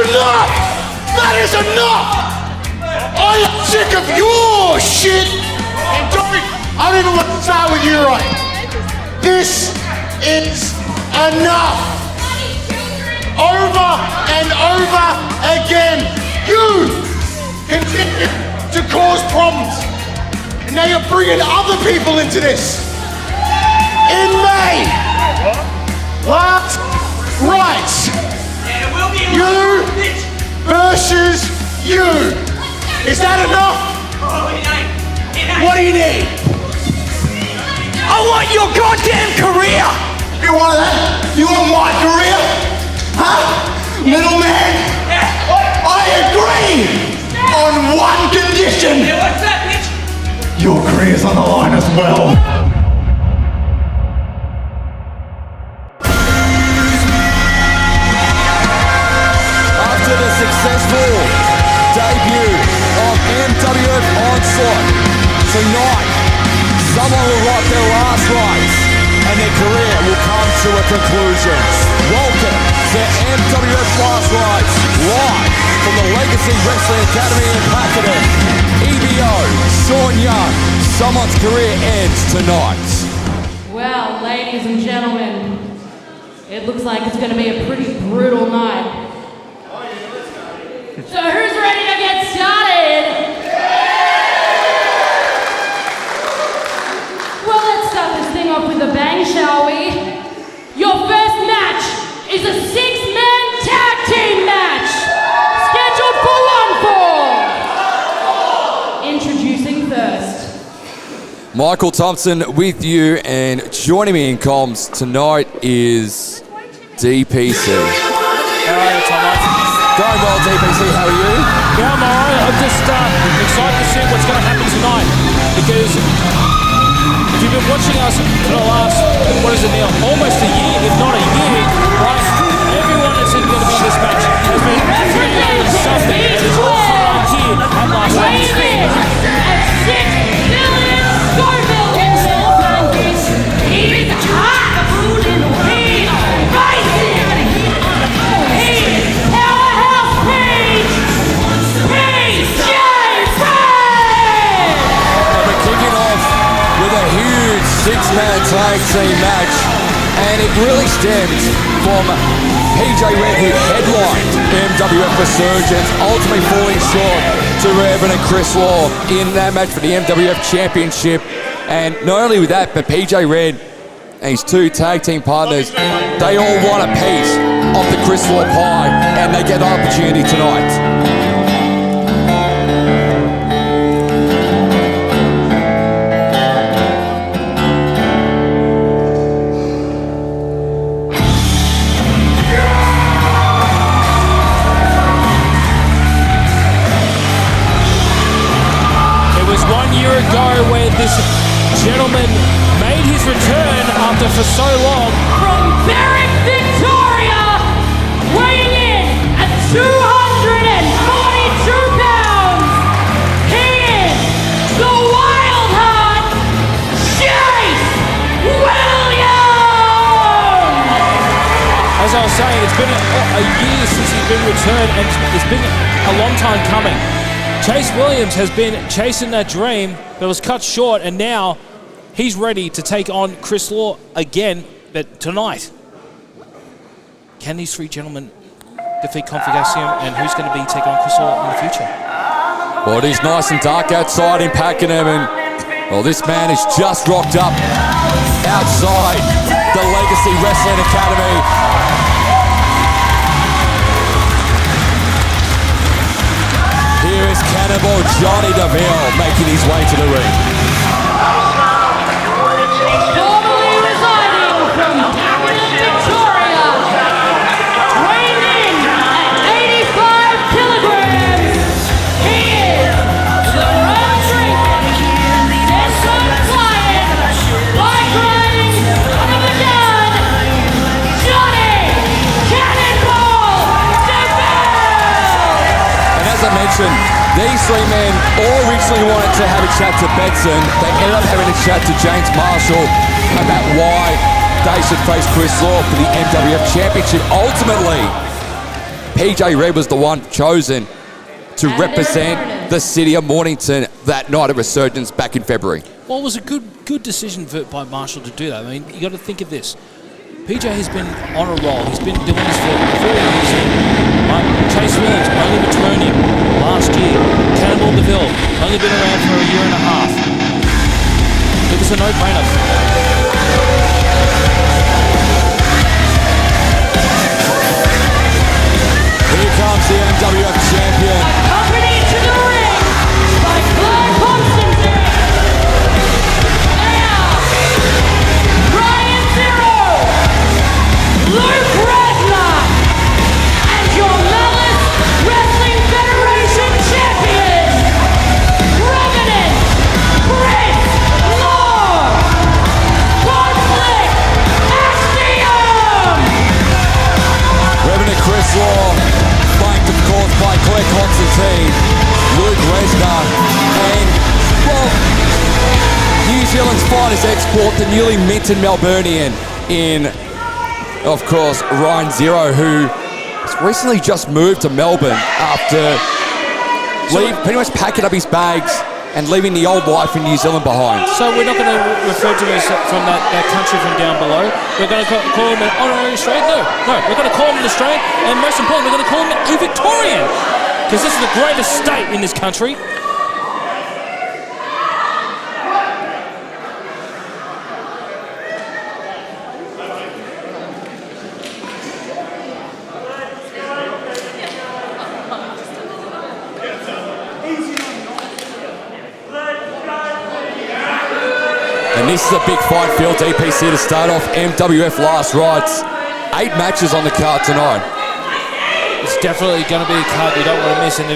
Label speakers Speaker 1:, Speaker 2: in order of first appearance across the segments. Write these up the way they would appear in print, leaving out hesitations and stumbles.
Speaker 1: enough! That is enough! I am sick of your shit! And I don't even want to start with you, right? This is enough! Over and over again, you continue to cause problems. And now you're bringing other people into this. In May, Last Rites, you versus you. Is that enough? What do you need?
Speaker 2: I want your goddamn career!
Speaker 1: You want that? You want my career? Huh? Little man? I agree! On one condition!
Speaker 2: What's that, Mitch?
Speaker 1: Your career's on the line as well.
Speaker 3: After the successful debut of MWF Onslaught, tonight, someone will write their last rites and their career will come to a conclusion. Welcome to MWF Last Rites, live from the Legacy Wrestling Academy in Pakenham. EVO, Shaun Young, someone's career ends tonight.
Speaker 4: Well, ladies and gentlemen, it looks like it's going to be a pretty brutal night. So who's ready to get started? Well, let's start this thing off with a bang, shall we? Your first match is a 6-man tag team match, scheduled for 1 fall. Introducing first.
Speaker 3: Michael Thompson with you, and joining me in comms tonight is DPC.
Speaker 5: How are you, Tom?
Speaker 3: Going well, DPC, how are you?
Speaker 5: Yeah, I'm alright. I'm just excited to see what's going to happen tonight, because if you've been watching us for the last, what is it now, almost a year, if not a year, right? Everyone that's going to be in this match has been creating something, and it's all right here at Last Rites.
Speaker 4: At 6 billion Scoville himself, he's hot, he's rising, he's powerhouse Page, PJ Red!
Speaker 3: And we're kicking off with a huge 6-man tag team match, and it really stems from PJ Red, who headlined MWF Resurgence, ultimately falling short to Revan and Chris Law in that match for the MWF Championship. And not only with that, but PJ Red and his 2 tag team partners, they all want a piece of the Chris Law pie, and they get an opportunity tonight.
Speaker 5: It was 1 year ago when this gentleman made his return after for so long.
Speaker 4: From Barrow, Victoria, weighing in at 242 pounds, he is the Wild Heart, Chase Williams!
Speaker 5: As I was saying, it's been a year since he's been returned, and it's been a long time coming. Chase Williams has been chasing that dream, but was cut short, and now he's ready to take on Chris Law again, but tonight. Can these 3 gentlemen defeat Confrontation, and who's going to be taking on Chris Law in the future?
Speaker 3: Well, it is nice and dark outside in Pakenham, and well, this man is just rocked up outside the Legacy Wrestling Academy. Here is Cannibal Johnny DeVille making his way to the ring.
Speaker 4: Formerly residing from Pakenham, Victoria, weighing in at 85 kilograms, he is the road drink, desert flying, bike riding, son of a gun, Johnny Cannonball DeVille!
Speaker 3: And as I mentioned, these 3 men all originally wanted to have a chat to Benson. They ended up having a chat to James Marshall about why they should face Chris Law for the MWF Championship. Ultimately, PJ Red was the one chosen to represent the city of Mornington that night of Resurgence back in February.
Speaker 5: Well, it was a good decision by Marshall to do that. I mean, you got to think of this. PJ has been on a roll. He's been doing this for 4 years. Chase Williams only returning last year. Cannibal DeVille only been around for a year and a half. It was a no-brainer.
Speaker 3: Here comes the MWF champion.
Speaker 4: Accompanied to the ring by Clyde Constantine and Ryan Zero, Luke Redner, and your Malice Wrestling Federation champion, Revenant Chris Law, Conflict Axiom.
Speaker 3: Revenant Chris Law, flanked of course by Clyde Constantine, Luke Resner, and, well, New Zealand's finest export, the newly minted Melburnian in, of course, Ryan Zero, who has recently just moved to Melbourne after pretty much packing up his bags and leaving the old life in New Zealand behind.
Speaker 5: So we're not going to refer to him as from that country from down below. We're going to call him an honorary Australian. No, we're going to call him an Australian, and most importantly, we're going to call him a Victorian, because this is the greatest state in this country.
Speaker 3: And this is a big fight field DPC to start off MWF Last Rites. 8 matches on the card tonight.
Speaker 5: It's definitely going to be a card you don't want to miss, and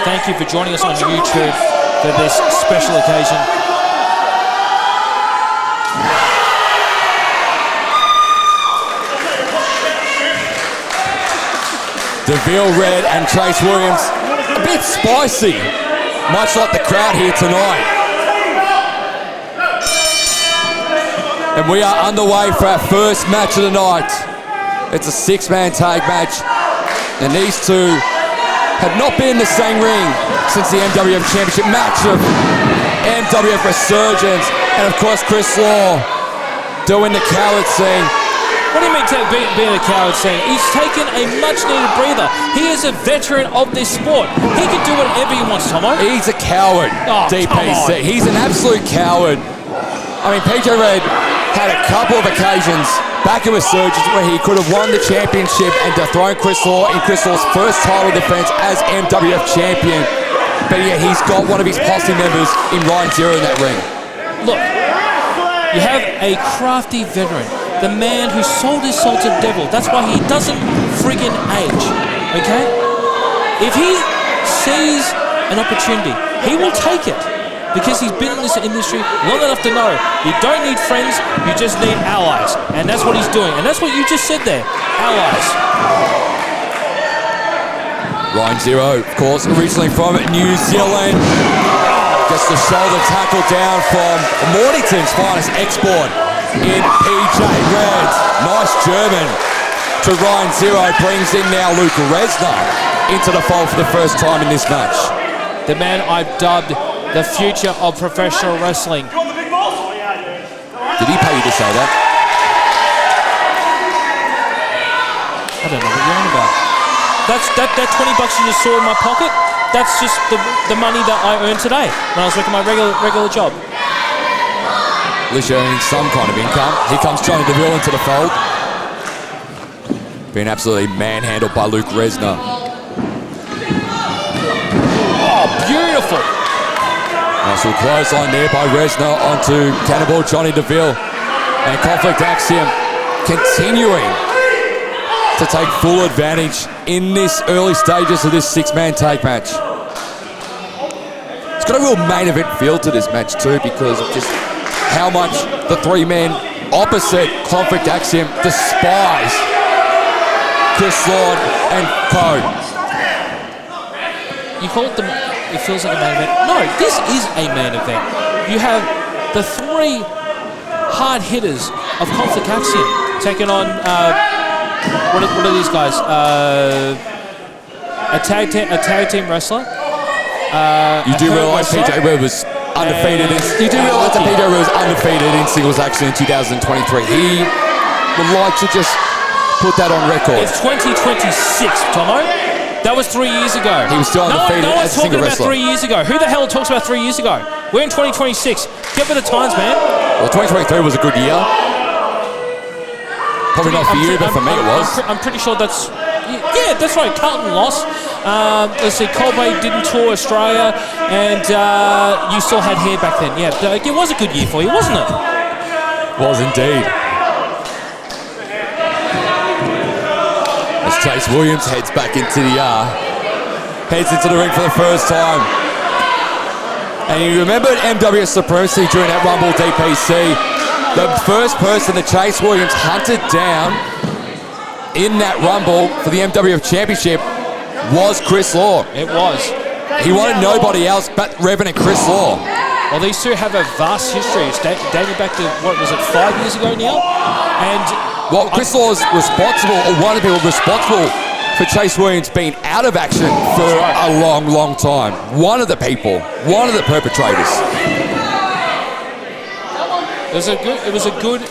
Speaker 5: thank you for joining us on YouTube for this special occasion.
Speaker 3: DeVille Red and Trace Williams, a bit spicy, much like the crowd here tonight. And we are underway for our first match of the night. It's a 6-man tag match, and these two have not been in the same ring since the MWF Championship match of MWF Resurgence, and of course Chris Law doing the coward scene.
Speaker 5: What do you mean being a coward scene? He's taken a much-needed breather. He is a veteran of this sport. He can do whatever he wants, Tomo.
Speaker 3: He's a coward,
Speaker 5: Oh,
Speaker 3: DPC. He's an absolute coward. I mean, PJ Red had a couple of occasions back in Resurgence where he could have won the championship and dethroned Chris Law in Chris Law's first title defense as MWF champion. But yeah, he's got one of his posse members in Ryan Zero in that ring.
Speaker 5: Look, you have a crafty veteran, the man who sold his soul to the devil. That's why he doesn't friggin' age, okay? If he sees an opportunity, he will take it, because he's been in this industry long enough to know you don't need friends, you just need allies. And that's what he's doing. And that's what you just said there, allies.
Speaker 3: Ryan Zero, of course, originally from New Zealand. Just a shoulder tackle down from Mornington's finest export in PJ Red. Nice German to Ryan Zero. Brings in now Luke Resner into the fold for the first time in this match.
Speaker 5: The man I've dubbed the future of professional wrestling.
Speaker 3: Did he pay you to say that?
Speaker 5: I don't know what you're on about. That's that $20 you just saw in my pocket. That's just the money that I earned today when I was working my regular job.
Speaker 3: At least you're earning some kind of income. Here comes Johnny DeVille into the fold. Being absolutely manhandled by Luke Resner.
Speaker 5: Oh, beautiful.
Speaker 3: Nice little clothesline there by Resner onto Cannibal Johnny DeVille. And Conflict Axiom continuing to take full advantage in this early stages of this 6-man tag match. It's got a real main event feel to this match too, because of just how much the 3 men opposite Conflict Axiom despise Chris Law and co.
Speaker 5: You call it it feels like a main event. No, this is a main event. You have the 3 hard hitters of Conflict Axiom taking on what are these guys? a tag team wrestler.
Speaker 3: You do realise PJ Webb was undefeated. You do realise that PJ Webb was undefeated in singles action in 2023. He would like to just put that on record.
Speaker 5: It's 2026, Tomo. That was 3 years ago.
Speaker 3: He was still undefeated as a single wrestler.
Speaker 5: No one's talking about 3 years ago. Who the hell talks about 3 years ago? We're in 2026. Get with the times, man.
Speaker 3: Well, 2023 was a good year. Probably not for you, but for me it was.
Speaker 5: I'm pretty sure that's... Yeah, that's right. Carlton lost. Let's see, Colby didn't tour Australia, and you still had hair back then. Yeah, it was a good year for you, wasn't it?
Speaker 3: Was indeed. As Chase Williams heads back into the ring for the first time. And you remember MWF supremacy during that Rumble DPC. The first person that Chase Williams hunted down in that Rumble for the MWF Championship was Chris Law.
Speaker 5: It was.
Speaker 3: He wanted nobody else but Revenant Chris Law.
Speaker 5: Well, these two have a vast history. It's dating back to, what was it, 5 years ago now? And...
Speaker 3: Well, Chris Law is responsible, or one of the people responsible for Chase Williams being out of action for a long, long time. One of the people, one of the perpetrators.
Speaker 5: It was a good,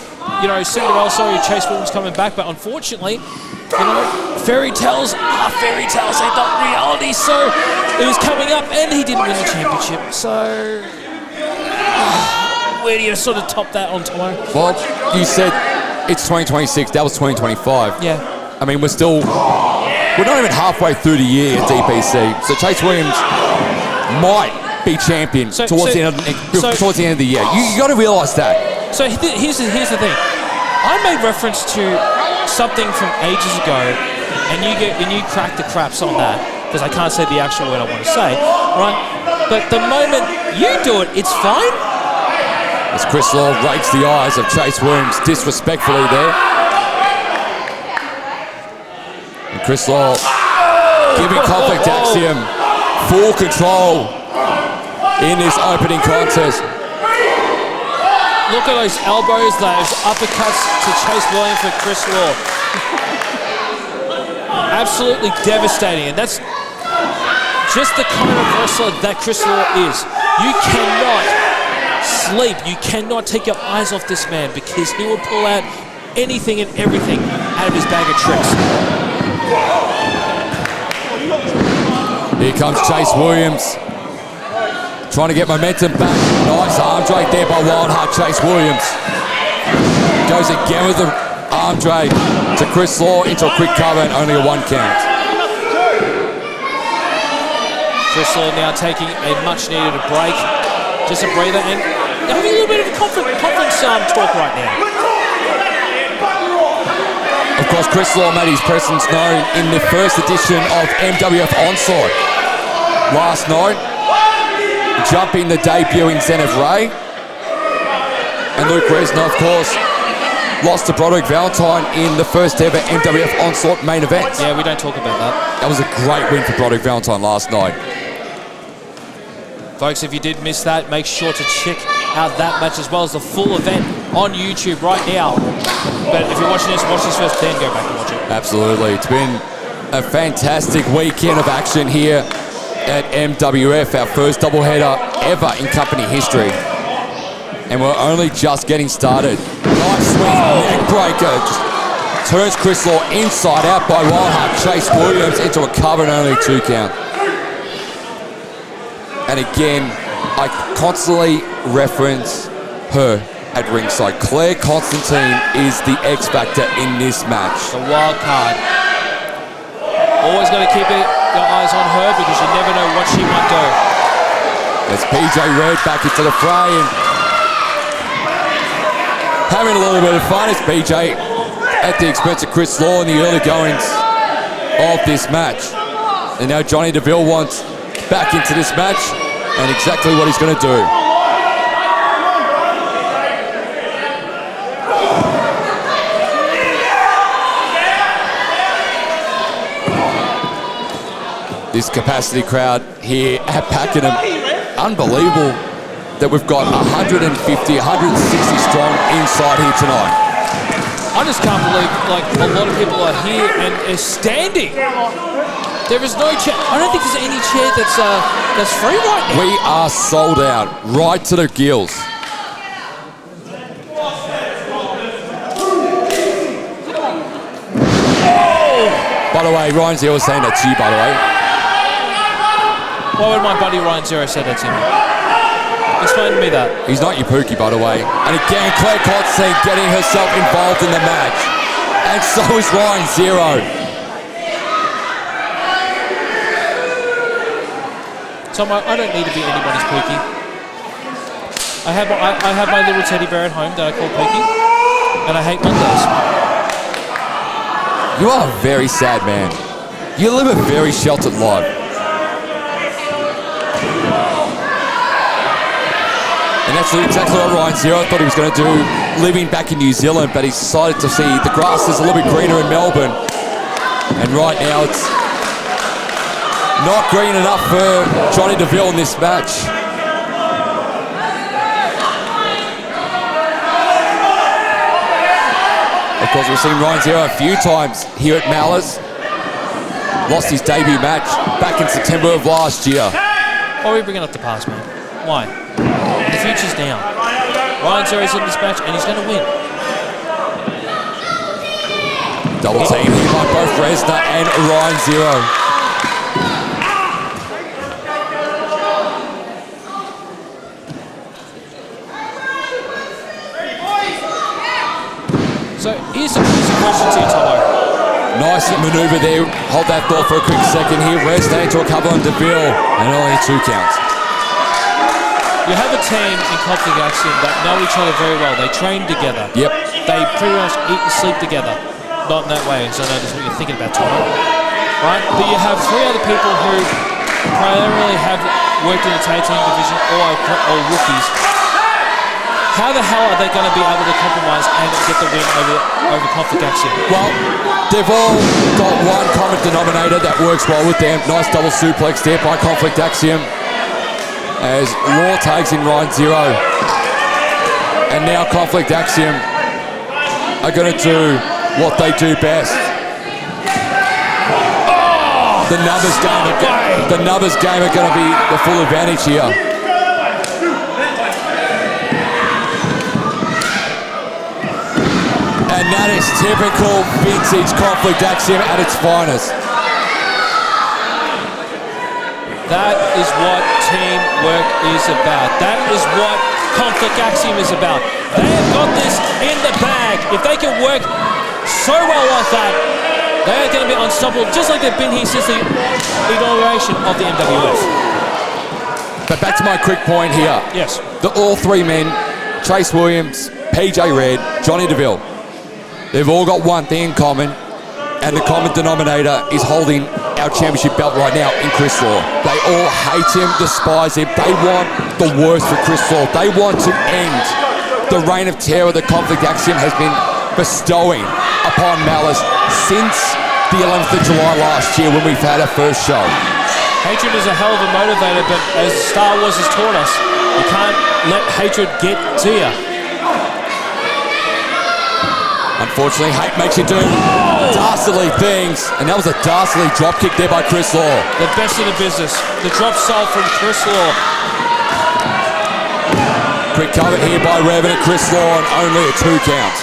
Speaker 5: Cinderella story of Chase Williams coming back, but unfortunately, fairy tales are fairy tales, they're not reality. So it was coming up, and he didn't win the championship. So where do you sort of top that on tomorrow?
Speaker 3: Well, you said it's 2026. That was 2025.
Speaker 5: Yeah.
Speaker 3: I mean, we're not even halfway through the year at DPC. So Chase Williams might be champion towards the end of the year. You got to realise that.
Speaker 5: So here's the thing. I made reference to something from ages ago, and you cracked the craps on that because I can't say the actual word I want to say, right? But the moment you do it, it's fine.
Speaker 3: As Chris Law rakes the eyes of Chase Williams disrespectfully there. And Chris Law giving Conflict Axiom full control in this opening contest.
Speaker 5: Look at those elbows, those uppercuts to Chase Williams for Chris Law. Absolutely devastating, and that's just the kind of wrestler that Chris Law is. You cannot sleep, you cannot take your eyes off this man because he will pull out anything and everything out of his bag of tricks.
Speaker 3: Here comes Chase Williams, trying to get momentum back. Nice arm drag there by Wildheart Chase Williams. Goes again with the arm drag to Chris Law into a quick cover and only a 1 count.
Speaker 5: Chris Law now taking a much needed break. Just a breather and having a little bit of a conference talk right now.
Speaker 3: Of course, Chris Law made his presence known in the first edition of MWF Onslaught last night, jumping the debuting Zenith Ray. And Luke Resner, of course, lost to Broderick Valentine in the first ever MWF Onslaught main event.
Speaker 5: Yeah, we don't talk about that.
Speaker 3: That was a great win for Broderick Valentine last night.
Speaker 5: Folks, if you did miss that, make sure to check out that match as well as the full event on YouTube right now. But if you're watching this, watch this first, then go back and watch it.
Speaker 3: Absolutely. It's been a fantastic weekend of action here at MWF, our first doubleheader ever in company history. And we're only just getting started. Nice swing, neck breaker. Just turns Chris Law inside out by Wildheart Chase Williams into a cover and only 2 count. And again, I constantly reference her at ringside. Claire Constantine is the X factor in this match.
Speaker 5: The wild card. Always got to keep your eyes on her because you never know what she might do.
Speaker 3: There's PJ Red back into the fray and having a little bit of fun. It's PJ at the expense of Chris Law in the early goings of this match. And now Johnny DeVille wants back into this match and exactly what he's going to do. This capacity crowd here at Pakenham, unbelievable that we've got 150, 160 strong inside here tonight.
Speaker 5: I just can't believe a lot of people are here and are standing. There is no chair. I don't think there's any chair that's free right now.
Speaker 3: We are sold out, right to the gills. By the way, Ryan Zero was saying that to you, by the way.
Speaker 5: Why would my buddy Ryan Zero say that to me? Explain to me that.
Speaker 3: He's not your Pookie, by the way. And again, Claire Constantine getting herself involved in the match. And so is Ryan Zero.
Speaker 5: Tom, I don't need to be anybody's Pookie. I have my little teddy bear at home that I call Pookie, and I hate Mondays.
Speaker 3: You are a very sad man. You live a very sheltered life. And that's exactly what Ryan Zero thought he was going to do living back in New Zealand, but he's decided to see the grass is a little bit greener in Melbourne. And right now it's not green enough for Johnny DeVille in this match. Of course, we've seen Ryan Zero a few times here at Malice. Lost his debut match back in September of last year.
Speaker 5: Why are we bringing up the past, man? Why? The future's now. Ryan Zero's in this match, and he's going to win.
Speaker 3: Double team here by both Resna and Ryan Zero.
Speaker 5: So here's a question to you, Tomo.
Speaker 3: Nice maneuver there. Hold that thought for a quick second here. Resna into a cover on DeVille, and only 2 counts.
Speaker 5: You have a team in Conflict Axiom that know each other very well. They train together.
Speaker 3: Yep.
Speaker 5: They pretty much eat and sleep together. Not in that way, so I know that's what you're thinking about, Tomo. Right? But you have 3 other people who primarily have worked in the tag team division or rookies. How the hell are they going to be able to compromise and get the win over Conflict Axiom?
Speaker 3: Well, they've all got one common denominator that works well with them. Nice double suplex there by Conflict Axiom. As Law tags in Ryan Zero. And now Conflict Axiom are going to do what they do best. The numbers game are going to be the full advantage here. And that is typical vintage Conflict Axiom at its finest.
Speaker 5: That is what teamwork is about. That is what Conflict Axiom is about. They have got this in the bag. If they can work so well like that, they are going to be unstoppable, just like they've been here since the inauguration of the MWF.
Speaker 3: But back to my quick point here.
Speaker 5: Yes.
Speaker 3: All 3 men, Chase Williams, PJ Red, Johnny DeVille, they've all got one thing in common, and the common denominator is holding our championship belt right now in Chris Law. They all hate him, despise him. They want the worst for Chris Law. They want to end the reign of terror that Conflict Axiom has been bestowing upon Malice since the 11th of July last year when we've had our first show.
Speaker 5: Hatred is a hell of a motivator, but as Star Wars has taught us, you can't let hatred get to you.
Speaker 3: Unfortunately, hate makes you do dastardly things, and that was a dastardly drop kick there by Chris Law.
Speaker 5: The best in the business. The drop sold from Chris Law.
Speaker 3: Quick cover here by Revenant Chris Law, and only a 2 count.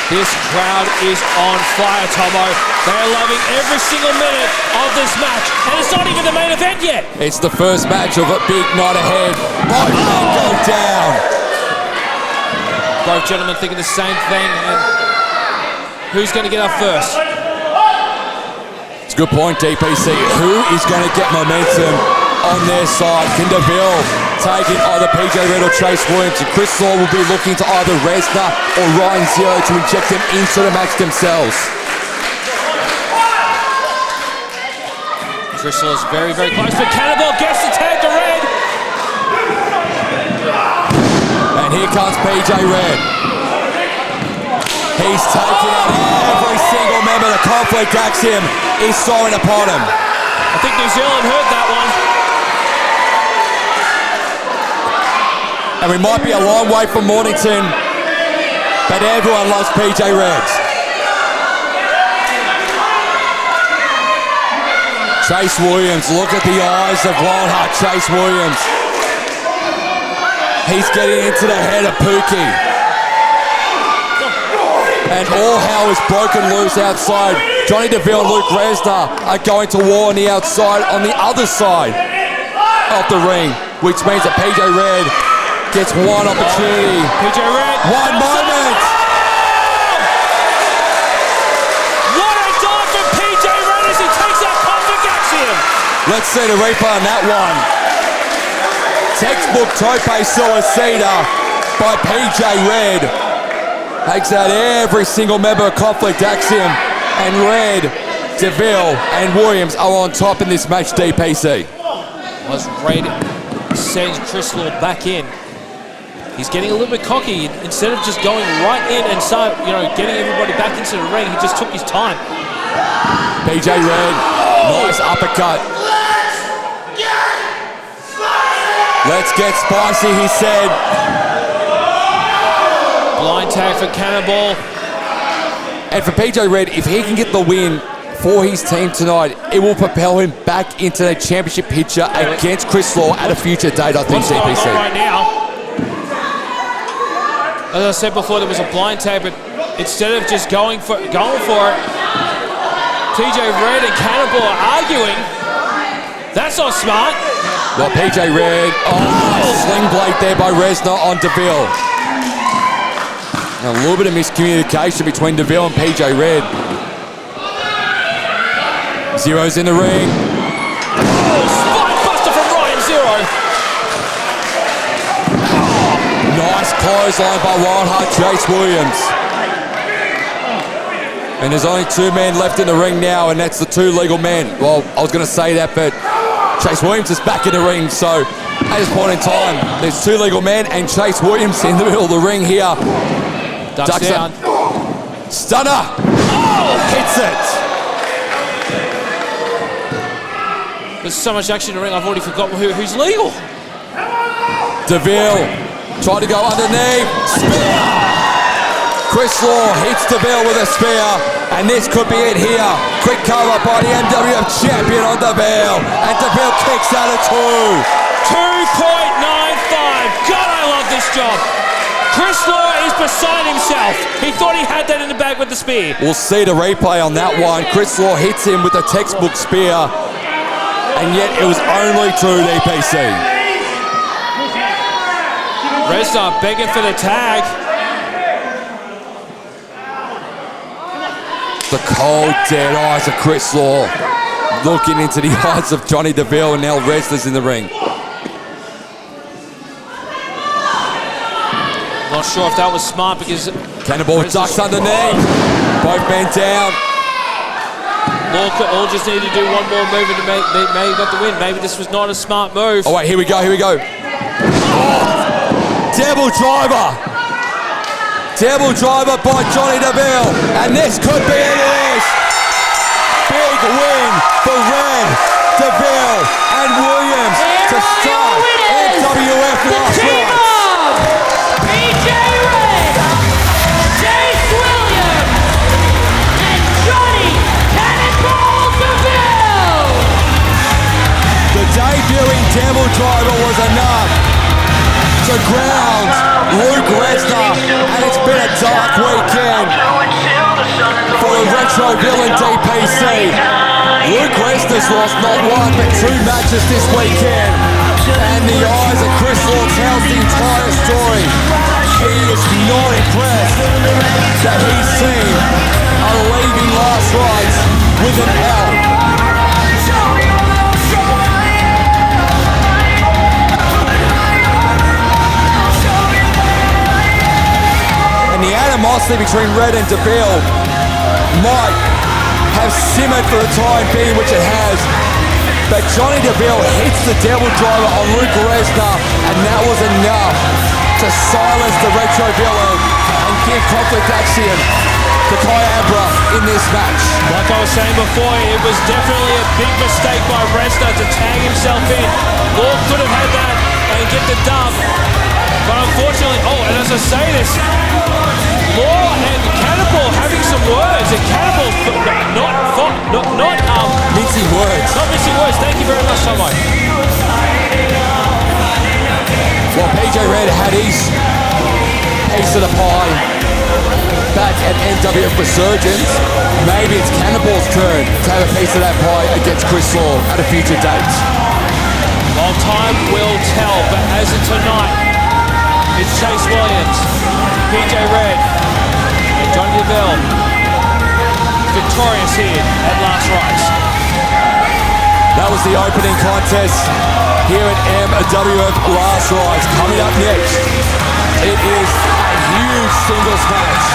Speaker 5: This crowd is on fire, Tomo. They are loving every single minute of this match, and it's not even the main event yet.
Speaker 3: It's the first match of a big night ahead. Both men go down.
Speaker 5: Both gentlemen thinking the same thing, and who's going to get up first?
Speaker 3: It's a good point, DPC. Who is going to get momentum on their side? Can DeVille take it, either PJ Red or Chase Williams? And Chris Law will be looking to either Resna or Ryan Zero to inject them into the match themselves.
Speaker 5: Chris Law's very, very close, but Cannibal gets the tag to Red.
Speaker 3: And here comes PJ Red. He's taking out every single member of the Conflict Axiom is throwing upon him.
Speaker 5: I think New Zealand heard that one.
Speaker 3: And we might be a long way from Mornington, but everyone loves PJ Reds. Chase Williams, look at the eyes of Wildheart Chase Williams. He's getting into the head of Pookie. And all hell is broken loose outside. Johnny DeVille and Luke Resner are going to war on the outside, on the other side of the ring, which means that PJ Red gets one opportunity.
Speaker 5: PJ Red.
Speaker 3: One moment.
Speaker 5: What a dive from PJ Red as he takes out confrontation.
Speaker 3: Let's see the replay on that one. Textbook tope suicida by PJ Red. Takes out every single member of Conflict Axiom. And Red, DeVille, and Williams are on top in this match, DPC.
Speaker 5: As Red sends Chris Law back in. He's getting a little bit cocky. Instead of just going right in and start, getting everybody back into the ring, he just took his time.
Speaker 3: PJ Red, nice uppercut. Let's get spicy, he said.
Speaker 5: Blind tag for Cannonball.
Speaker 3: And for PJ Red, if he can get the win for his team tonight, it will propel him back into the championship picture against Chris Law at a future date, I think,
Speaker 5: What's going
Speaker 3: DPC.
Speaker 5: on right now? As I said before, there was a blind tag, but instead of just going for it, PJ Red and Cannonball are arguing. That's not smart.
Speaker 3: Well, PJ Red, sling blade there by Resner on DeVille. Now, a little bit of miscommunication between DeVille and PJ Red. Zero's in the ring.
Speaker 5: Spine buster from Ryan Zero.
Speaker 3: Nice clothesline by Wildheart Chase Williams. And there's only two men left in the ring now, and that's the two legal men. Well, I was going to say that, but Chase Williams is back in the ring, so at this point in time, there's two legal men and Chase Williams in the middle of the ring here.
Speaker 5: Ducks down.
Speaker 3: Stunner! Hits it!
Speaker 5: There's so much action in the ring, I've already forgotten who's legal.
Speaker 3: DeVille tried to go underneath. Spear! Chris Law hits DeVille with a spear, and this could be it here. Quick cover by the MWF champion on DeVille, and DeVille kicks out of 2.
Speaker 5: 2.95. God, I love this job. Chris Law is beside himself. He thought he had that in the bag with the spear.
Speaker 3: We'll see the replay on that one. Chris Law hits him with a textbook spear, and yet it was only 2 DPC.
Speaker 5: Resnar begging for the tag.
Speaker 3: The cold, dead eyes of Chris Law looking into the eyes of Johnny DeVille, and now Resner's in the ring.
Speaker 5: Not sure if that was smart because
Speaker 3: Cannonball ducks underneath. Both men down.
Speaker 5: Law all just needed to do one more move and maybe got the win. Maybe this was not a smart move.
Speaker 3: Oh wait, here we go. Devil driver. Devil driver by Johnny DeVille. And this could be it. Big win for Red, DeVille, and Williams to start MWF Last Rites.
Speaker 4: PJ Red, Chase Williams, and Johnny Cannonball DeVille.
Speaker 3: The debuting Devil driver was enough to ground Luke Resner, and it's been a dark weekend for the Retro Villain DPC. Luke Resner's lost not 1 but 2 matches this weekend, and the eyes of Chris Law tells the entire story. He is not impressed that his team are leaving Last Rites with an L. And the animosity between Red and DeVille might have simmered for the time being, which it has. But Johnny DeVille hits the Devil driver on Luke Resner, and that was enough to silence the Retro Villain and give Conflict Axiom to Kyabra in this match.
Speaker 5: Like I was saying before, it was definitely a big mistake by Resner to tag himself in. Law could have had that and get the dub. But unfortunately, and as I say this, Law and Cannibal having some words, and Cannibal not
Speaker 3: Mixing words.
Speaker 5: not missing words. Thank you very much, someone.
Speaker 3: Well, PJ Red had his piece of the pie back at MWF Resurgence. Maybe it's Cannibal's turn to have a piece of that pie against Chris Law at a future date.
Speaker 5: Well, time will tell, but as of tonight, it's Chase Williams, PJ Red, and Johnny DeVille victorious here at Last Rites.
Speaker 3: That was the opening contest here at MWF Last Rites. Coming up next, it is a huge singles match.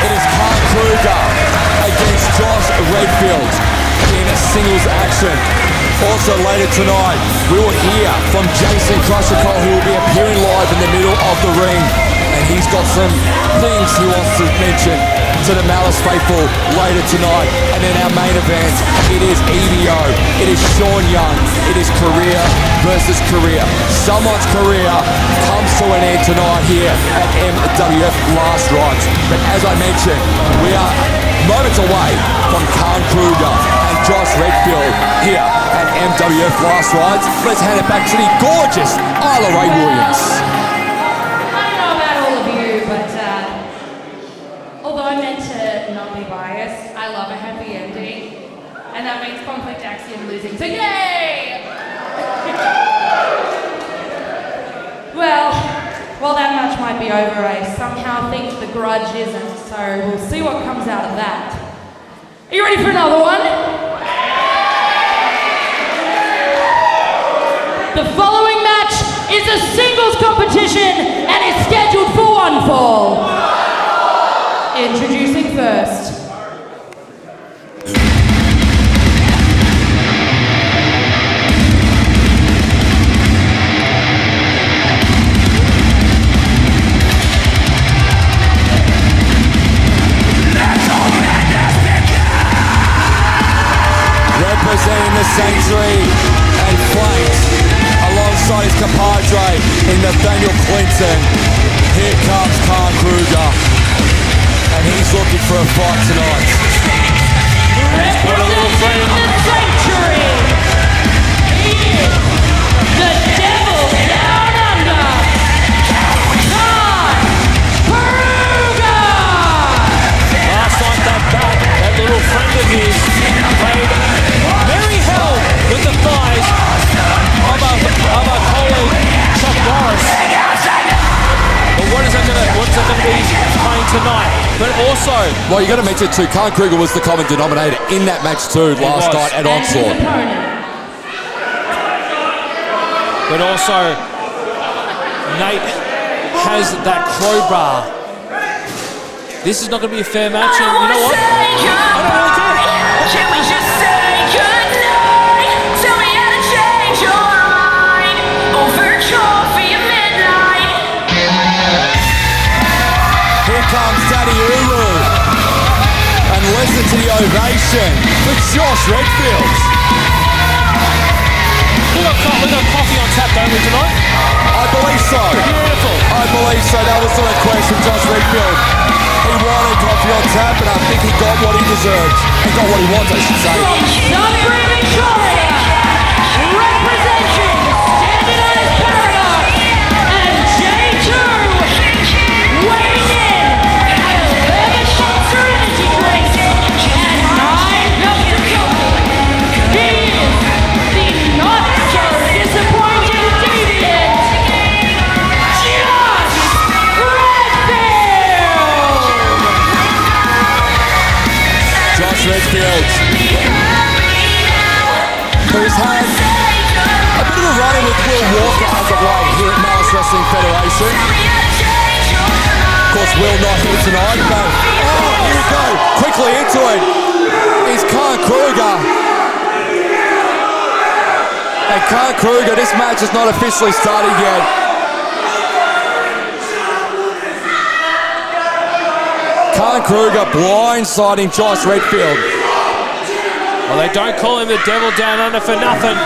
Speaker 3: It is Krueger against Josh Redfield in a singles action. Also later tonight, we will hear from Jason Crusher Cole, who will be appearing live in the middle of the ring. And he's got some things he wants to mention to the Malice faithful later tonight. And then our main event, it is EVO. It is Shaun Young. It is career versus career. Someone's career comes to an end tonight here at MWF Last Rites. But as I mentioned, we are moments away from Krueger and Josh Redfield here at MWF Last Rites. Let's hand it back to the gorgeous Isla Ray Williams.
Speaker 4: I don't know about all of you, but although I'm meant to not be biased, I love a happy ending, and that means Conflict Axiom losing. So yay! Well, while that match might be over, I somehow think the grudge isn't. So we'll see what comes out of that. Are you ready for another one? The following match is a singles competition and is scheduled for one fall. Introducing first.
Speaker 3: Representing the Sanctuary and flanked alongside his compadre in Nathaniel Clinton. Here comes Krueger, and he's looking for a fight tonight.
Speaker 4: Representing the Sanctuary, he is the Devil Down Under, Krueger!
Speaker 5: Last night that little friend of his played very hell with the thighs of a colleague, Chuck Norris. But what is that going to be playing tonight? But also,
Speaker 3: Well, you got to mention too, Krueger was the common denominator in that match too last
Speaker 5: was.
Speaker 3: night at
Speaker 4: And his
Speaker 3: Onslaught.
Speaker 4: opponent.
Speaker 5: but also, Nate has that crowbar. This is not going to be a fair match, and you know what? I don't really care.
Speaker 2: Can we just say goodnight? Tell me how to change your mind over coffee at midnight.
Speaker 3: Here comes Daddy Ulu, and listen to the ovation for Josh Redfield.
Speaker 5: We got coffee on tap, don't we, tonight?
Speaker 3: I believe so.
Speaker 5: Beautiful.
Speaker 3: I believe so. That was the request from Josh Redfield. He wanted coffee on tap, and I think he got what he deserved. He got what he wants, I should say.
Speaker 4: From Sunbury, Victoria, representing Standardized Paradox and J2, weighing in at 11 shots of energy drinks and 9 cups of coffee. He is the not so disappointing deviant, Josh Redfield!
Speaker 3: Josh Redfield, who's had a bit of a run with Will Walker as of late here at Malice Wrestling Federation. Of course, Will not here tonight, but here we go. Quickly into it is Krueger. And Krueger, this match is not officially started yet. Krueger blindsiding Josh Redfield.
Speaker 5: Well, they don't call him the Devil Down Under for nothing.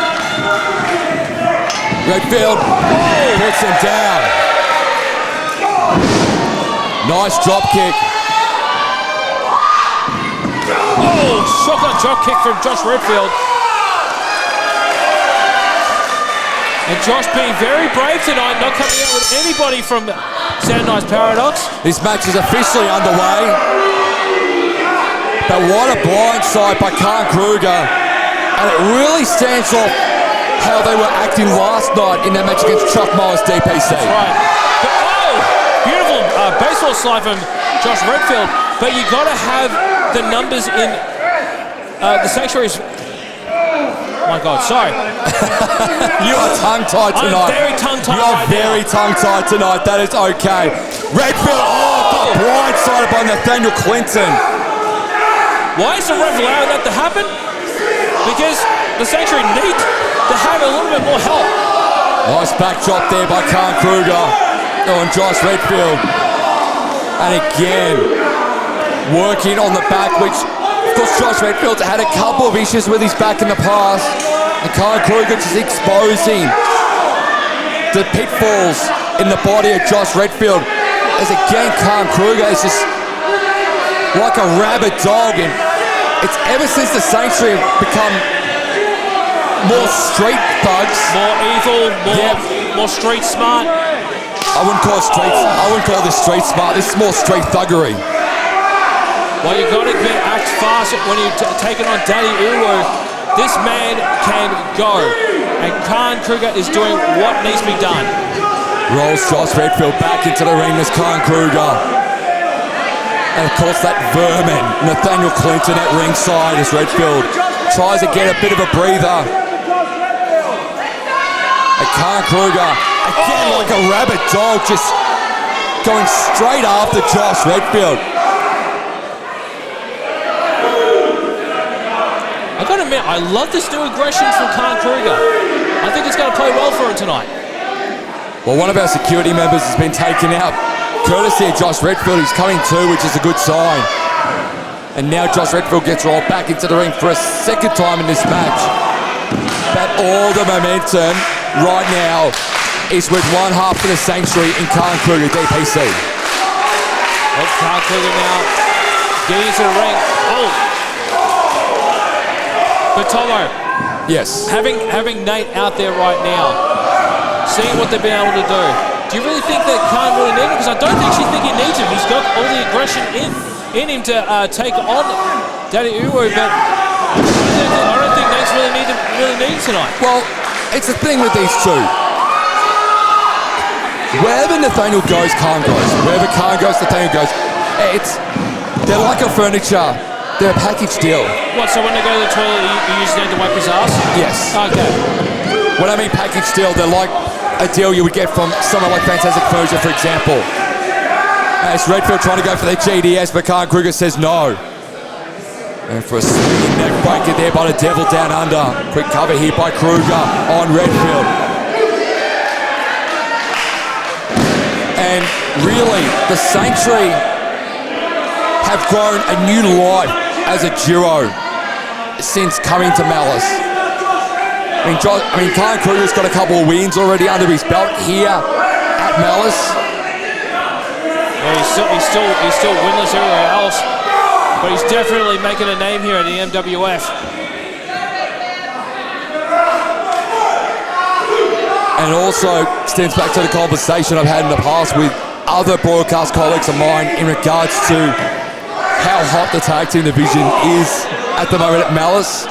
Speaker 3: Redfield puts him down. Nice drop kick.
Speaker 5: Oh, shotgun drop kick from Josh Redfield. And Josh being very brave tonight, not coming out with anybody from Sound Nice Paradox.
Speaker 3: This match is officially underway. But what a blindside by Krueger. And it really stands off how they were acting last night in that match against Chuck Morris DPC.
Speaker 5: That's right. But, oh, beautiful baseball slide from Josh Redfield. But you got to have the numbers in the Sanctuary's. My God, sorry.
Speaker 3: You are tongue-tied tonight.
Speaker 5: I'm very tongue-tied.
Speaker 3: You are very tongue-tied tonight. That is okay. Redfield, got blindsided by Nathaniel Clinton.
Speaker 5: Why is the ref allowing that to happen? Because the Sanctuary need to have a little bit more help.
Speaker 3: Nice back drop there by Krueger on Josh Redfield. And again, working on the back, which, of course, Josh Redfield had a couple of issues with his back in the past. And Krueger just exposing the pitfalls in the body of Josh Redfield. As again, Krueger is just like a rabid dog. And it's ever since the Sanctuary have become more street thugs.
Speaker 5: More evil, more street smart.
Speaker 3: I wouldn't call this street smart. This is more street thuggery.
Speaker 5: Well, you got to act fast when you're taking on Danny Uwu. This man can go. And Krueger is doing what needs to be done.
Speaker 3: Rolls Josh Redfield back into the ring as Krueger. And of course that vermin, Nathaniel Clinton at ringside as Redfield tries to get a bit of a breather. And Krueger, again like a rabid dog, just going straight after Josh Redfield.
Speaker 5: I got to admit, I love this new aggression from Krueger. I think it's going to play well for him tonight.
Speaker 3: Well, one of our security members has been taken out, courtesy of Josh Redfield. He's coming to, which is a good sign. And now Josh Redfield gets rolled back into the ring for a second time in this match. But all the momentum right now is with one half of the Sanctuary in Krueger DPC.
Speaker 5: Well, Krueger now getting into the ring. Oh! But Tomo,
Speaker 3: Yes.
Speaker 5: having Nate out there right now, seeing what they've been able to do you really think that Khan really needs him? Because I don't actually think he needs him. He's got all the aggression in him to take on Danny Uwu, but I don't think Nate's really need tonight.
Speaker 3: Well, it's the thing with these two. Wherever Nathaniel goes, Khan goes. Wherever Khan goes, Nathaniel goes. They're like a furniture. They're a package deal.
Speaker 5: What, so when they go to the toilet, you use Nate to wipe his ass?
Speaker 3: Yes.
Speaker 5: Okay.
Speaker 3: When I mean package deal, they're like a deal you would get from someone like Fantastic Furniture, for example. As Redfield trying to go for their GDS, but Krueger says no. And for a swinging neck breaker there by the Devil down under. Quick cover here by Krueger on Redfield. And really, the Sanctuary have grown a new life as a duo since coming to Malice. I mean, Krueger's got a couple of wins already under his belt here at Malice.
Speaker 5: Yeah, he's still winless everywhere else, but he's definitely making a name here at the MWF.
Speaker 3: And also stems back to the conversation I've had in the past with other broadcast colleagues of mine in regards to how hot the tag team division is at the moment at Malice,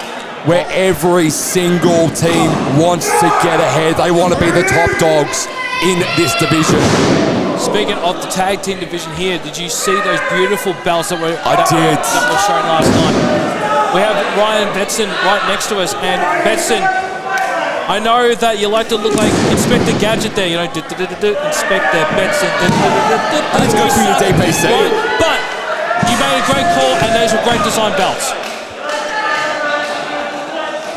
Speaker 3: where every single team wants to get ahead. They want to be the top dogs in this division.
Speaker 5: Speaking of the tag team division here, did you see those beautiful belts that were shown last night? We have Ryan Betson right next to us, and Betson, I know that you like to look like Inspector Gadget there, you know, Inspector Betson.
Speaker 3: That's good for your DPC.
Speaker 5: But you made a great call, and those were great design belts.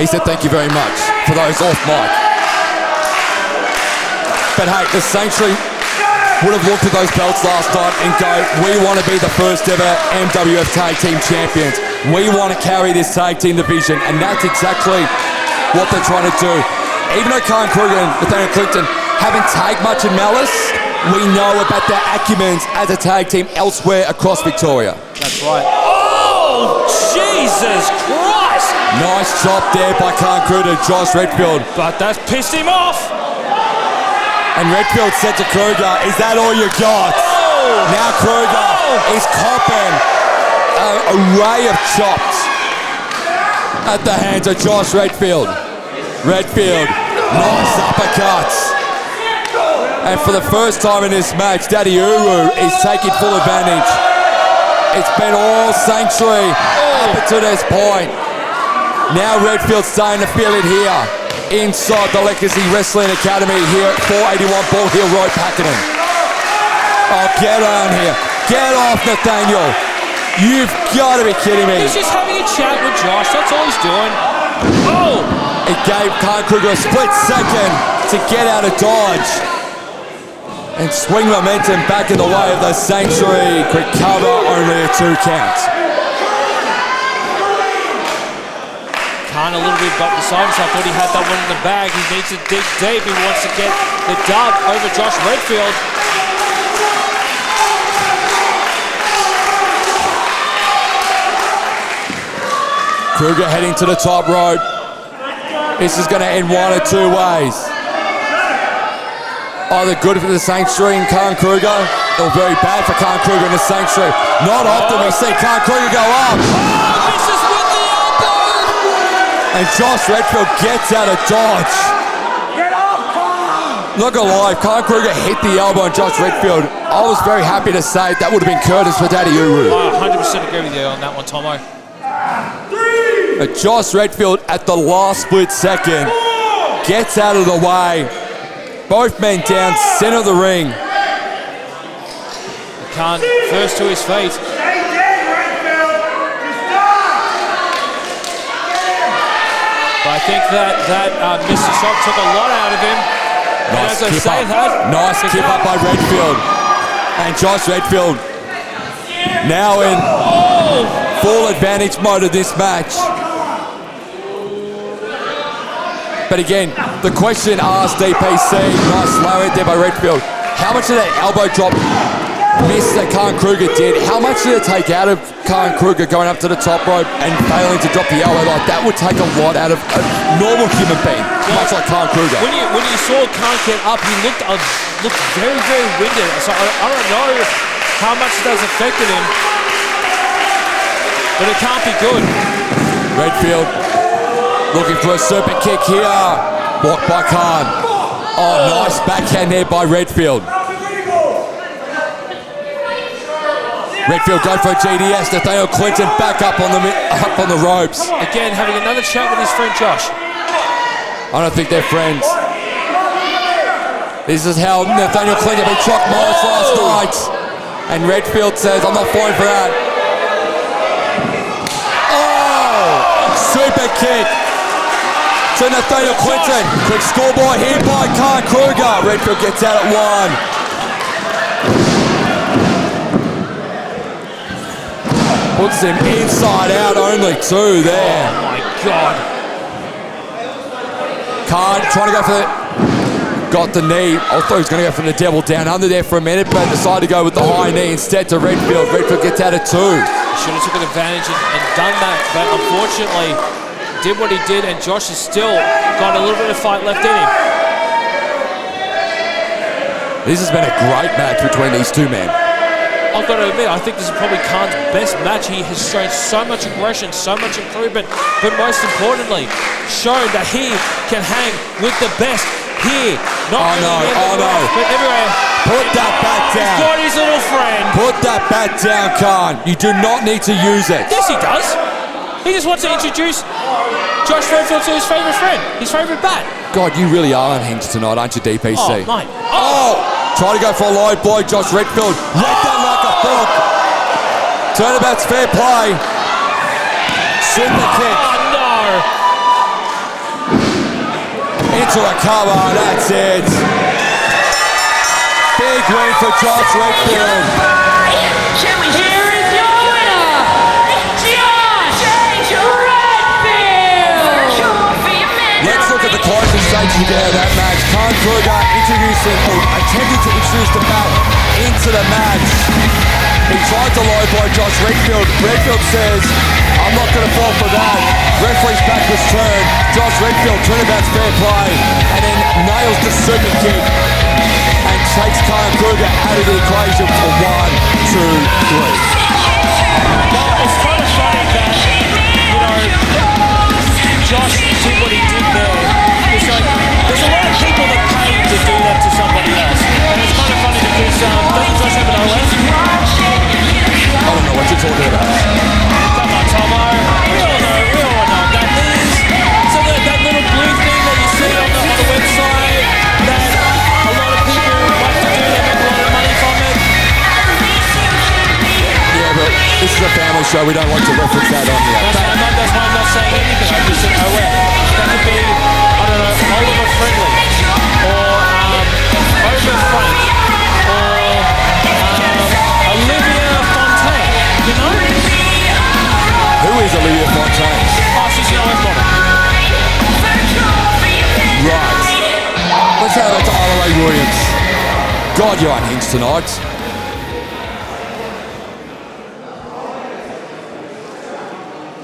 Speaker 3: He said thank you very much for those off mic. But hey, the Sanctuary would have looked at those belts last night and go, we want to be the first ever MWF Tag Team Champions. We want to carry this tag team division, and that's exactly what they're trying to do. even though Krueger and Nathaniel Clinton haven't tagged much in Malice, we know about their acumens as a tag team elsewhere across Victoria.
Speaker 5: That's right. Oh, Jesus Christ!
Speaker 3: Nice chop there by Krueger to Josh Redfield.
Speaker 5: But that's pissed him off.
Speaker 3: And Redfield said to Krueger, is that all you got?
Speaker 5: Oh.
Speaker 3: Now Krueger is copping an array of chops at the hands of Josh Redfield. Redfield, nice uppercuts. And for the first time in this match, Daddy Uru is taking full advantage. It's been all sanctuary up to this point. Now Redfield's starting to feel it here inside the Legacy Wrestling Academy here at 481 Ball Hill Road, Pakenham. Oh, get on here. Get off, Nathaniel. You've got to be kidding me.
Speaker 5: He's just having a chat with Josh. That's all he's doing. Oh!
Speaker 3: It gave Krueger a split second to get out of dodge and swing momentum back in the way of the Sanctuary. Quick cover, only a 2 count.
Speaker 5: Khan a little bit beside himself. I thought he had that one in the bag. He needs to dig deep. He wants to get the dub over Josh Redfield.
Speaker 3: Krueger heading to the top rope. This is going to end one of 2 ways. Either good for the Sanctuary and Krueger, or very bad for Krueger and the Sanctuary. Not often we see Krueger go up.
Speaker 5: Misses with the elbow!
Speaker 3: And Josh Redfield gets out of dodge.
Speaker 1: Get off,
Speaker 3: Look alive, Krueger hit the elbow on Josh Redfield. I was very happy to say that would have been Curtis for Daddy Uru.
Speaker 5: I 100% agree with you on that one, Tomo.
Speaker 3: Josh Redfield at the last split second gets out of the way. Both men down, center of the ring.
Speaker 5: Khan first to his feet. But I think that Mr. Shot took a lot out of him.
Speaker 3: Nice kip up by Redfield. And Josh Redfield now in full advantage mode of this match. But again, the question asked DPC, nice lariat there by Redfield. How much of that elbow drop miss that Krueger did, how much did it take out of Krueger going up to the top rope and failing to drop the elbow? Like, that would take a lot out of a normal human being, much like Krueger.
Speaker 5: When you saw Khan get up, he looked very, very winded. So I don't know how much that's affected him, but it can't be good. Redfield
Speaker 3: looking for a serpent kick here. Blocked by Khan. Oh, nice backhand there by Redfield. Redfield going for a GDS. Nathaniel Clinton back up on the ropes.
Speaker 5: Again, having another chat with his friend Josh.
Speaker 3: I don't think they're friends. This is how Nathaniel Clinton been chopped Malice last night. And Redfield says, I'm not falling for that. Oh! Super kick to Nathaniel Clinton. Quick scoreboard here by Krueger. Redfield gets out at 1. Puts him inside out, only 2 there.
Speaker 5: Oh my God.
Speaker 3: Khan trying to go for the... Got the knee. I thought he was going to go for the devil down under there for a minute, but decided to go with the high knee instead to Redfield. Redfield gets out at 2.
Speaker 5: Should have taken advantage and done that, but unfortunately did what he did, and Josh has still got a little bit of fight left in him.
Speaker 3: This has been a great match between these 2 men.
Speaker 5: I've got to admit, I think this is probably Khan's best match. He has shown so much aggression, so much improvement, but most importantly, shown that he can hang with the best here. Not only in the ring, but everywhere.
Speaker 3: Put that bat down.
Speaker 5: He's got his little friend.
Speaker 3: Put that bat down, Khan. You do not need to use it.
Speaker 5: Yes, he does. He just wants to introduce Josh Redfield to his favourite friend, his favourite bat.
Speaker 3: God, you really are unhinged tonight, aren't you, DPC?
Speaker 5: Oh, mate.
Speaker 3: Oh! Try to go for a low blow, Josh Redfield. Let that like a fork. Turnabout's fair play. Super kick.
Speaker 5: Oh, no.
Speaker 3: Into a cover, that's it. Big win for Josh Redfield.
Speaker 4: Here is your winner, Josh Redfield!
Speaker 3: Let's look at the closing stage beginning of that match. Krueger attempting to introduce the bat into the match. He tried to low blow Josh Redfield. Redfield says, I'm not going to fall for that. Referee's back was turned. Josh Redfield, turnabout's fair play, and then nails the super kick and takes Krueger out of the equation for 1, 2, 3.
Speaker 5: Well, it's kind of funny that, Josh did what he did there. It's like, there's a lot of people that pay to do that to somebody else. And it's kind of funny because doesn't Josh have an OS?
Speaker 3: I don't know what you're talking about.
Speaker 5: Come on, Tomo. We all know that is. So that little blue thing that you see on the website that a lot of people like to do, they make a lot of money from it.
Speaker 3: Yeah, but this is a family show. We don't want to reference that on here.
Speaker 5: That's why I'm not saying anything. I just said OS. That could be, I don't know, Oliver Friendly or Over Frank or Olivia Fontaine. You know?
Speaker 3: Who is Olivia Fontaine?
Speaker 5: Oh, she's the OS model.
Speaker 3: Right. Let's hand it to Ray Williams. God, you're unhinged tonight.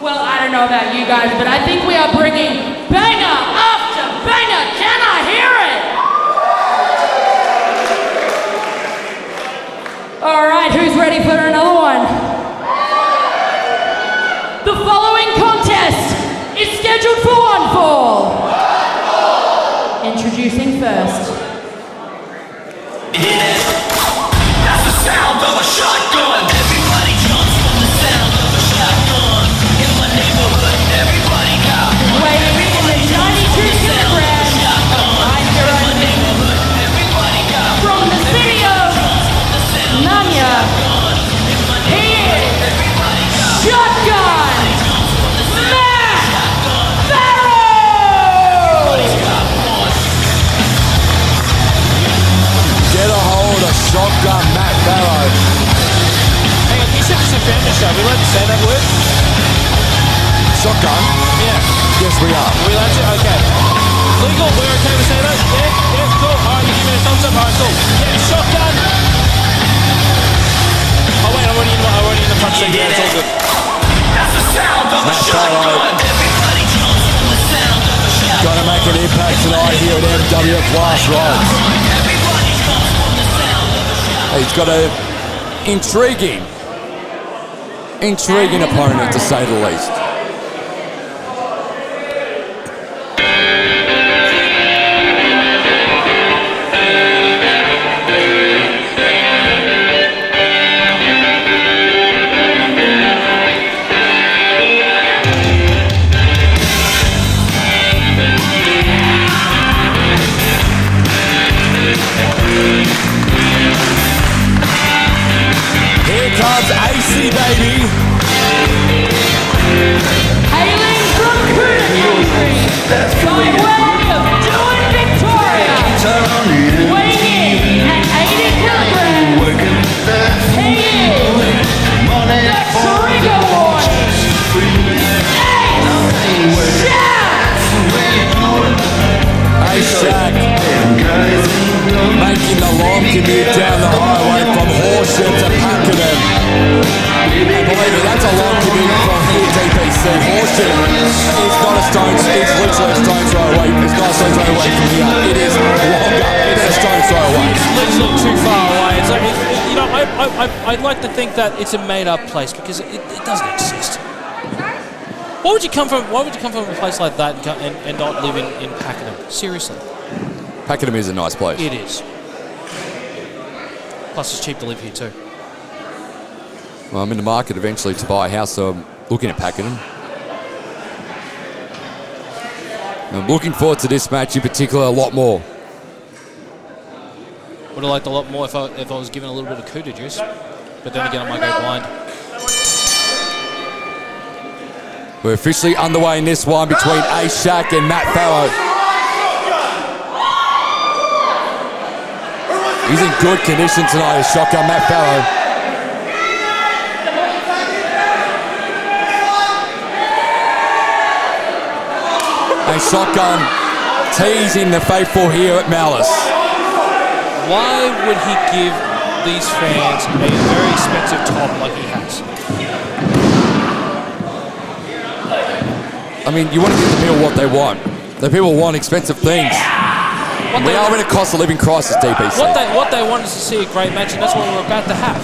Speaker 4: Well, I don't know about you guys, but I think we are bringing banger after banger. Can I hear it? All right, who's ready for another one? The following contest is scheduled for one fall. Introducing first.
Speaker 2: That's the sound of a shotgun. Everybody jumps from the sound of a shotgun. In my neighborhood, everybody got one.
Speaker 4: Weighing in the 92 kilograms of my neighborhood,
Speaker 2: everybody got
Speaker 4: from the city of Nanya, he is Shotgun Matt Barrow!
Speaker 3: Get a hold of Shotgun Matt Barrow.
Speaker 5: Hang on, you said it's a family show. Are we allowed to say that word?
Speaker 3: Shotgun?
Speaker 5: Yeah.
Speaker 3: Yes, we are.
Speaker 5: Are we allowed to? Okay. Legal, we're okay to say that? Yeah, cool. Alright, you give me a thumbs up. Alright, cool. Yeah, shotgun. Oh wait, I'm already in the front seat. Yeah, it's all good.
Speaker 2: That's the sound of a
Speaker 3: Matt
Speaker 2: shotgun.
Speaker 3: Barrow.
Speaker 2: Everybody jumps from the sound of a shotgun.
Speaker 3: Gonna make an impact tonight here at MWF Last Rites.
Speaker 2: Everybody jumps from the sound of a shotgun.
Speaker 3: He's got an intriguing opponent to say the least. Here comes AC, baby.
Speaker 4: Hailing from Krueger, by way of doing Victoria, weighing in at 80 kilograms, he is the Krueger Warrior,
Speaker 3: A-Shack making the long commute down the highway from Horsham to Pakenham. And believe me, that's a long commute from here, DPC. Horsham is not a stone's, it's literally a stone's throw away. It's not a stone's throw away from here. It is longer. It is a stone's throw away.
Speaker 5: It's literally too far away. It's like, I'd like to think that it's a made-up place because it doesn't exist. Why would you come from a place like that and not live in Pakenham? Seriously.
Speaker 3: Pakenham is a nice place.
Speaker 5: It is. Plus, it's cheap to live here too.
Speaker 3: Well, I'm in the market eventually to buy a house, so I'm looking at Pakenham. I'm looking forward to this match in particular a lot more.
Speaker 5: Would have liked a lot more if I was given a little bit of Kuda juice. But then again, I might go blind.
Speaker 3: We're officially underway in this one between A-Shack and Matt Barrow. He's in good condition tonight as Shotgun Matt Barrow. And Shotgun teasing the faithful here at Malice.
Speaker 5: Why would he give these fans a very expensive top like he has?
Speaker 3: I mean, you want to give the people what they want. The people want expensive things. We are in a cost of living crisis, DPC.
Speaker 5: What they want is to see a great match, and that's what we're about to have.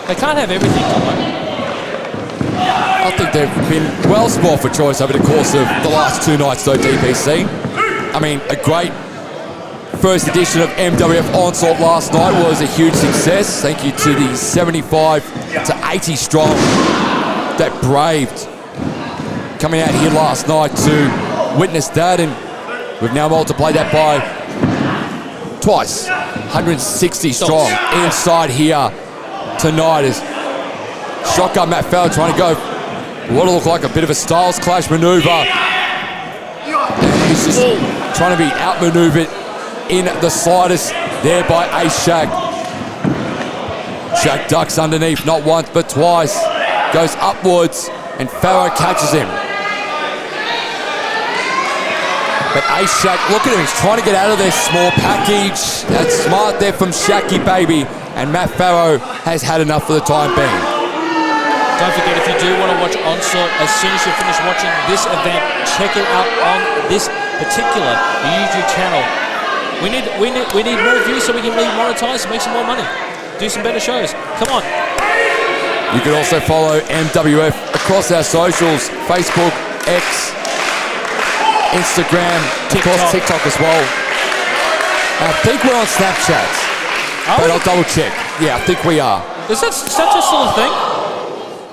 Speaker 5: They can't have everything tonight.
Speaker 3: I think they've been well spoiled for choice over the course of the last 2 nights, though, DPC. I mean, a great first edition of MWF Onslaught last night was a huge success. Thank you to the 75 to 80 strong that braved coming out here last night to witness that, and we've now multiplied that by twice. 160 strong inside here tonight as Shotgun Matt Farrell trying to go what will look like a bit of a styles clash maneuver. And he's just trying to be outmaneuvered in the slightest there by Ace Shack. Shack ducks underneath not once but twice. Goes upwards and Farrow catches him. But Ace Shack, look at him, he's trying to get out of this small package. That's smart there from Shacky baby. And Matt Farrow has had enough for the time being.
Speaker 5: Don't forget, if you do want to watch Onslaught, as soon as you finish watching this event, check it out on this particular YouTube channel. We need more views so we can be monetized and make some more money. Do some better shows. Come on.
Speaker 3: You can also follow MWF across our socials, Facebook, X, Instagram, of course TikTok as well. I think we're on Snapchat, but I'll double check. Yeah, I think we are.
Speaker 5: Is that Snapchat still a thing?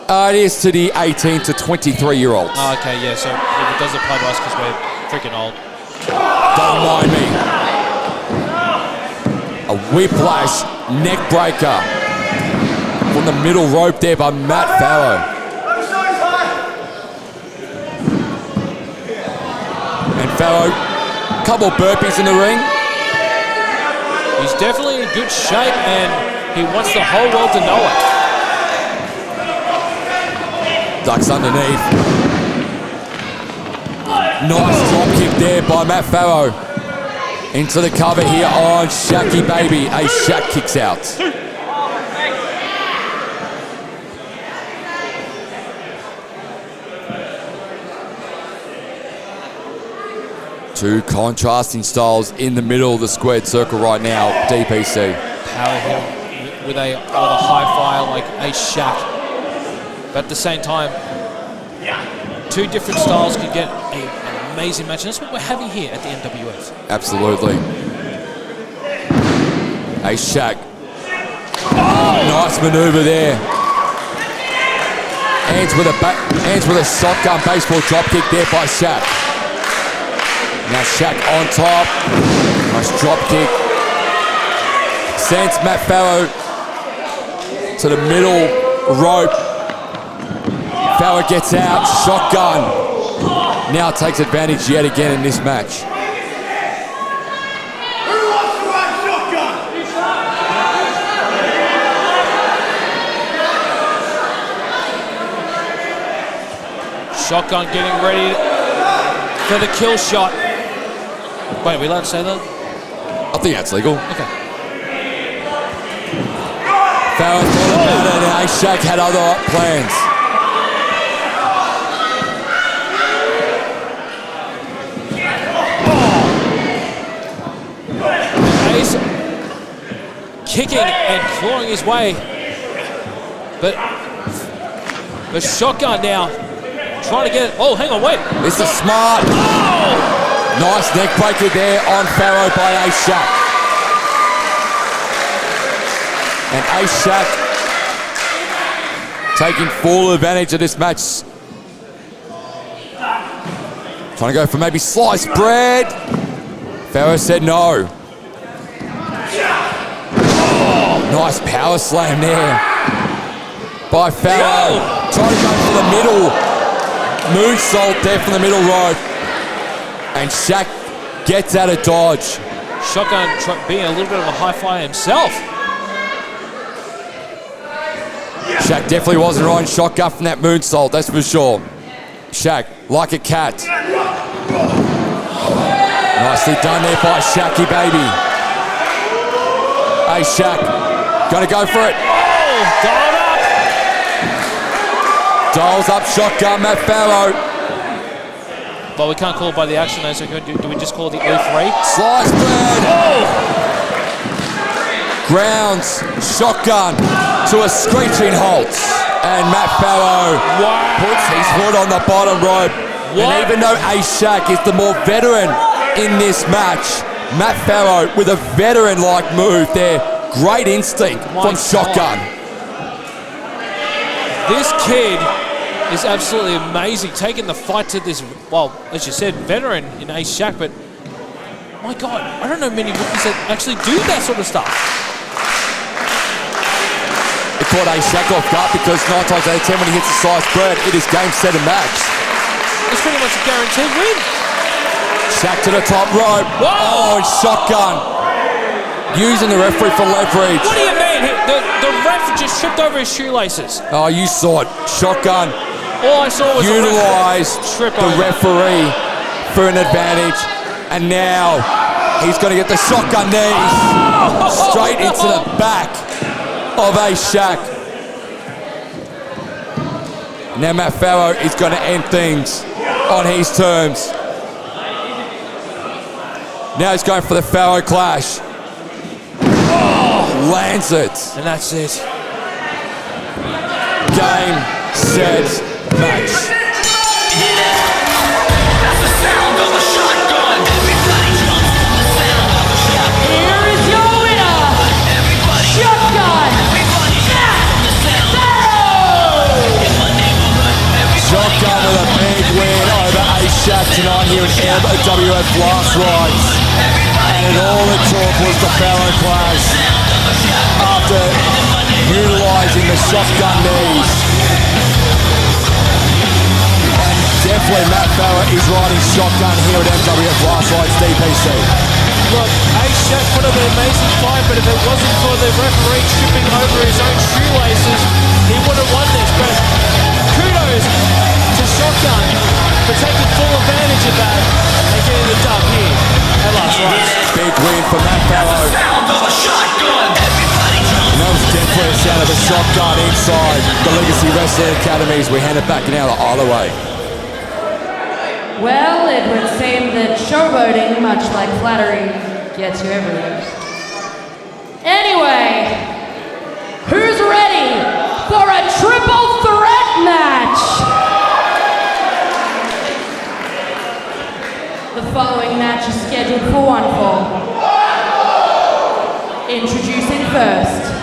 Speaker 3: It is to the 18 to 23-year-olds.
Speaker 5: Oh, okay, yeah, so it does apply to us because we're freaking old.
Speaker 3: Don't mind me. A whiplash neck breaker from the middle rope there by Matt Farrow. And Farrow, couple burpees in the ring.
Speaker 5: He's definitely in good shape and he wants the whole world to know it.
Speaker 3: Ducks underneath. Nice drop kick there by Matt Farrow. Into the cover here on Shacky baby. A Shack kicks out. Two contrasting styles in the middle of the squared circle right now, DPC.
Speaker 5: Power hill with a high fire like a Shack. But at the same time, two different styles could get an amazing match. And that's what we're having here at the MWF.
Speaker 3: Absolutely. A Shack. Nice maneuver there. Ends with a shotgun baseball drop kick there by Shack. Now Shack on top. Nice drop kick. Sends Matt Farrow to the middle rope. Farrow gets out, shotgun. Now takes advantage yet again in this match.
Speaker 1: Who wants to ride shotgun?
Speaker 5: Shotgun getting ready for the kill shot. Wait, are we allowed to say that?
Speaker 3: I think that's legal.
Speaker 5: Okay.
Speaker 3: Farrow thought about it and Ace Shack had other plans.
Speaker 5: Ace kicking and clawing his way. But the shotgun now trying to get it. Oh, hang on, wait.
Speaker 3: This is smart.
Speaker 5: Oh!
Speaker 3: Nice neck breaker there on Farrow by Ace Shack. And Ace Shack taking full advantage of this match. Trying to go for maybe sliced bread. Farrow said no. Oh, nice power slam there by Farrow. Trying to go for the middle. Moonsault there from the middle rope. And Shack gets out of dodge.
Speaker 5: Shotgun being a little bit of a high flyer himself.
Speaker 3: Shack definitely wasn't riding shotgun from that moonsault, that's for sure. Shack, like a cat. Nicely done there by Shacky, baby. Hey, Shaq, gonna go for it.
Speaker 5: Oh, dialed up.
Speaker 3: Dials up, shotgun, Matt Barrow.
Speaker 5: Well, we can't call it by the action though, so do we just call it the O3?
Speaker 3: Slice bread.
Speaker 5: Oh!
Speaker 3: Grounds, shotgun to a screeching halt. And Matt Barrow puts his foot on the bottom rope.
Speaker 5: What?
Speaker 3: And even though A-Shaq is the more veteran in this match, Matt Barrow with a veteran-like move there. Great instinct from shotgun.
Speaker 5: This kid is absolutely amazing, taking the fight to this, well, as you said, veteran in A-Shaq, but my God, I don't know many rookies that actually do that sort of stuff.
Speaker 3: It caught A-Shaq off guard because 9 times out of 10 when he hits the sliced bread, it is game, set and match.
Speaker 5: It's pretty much a guaranteed win.
Speaker 3: Shaq to the top rope.
Speaker 5: Whoa!
Speaker 3: Oh, and shotgun. Using the referee for leverage.
Speaker 5: What do you mean? The ref just tripped over his shoelaces.
Speaker 3: Oh, you saw it. Shotgun.
Speaker 5: All I saw was
Speaker 3: utilised the referee for an advantage. And now he's going to get the shotgun knees straight into the back of A-Shaq. Now Matt Barrow is going to end things on his terms. Now he's going for the Barrow clash. Oh, lands it.
Speaker 5: And that's it.
Speaker 3: Game, set, match.
Speaker 2: That's the sound of a shotgun. Everybody jumps to the sound of a shotgun.
Speaker 4: Here is your winner,
Speaker 2: Everybody,
Speaker 4: Shotgun
Speaker 2: everybody
Speaker 4: Matt
Speaker 2: from the sound
Speaker 4: Barrow.
Speaker 2: in my neighborhood. Everybody
Speaker 3: Shotgun with a big win over A-Shaq tonight here in MWF Last Rites. And all it took was the Barrow clash after utilising the shotgun knees. And definitely Matt Barrow is riding shotgun here at MWF Last Rites DPC.
Speaker 5: Look, A-Shaq put up an amazing fight, but if it wasn't for the referee tripping over his own shoelaces, he would have won this. But kudos to Shotgun for taking full advantage of that and getting the dub here at Last Rites.
Speaker 3: Big win for Matt Barrow.
Speaker 2: sound of a shotgun. Everybody jumps.
Speaker 3: And that was definitely a sound of a shotgun inside the Legacy Wrestling Academies. We hand it back now to Isla Way.
Speaker 4: Well, it would seem that showboating, much like flattery, gets you everywhere. Anyway, who's ready for a triple threat match? The following match is scheduled for one fall. Introducing first.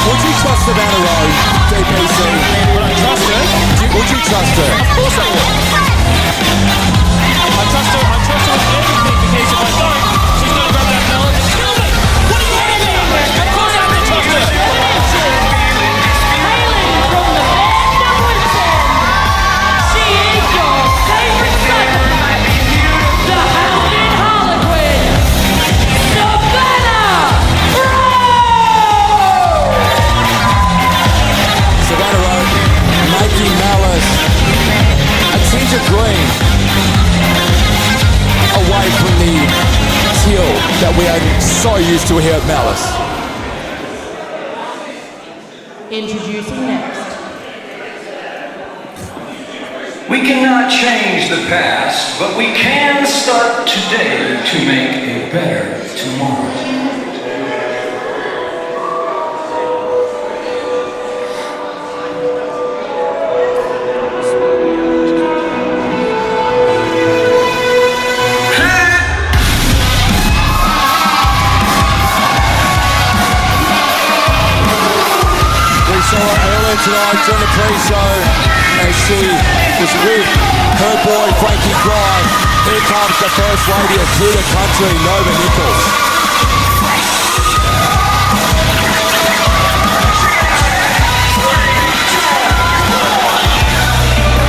Speaker 3: Would you trust Savannah Rowe, DPC?
Speaker 5: Would I trust her?
Speaker 3: Would you trust her?
Speaker 5: Of course I would. I trust her with everything because if I don't, she's going to grab that mallet and kill me. What are you on about? Of course I have to trust her.
Speaker 4: Hailing from the land of Wisconsin, she is your favorite sucker, the Hounded Harlequin, Savannah Rowe!
Speaker 3: Savannah Rowe making Malice a tinge of green away from the teal that we are so used to here at Malice.
Speaker 4: Introducing next.
Speaker 6: We cannot change the past, but we can start today to make a better tomorrow.
Speaker 3: We saw her earlier tonight during the pre-show as she was with her boy Frankie Grimes. Here comes the First Lady of Krueger Country, Nova Nichols.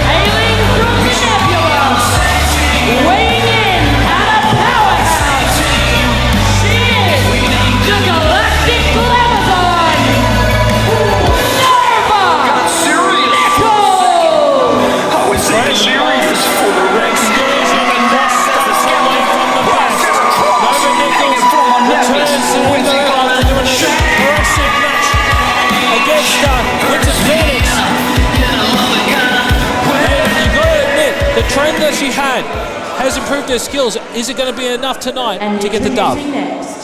Speaker 4: Hailing from the Nebula,
Speaker 5: the training that she had has improved her skills. Is it going to be enough tonight to get the dub?
Speaker 4: Next.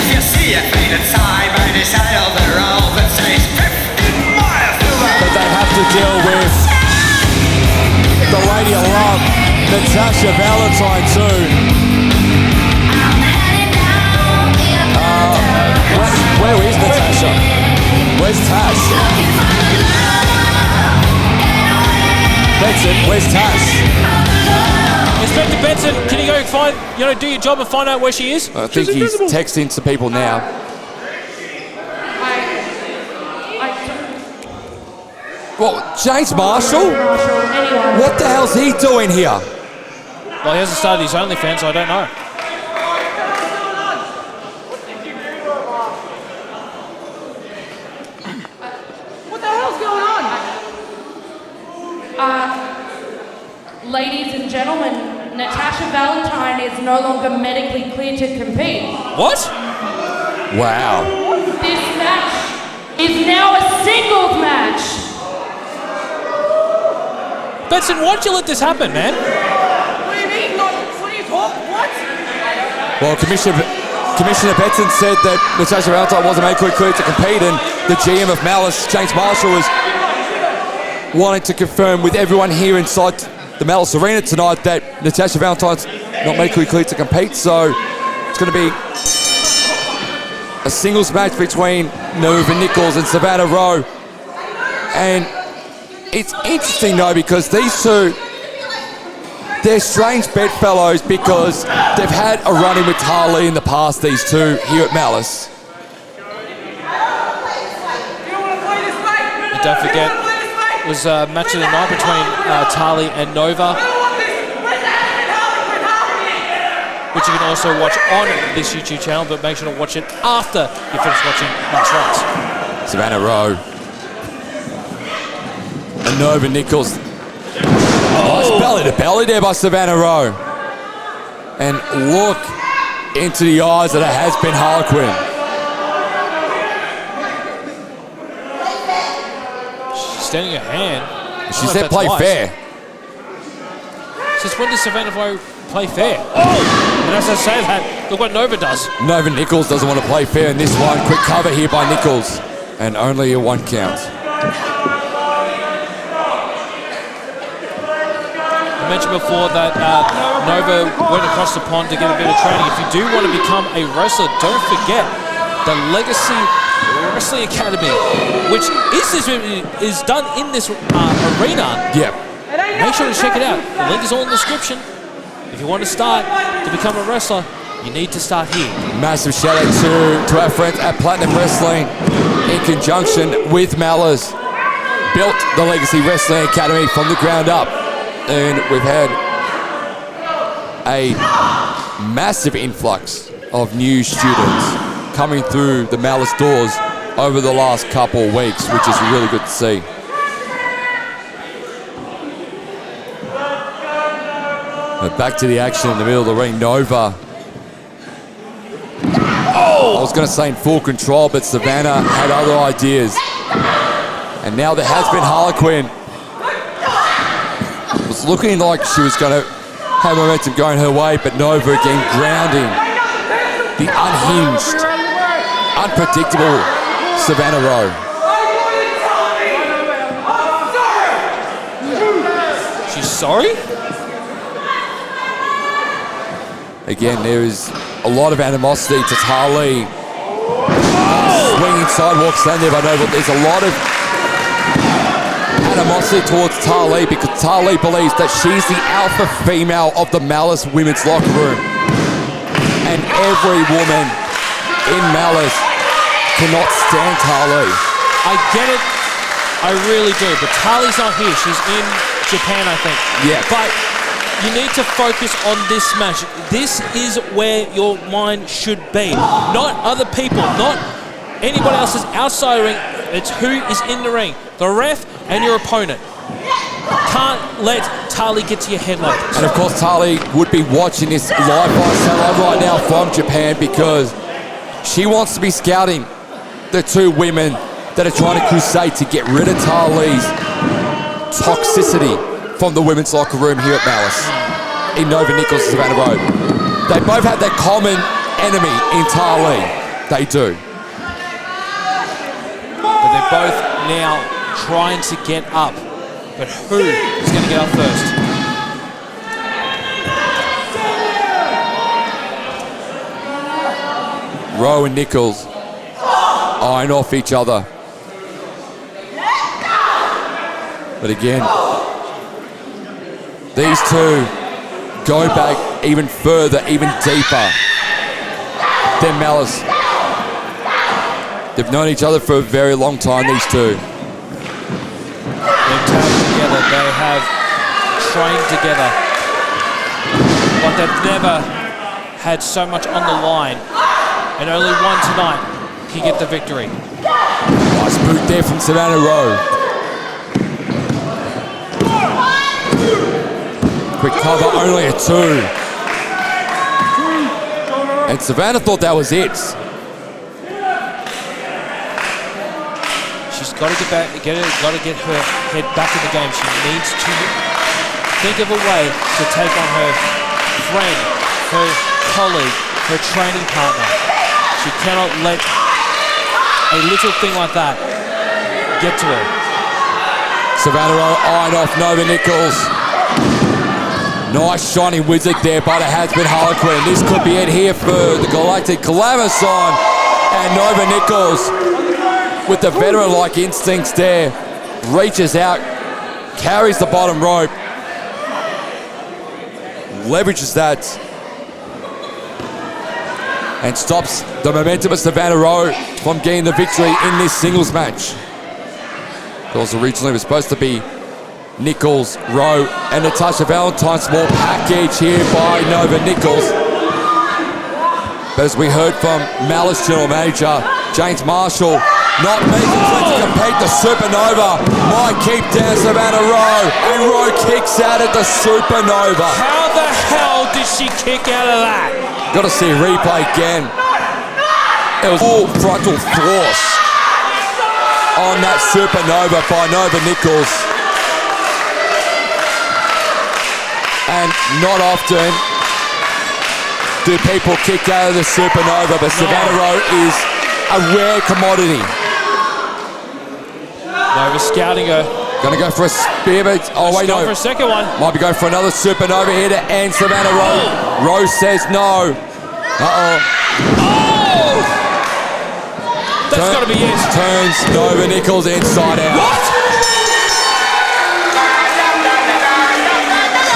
Speaker 7: If you see a faded sign by the side of the road that says 15 miles to the
Speaker 3: But they have to deal with the Lady of Love, Natasha Valentine too. Where is Natasha? Where's Tash? Benson, where's Tash?
Speaker 5: Inspector Benson, can you go find, do your job and find out where she is?
Speaker 3: I think he's texting to people now. Well, James Marshall? What the hell's he doing here?
Speaker 5: Well, he hasn't started his OnlyFans, so I don't know.
Speaker 4: What the hell's going on? Ladies and gentlemen, Natasha Valentine is no longer medically cleared to compete.
Speaker 5: What?
Speaker 3: Wow.
Speaker 4: This match is now a singles match.
Speaker 5: Benson, why'd you let this happen, man?
Speaker 7: What do you mean? What are you talking? What?
Speaker 3: Well, Commissioner Benson said that Natasha Valentine wasn't medically cleared to compete, and the GM of Malice, James Marshall, was wanting to confirm with everyone here inside the Malice Arena tonight that Natasha Valentine's not medically cleared to compete, so it's going to be a singles match between Nova Nichols and Savannah Rowe. And it's interesting though, because these two, they're strange bedfellows because they've had a run-in with Harley in the past, these two here at Malice.
Speaker 5: And don't forget, it was a match of the night between Tali and Nova, which you can also watch on this YouTube channel, but make sure to watch it after you finish watching Last Rites.
Speaker 3: Savannah Rowe. And Nova Nichols. Nice belly to belly there by Savannah Rowe. And look into the eyes of the has-been Harlequin.
Speaker 5: She's extending her hand.
Speaker 3: She said play fair.
Speaker 5: Since when does Savannah Rowe play fair? Oh! And as I say that, look what Nova does.
Speaker 3: Nova Nichols doesn't want to play fair in this one. Quick cover here by Nichols. And only a 1 count.
Speaker 5: I mentioned before that Nova went across the pond to get a bit of training. If you do want to become a wrestler, don't forget the Legacy Wrestling Academy, which is done in this arena.
Speaker 3: Yep.
Speaker 5: Make sure to check it out. The link is all in the description. If you want to start to become a wrestler, you need to start here.
Speaker 3: Massive shout out to our friends at Platinum Wrestling in conjunction with Malice. Built the Legacy Wrestling Academy from the ground up. And we've had a massive influx of new students coming through the Malice doors over the last couple of weeks, which is really good to see. But back to the action in the middle of the ring. Nova. I was going to say in full control, but Savannah had other ideas. And now there has been Harlequin. It was looking like she was going to have momentum going her way, but Nova again grounding the unhinged, unpredictable Savannah Rowe.
Speaker 5: She's sorry?
Speaker 3: Again, there is a lot of animosity to Tali. Swinging sidewalk slam there by Nova. There's a lot of animosity towards Tali because Tali believes that she's the alpha female of the Malice women's locker room. And every woman in Malice cannot stand Tali.
Speaker 5: I get it. I really do. But Tali's not here. She's in Japan, I think.
Speaker 3: Yeah.
Speaker 5: But you need to focus on this match. This is where your mind should be. Not other people, not anybody else's outside the ring. It's who is in the ring. The ref and your opponent. Can't let Tali get to your head like this.
Speaker 3: And of course, Tali would be watching this live by satellite right now from Japan because she wants to be scouting the two women that are trying to crusade to get rid of Tali's toxicity from the women's locker room here at Malice in Nova Nichols and Savannah Rowe. They both have their common enemy in Tali. They do.
Speaker 5: But they're both now trying to get up. But who is going to get up first?
Speaker 3: Rowe and Nichols eyeing off each other. But again, these two go back even further, even deeper than Malice. They've known each other for a very long time, these two.
Speaker 5: They've tagged together, they have trained together. But they've never had so much on the line. And only one tonight can get the victory.
Speaker 3: Nice boot there from Savannah Rowe. Quick cover, only a 2. And Savannah thought that was it.
Speaker 5: She's got to get back, got to get her head back in the game. She needs to think of a way to take on her friend, her colleague, her training partner. She cannot let a little thing like that get to her.
Speaker 3: Savannah Rowe eyeing off Nova Nichols. Nice shining wizard there, but it has been Harlequin. This could be it here for the Galactic Glamazon. And Nova Nichols, with the veteran-like instincts there, reaches out, carries the bottom rope, leverages that, and stops the momentum of Savannah Rowe from getting the victory in this singles match. Of course, originally it was supposed to be Nichols, Rowe, and Natasha Valentine. Small package here by Nova Nichols. But as we heard from Malice General Manager James Marshall, not many to compete. The Supernova might keep down Savannah Rowe, and Rowe kicks out at the Supernova.
Speaker 5: How the hell did she kick out of that?
Speaker 3: Got to see a replay again. It was full frontal force on that Supernova by Nova Nichols. And not often do people kick out of the Supernova, but Savannah Rowe is a rare commodity.
Speaker 5: Nova scouting her.
Speaker 3: Gonna go for a spear, but oh wait, no.
Speaker 5: For a second one.
Speaker 3: Might be going for another Supernova here to end Savannah Rowe. Rowe says no. Uh-oh.
Speaker 5: Oh! That's gotta be it.
Speaker 3: Turns Nova Nichols inside out.
Speaker 5: What?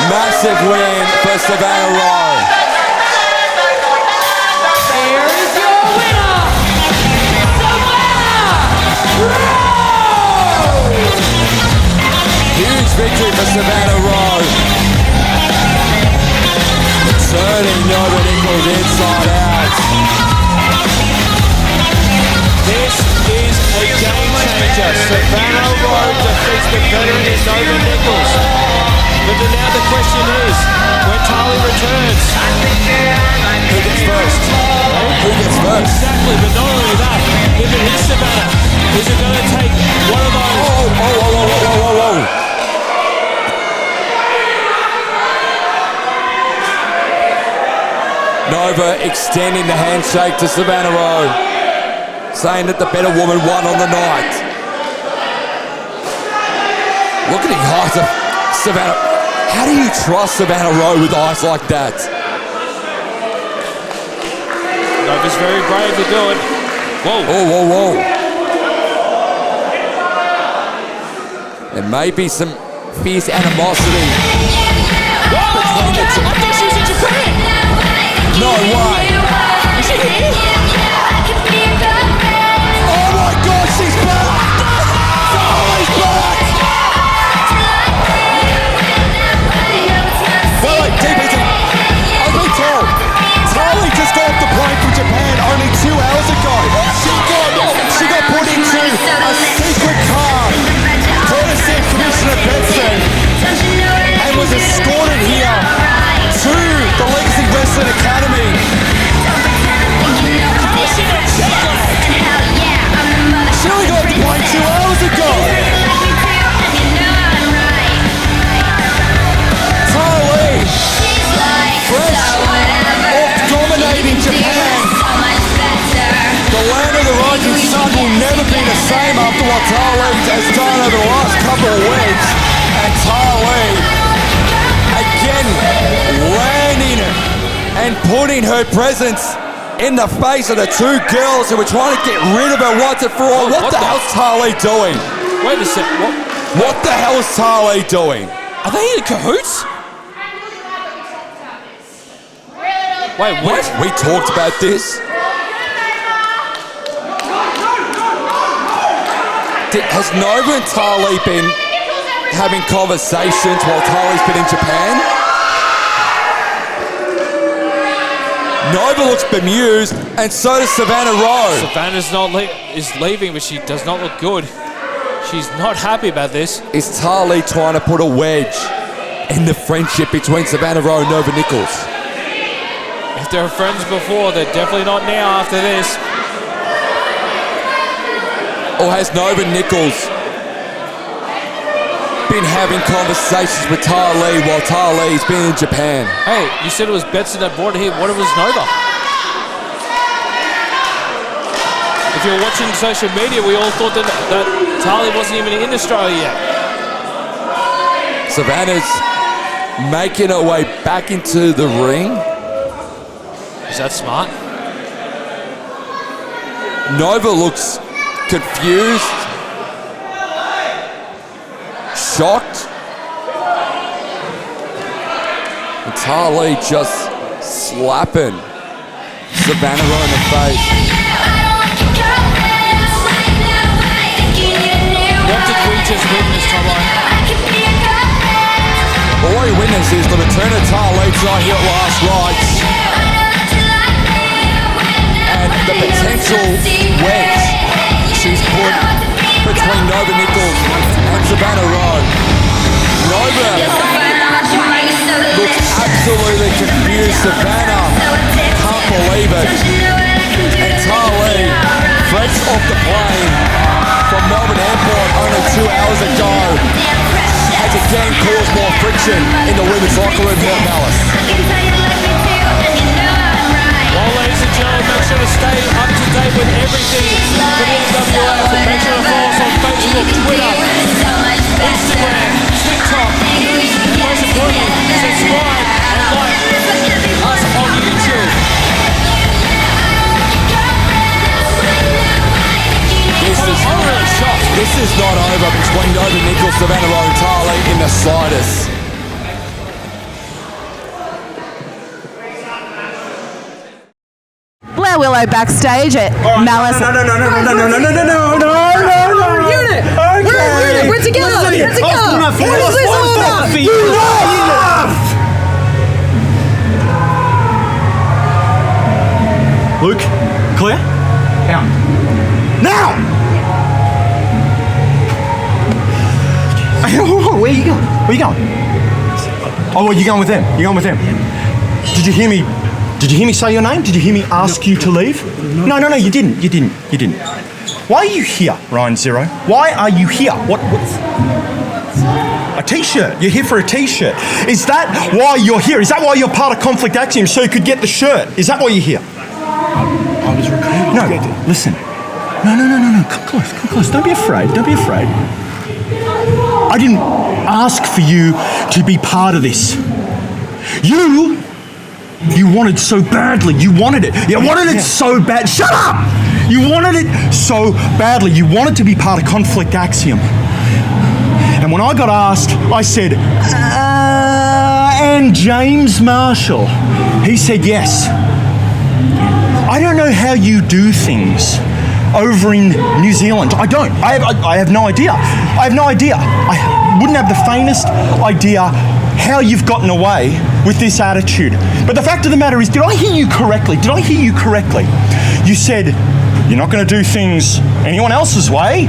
Speaker 3: Massive win for Savannah Rowe.
Speaker 4: Here is your winner, Savannah Rowe!
Speaker 3: Huge victory for Savannah Rowe. Turning Nova Nichols inside out.
Speaker 5: This is a game changer. Savannah Rowe defeats the veteran Nova Nichols. But now the question is, when Tali returns,
Speaker 3: Who gets first? Who gets first?
Speaker 5: exactly, but not only that, if it is Savannah, is it going to take one of those?
Speaker 3: Whoa. Nova extending the handshake to Savannah Rowe, saying that the better woman won on the night. Look at the eyes of Savannah. How do you trust Savannah Rowe with eyes like that?
Speaker 5: Nova's very brave to do it. Whoa. There may be some fierce animosity between the two.
Speaker 2: I thought she was in Japan.
Speaker 3: No way.
Speaker 2: Is she here?
Speaker 3: Oh my God, she's back! Tali's back! Wait, DPT. I've been told Tali just got off the plane from Japan only 2 hours ago. She got put into a secret car courtesy of Commissioner Benson what Tali has done over the last couple of weeks. And Tali, again, landing and putting her presence in the face of the two girls who were trying to get rid of her once and for all. What the hell's Tali doing?
Speaker 5: Wait a sec.
Speaker 3: What the hell is Tali doing?
Speaker 5: Are they in cahoots? Wait, what?
Speaker 3: We talked about this. Has Nova and Tali been having conversations while Tali's been in Japan? Nova looks bemused, and so does Savannah Rowe.
Speaker 5: Savannah's is leaving, but she does not look good. She's not happy about this.
Speaker 3: Is Tali trying to put a wedge in the friendship between Savannah Rowe and Nova Nichols?
Speaker 5: If they were friends before, they're definitely not now after this.
Speaker 3: Or has Nova Nichols been having conversations with Tali while Tali's been in Japan?
Speaker 5: Hey, you said it was Betson that brought it here. What if it was Nova? If you're watching social media, we all thought that Tali wasn't even in Australia yet.
Speaker 3: Savannah's making her way back into the ring.
Speaker 5: Is that smart?
Speaker 3: Nova looks confused, shocked, and Tali just slapping Savannah Rowe in the face.
Speaker 5: What did we just witness, Tomo?
Speaker 3: All we witness is the return of Tali tonight here at Last Rites, and the potential wedge she's put between Nova Nichols and Savannah Rowe. Nova looks absolutely confused. Savannah can't believe it. And Tali, fresh off the plane from Melbourne Airport only 2 hours ago, has again caused more friction in the women's locker room here at Malice.
Speaker 5: Well, ladies and gentlemen, make sure to stay up to date with everything from the MWF. Make sure to follow us on Facebook, Twitter, Instagram, TikTok, and most importantly, subscribe and like us on YouTube. I'm really shocked.
Speaker 3: This is not over between Nova Nichols, Savannah Rowe and Tali in the slightest.
Speaker 8: Blair Willow backstage at Malice.
Speaker 9: No. Unit. We're together. What is this all about?
Speaker 1: Luke, clear? Out. Now! Where are you going? Where are you going? Oh, well, you're going with them. You're going with them. Did you hear me? Did you hear me say your name? Did you hear me ask you to leave? No, you didn't. You didn't. Why are you here, Ryan Zero? Why are you here? What's a t-shirt? You're here for a t-shirt. Is that why you're here? Is that why you're part of Conflict Axiom, so you could get the shirt? Is that why you're here?
Speaker 9: I was recruited.
Speaker 1: No, listen. No. Come close. Don't be afraid. I didn't ask for you to be part of this. You wanted so badly. You wanted it. You wanted it so bad. Shut up! You wanted it so badly. You wanted to be part of Conflict Axiom. And when I got asked, I said, and James Marshall. He said yes. I don't know how you do things over in New Zealand. I don't. I have no idea. I wouldn't have the faintest idea how you've gotten away with this attitude. But the fact of the matter is, did I hear you correctly? You said, you're not going to do things anyone else's way.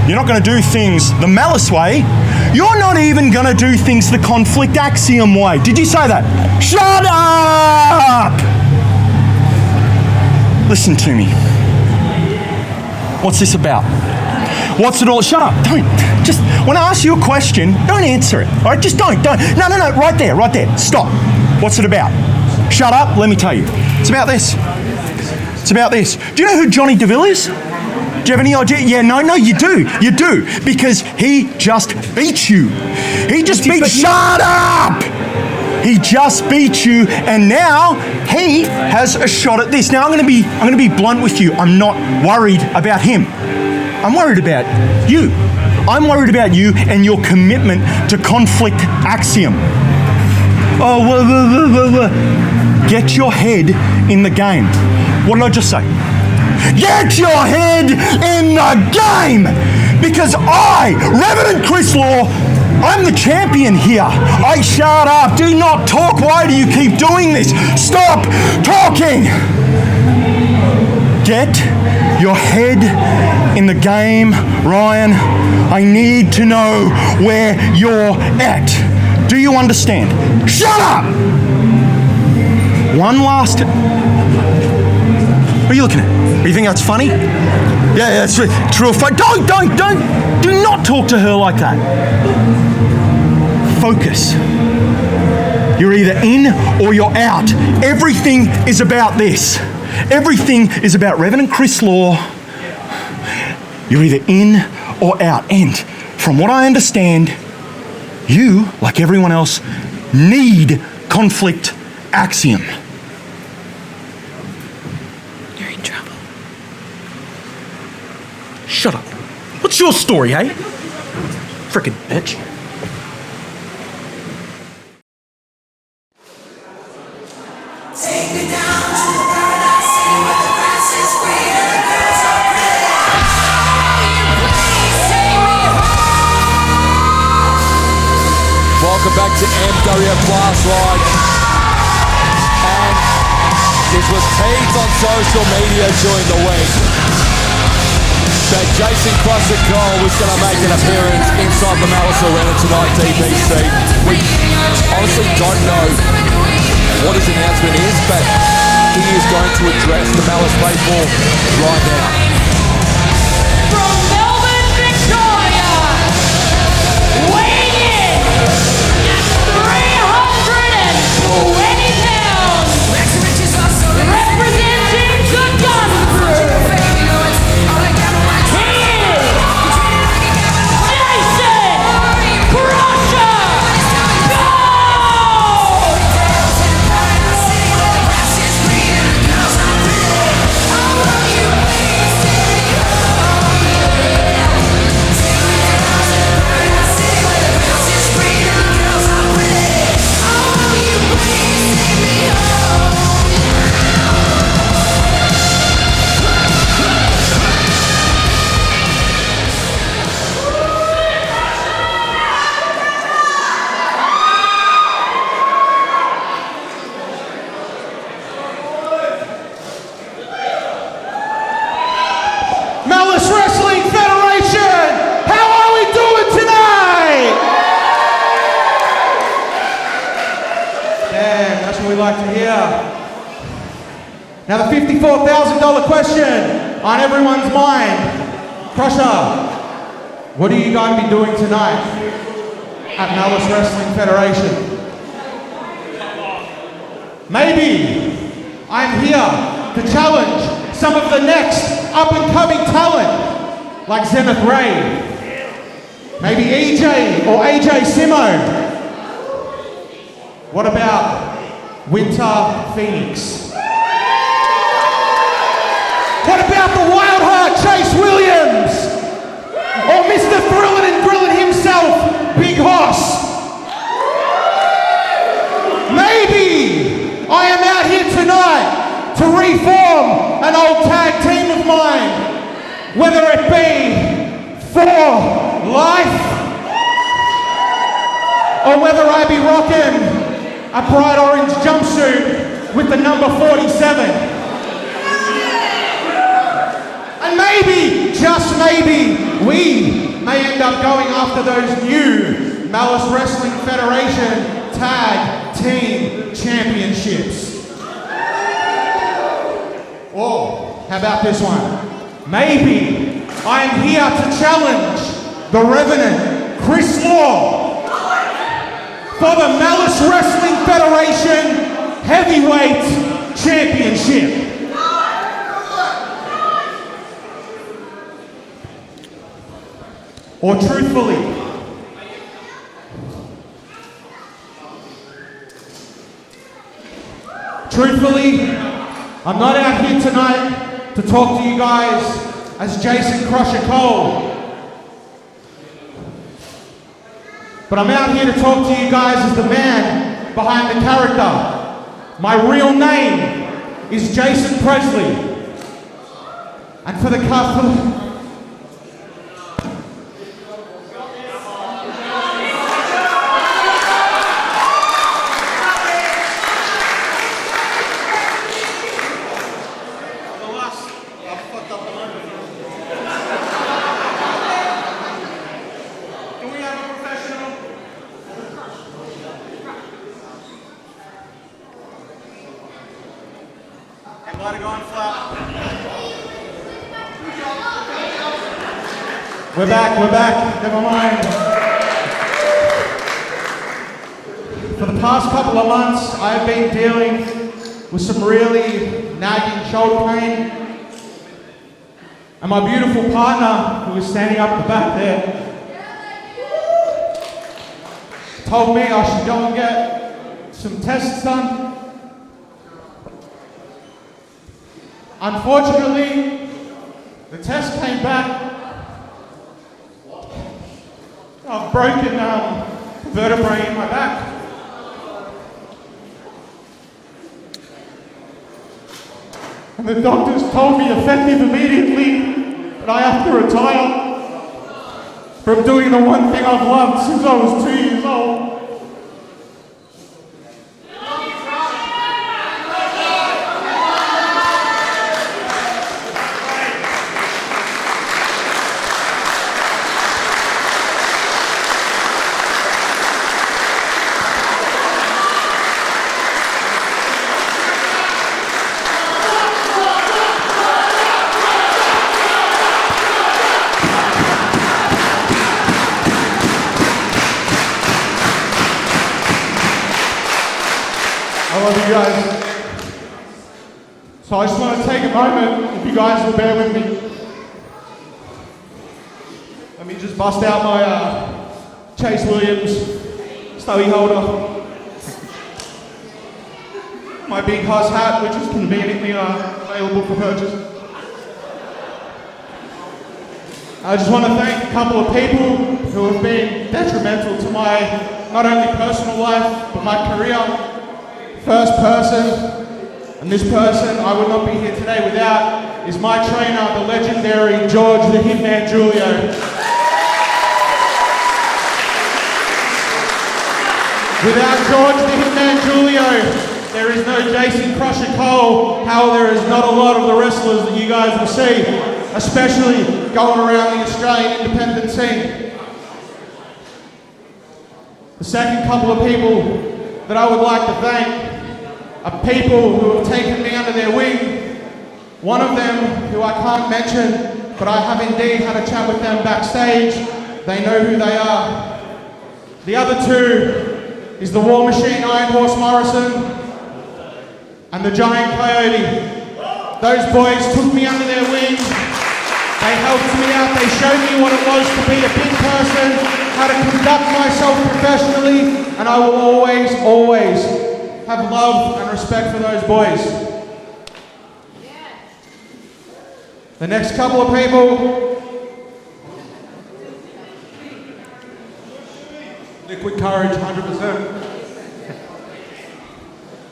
Speaker 1: You're not going to do things the Malice way. You're not even going to do things the Conflict Axiom way. Did you say that? Shut up! Listen to me. What's this about? What's it all? Shut up. Don't. Just, when I ask you a question, don't answer it. All right? Just don't. No. Right there. Stop. What's it about? Shut up. Let me tell you. It's about this. Do you know who Johnny DeVille is?
Speaker 10: Do you have any idea? Yeah, no, you do. You do. Because he just beat you. He just beat... Shut up! He just beat you, and now he has a shot at this. Now I'm going to be blunt with you. I'm not worried about him. I'm worried about you. I'm worried about you and your commitment to conflict axiom. Oh, get your head in the game. What did I just say? Get your head in the game! Because I, Reverend Chris Law, I'm the champion here. I shut up. Do not talk. Why do you keep doing this? Stop talking. Get your head in the game, Ryan. I need to know where you're at. Do you understand? Shut up! One last... What are you looking at? You think that's funny? Yeah, that's true. Don't. Do not talk to her like that. Focus. You're either in or you're out. Everything is about this. Everything is about Reverend Chris Law. You're either in or out. And from what I understand, you, like everyone else, need conflict axiom.
Speaker 8: You're in trouble.
Speaker 10: Shut up. What's your story, hey? Frickin' bitch.
Speaker 2: Take me down to the paradise city where the grass is green and the girls are pretty. Please take me home.
Speaker 3: Welcome back to MWF Last Rites. And this was teased on social media during the week that Jason Crusher Cole was going to make an appearance inside the Malice Arena tonight, DBC. We honestly don't know what his announcement is, but he is going to address the Malice faithful right now.
Speaker 2: From Melbourne, Victoria, weighing in at 320 pounds, representing the gun crew, he is Jason Crusher
Speaker 1: Malice Wrestling Federation, how are we doing tonight? Damn, that's what we like to hear. Now the $54,000 question on everyone's mind. Crusher, what are you going to be doing tonight at Malice Wrestling Federation? Maybe I'm here to challenge some of the next up-and-coming talent, like Zenith Ray, maybe EJ or AJ Simo. What about Winter Phoenix? What about the Wild Heart Chase Williams? Or Mr. Thrillin' and Grillin' himself, Big Hoss? Maybe I am out here tonight to reform an old tag team of mine, whether it be for life or whether I be rocking a bright orange jumpsuit with the number 47. And maybe, just maybe, we may end up going after those new Malice Wrestling Federation Tag Team Championships. Or, how about this one? Maybe I'm here to challenge the Revenant Chris Law for the Malice Wrestling Federation Heavyweight Championship.
Speaker 11: Or truthfully? Truthfully, I'm not out here tonight to talk to you guys as Jason Crusher Cole. But I'm out here to talk to you guys as the man behind the character. My real name is Jason Presley. And for the We're back, never mind. For the past couple of months, I've been dealing with some really nagging shoulder pain. And my beautiful partner, who is standing up the back there, told me I should go and get some tests done. Unfortunately, the test came back. I've broken vertebrae in my back. And the doctors told me effective immediately that I have to retire from doing the one thing I've loved since I was 2 years old. I love you guys. So I just want to take a moment, if you guys will bear with me. Let me just bust out my Chase Williams stubby holder. My big house hat, which is conveniently available for purchase. I just want to thank a couple of people who have been detrimental to my not only personal life, but my career. First person, and this person I would not be here today without, is my trainer, the legendary George the Hitman Julio. Without George the Hitman Julio, there is no Jason Crusher Cole. How there is not a lot of the wrestlers that you guys will see, especially going around the Australian independent scene. The second couple of people that I would like to thank are people who have taken me under their wing. One of them, who I can't mention, but I have indeed had a chat with them backstage. They know who they are. The other two is the War Machine Iron Horse Morrison and the Giant Coyote. Those boys took me under their wing. They helped me out. They showed me what it was to be a big person, how to conduct myself professionally, and I will always, always have love and respect for those boys. The next couple of people, liquid courage, 100%.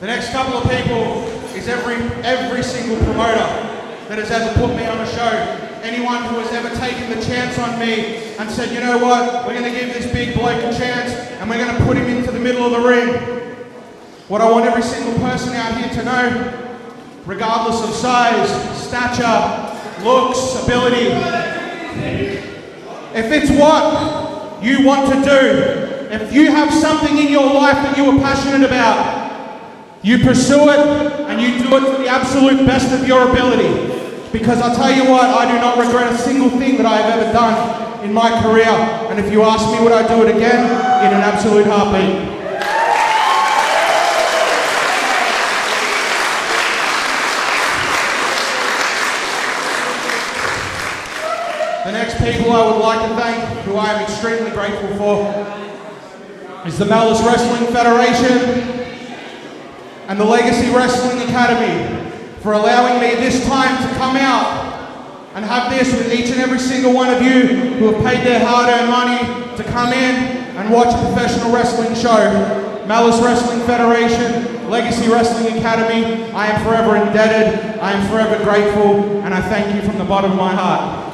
Speaker 11: The next couple of people is every single promoter that has ever put me on a show. Anyone who has ever taken the chance on me and said, you know what, we're going to give this big bloke a chance and we're going to put him into the middle of the ring. What I want every single person out here to know, regardless of size, stature, looks, ability, if it's what you want to do, if you have something in your life that you are passionate about, you pursue it and you do it to the absolute best of your ability. Because I tell you what, I do not regret a single thing that I have ever done in my career. And if you ask me, would I do it again? In an absolute heartbeat. The next people I would like to thank, who I am extremely grateful for, is the Malice Wrestling Federation and the Legacy Wrestling Academy for allowing me this time to come out and have this with each and every single one of you who have paid their hard-earned money to come in and watch a professional wrestling show. Malice Wrestling Federation, Legacy Wrestling Academy, I am forever indebted, I am forever grateful, and I thank you from the bottom of my heart.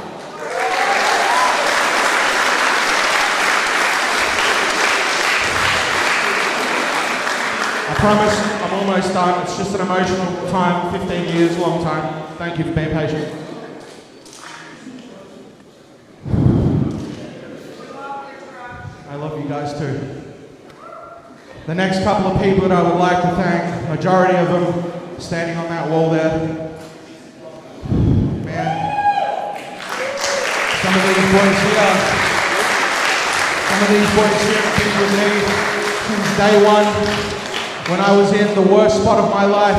Speaker 11: I promise I'm almost done. It's just an emotional time, 15 years, long time. Thank you for being patient. I love you guys too. The next couple of people that I would like to thank, majority of them standing on that wall there. Man, some of these boys here have been with me since day one. When I was in the worst spot of my life,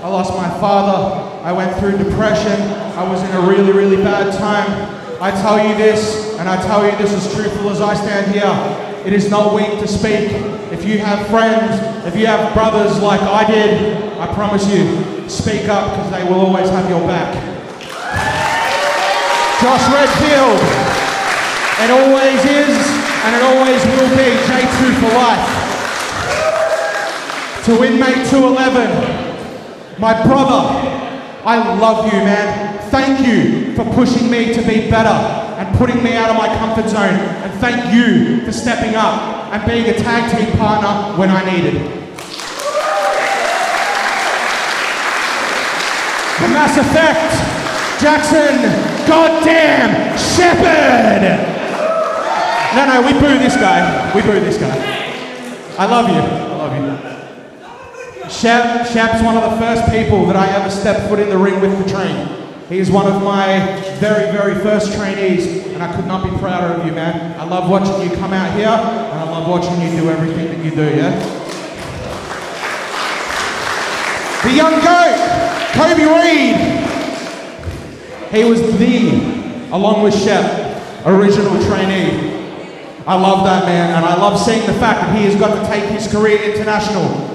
Speaker 11: I lost my father, I went through depression, I was in a really, really bad time. I tell you this, and I tell you this as truthful as I stand here, it is not weak to speak. If you have friends, if you have brothers like I did, I promise you, speak up because they will always have your back. Josh Redfield, it always is, and it always will be J2 for life. To inmate 211, my brother, I love you, man. Thank you for pushing me to be better and putting me out of my comfort zone. And thank you for stepping up and being a tag team partner when I needed. The Mass Effect, Jackson, goddamn Shepherd! No, we boo this guy. We boo this guy. I love you. I love you. Shep's one of the first people that I ever stepped foot in the ring with to train. He is one of my very, very first trainees, and I could not be prouder of you, man. I love watching you come out here, and I love watching you do everything that you do, yeah? The young goat, Kobe Reed. He was along with Shep, original trainee. I love that man, and I love seeing the fact that he has got to take his career international.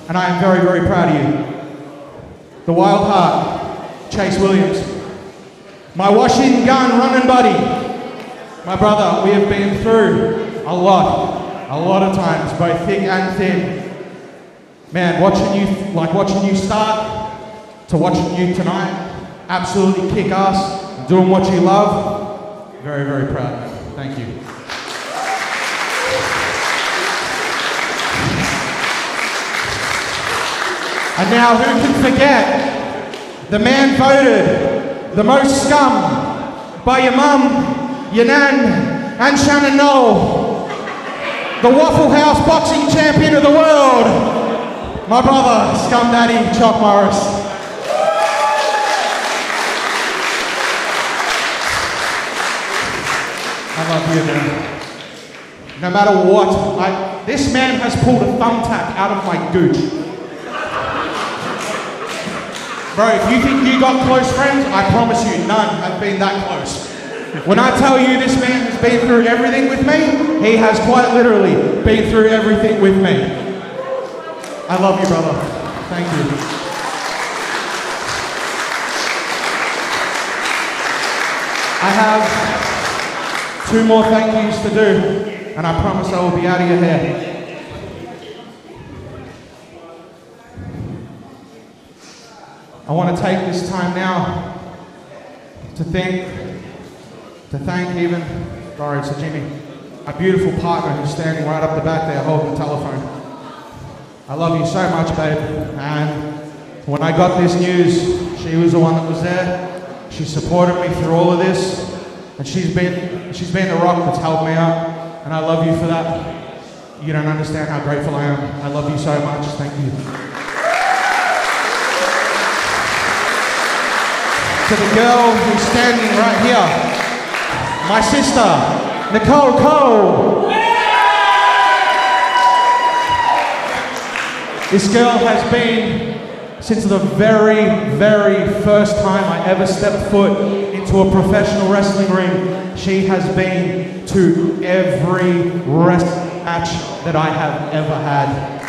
Speaker 11: And I am very, very proud of you. The Wild Heart, Chase Williams. My washing gun running buddy. My brother, we have been through a lot of times, both thick and thin. Man, watching you start to watching you tonight, absolutely kick ass, doing what you love. Very, very proud, man. Thank you. And now who can forget the man voted the most scum by your mum, your nan, and Shannon Knoll, the Waffle House boxing champion of the world, my brother, Scum Daddy, Chuck Morris. I love you, man. No matter what, this man has pulled a thumbtack out of my gooch. Bro, if you think you got close friends, I promise you, none have been that close. When I tell you this man has been through everything with me, he has quite literally been through everything with me. I love you, brother. Thank you. I have 2 more thank yous to do, and I promise I will be out of your hair. I want to take this time now to thank even, sorry, it's a Jimmy, a beautiful partner who's standing right up the back there holding the telephone. I love you so much, babe. And when I got this news, she was the one that was there. She supported me through all of this, and she's been the rock that's helped me out, and I love you for that. You don't understand how grateful I am. I love you so much. Thank you. To the girl who's standing right here, my sister, Nicole Cole. This girl has been Since the very, very first time I ever stepped foot into a professional wrestling ring, she has been to every wrestling match that I have ever had.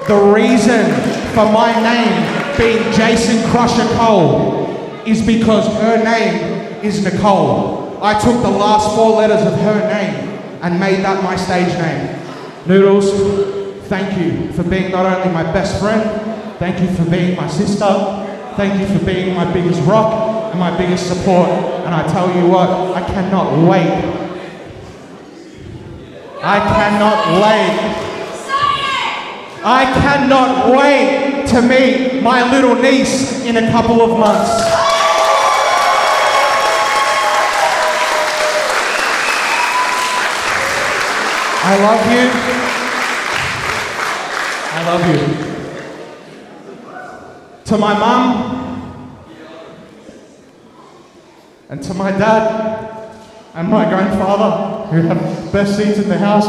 Speaker 11: The reason for my name being Jason Crusher Cole is because her name is Nicole. I took the last 4 letters of her name and made that my stage name. Noodles, thank you for being not only my best friend, thank you for being my sister, thank you for being my biggest rock and my biggest support. And I tell you what, I cannot wait. I cannot wait to meet my little niece in a couple of months. I love you. I love you. To my mum, and to my dad, and my grandfather, who have the best seats in the house.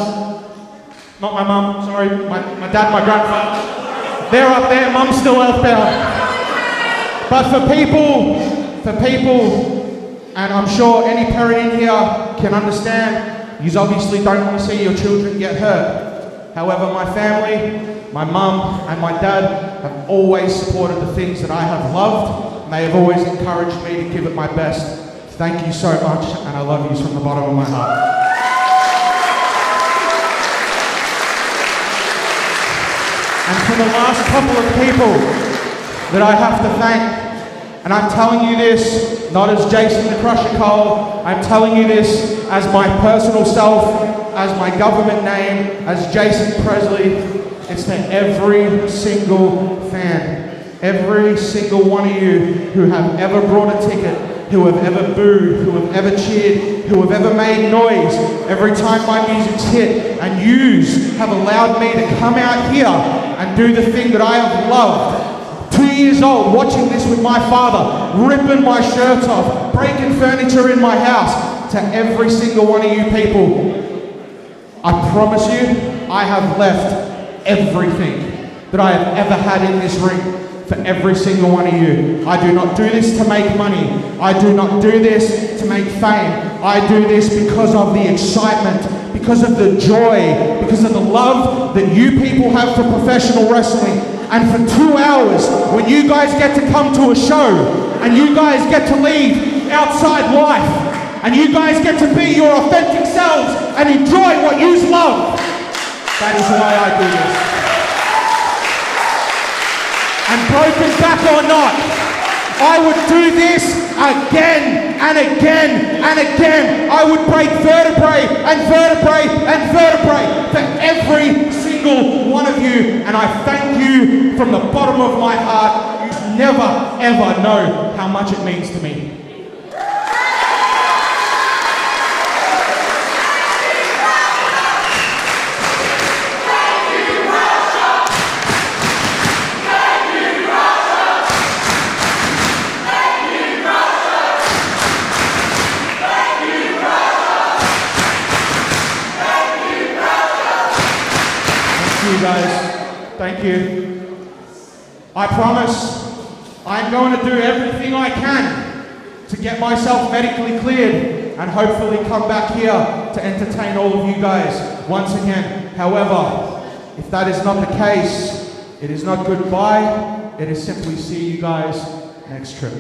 Speaker 11: Not my mum, sorry, my dad, my grandfather. They're up there, mum's still earthbound. But for people, and I'm sure any parent in here can understand, you obviously don't want to see your children get hurt. However, my family, my mum and my dad have always supported the things that I have loved, and they have always encouraged me to give it my best. Thank you so much, and I love you from the bottom of my heart. And for the last couple of people that I have to thank, and I'm telling you this not as Jason the Crusher Cole, I'm telling you this as my personal self, as my government name, as Jason Presley. It's to every single fan, every single one of you who have ever brought a ticket, who have ever booed, who have ever cheered, who have ever made noise every time my music's hit, and yous have allowed me to come out here and do the thing that I have loved. 2 years old, watching this with my father, ripping my shirt off, breaking furniture in my house. To every single one of you people, I promise you, I have left everything that I have ever had in this ring for every single one of you. I do not do this to make money. I do not do this to make fame. I do this because of the excitement, because of the joy, because of the love that you people have for professional wrestling. And for 2 hours, when you guys get to come to a show, and you guys get to leave outside life, and you guys get to be your authentic selves and enjoy what you love, that is why I do this. And broken back or not, I would do this again and again and again. I would break vertebrae and vertebrae and vertebrae for every single one of you. And I thank you from the bottom of my heart. You never ever know how much it means to me. Guys, thank you. I promise I'm going to do everything I can to get myself medically cleared and hopefully come back here to entertain all of you guys once again. However, if that is not the case, it is not goodbye, it is simply see you guys next trip.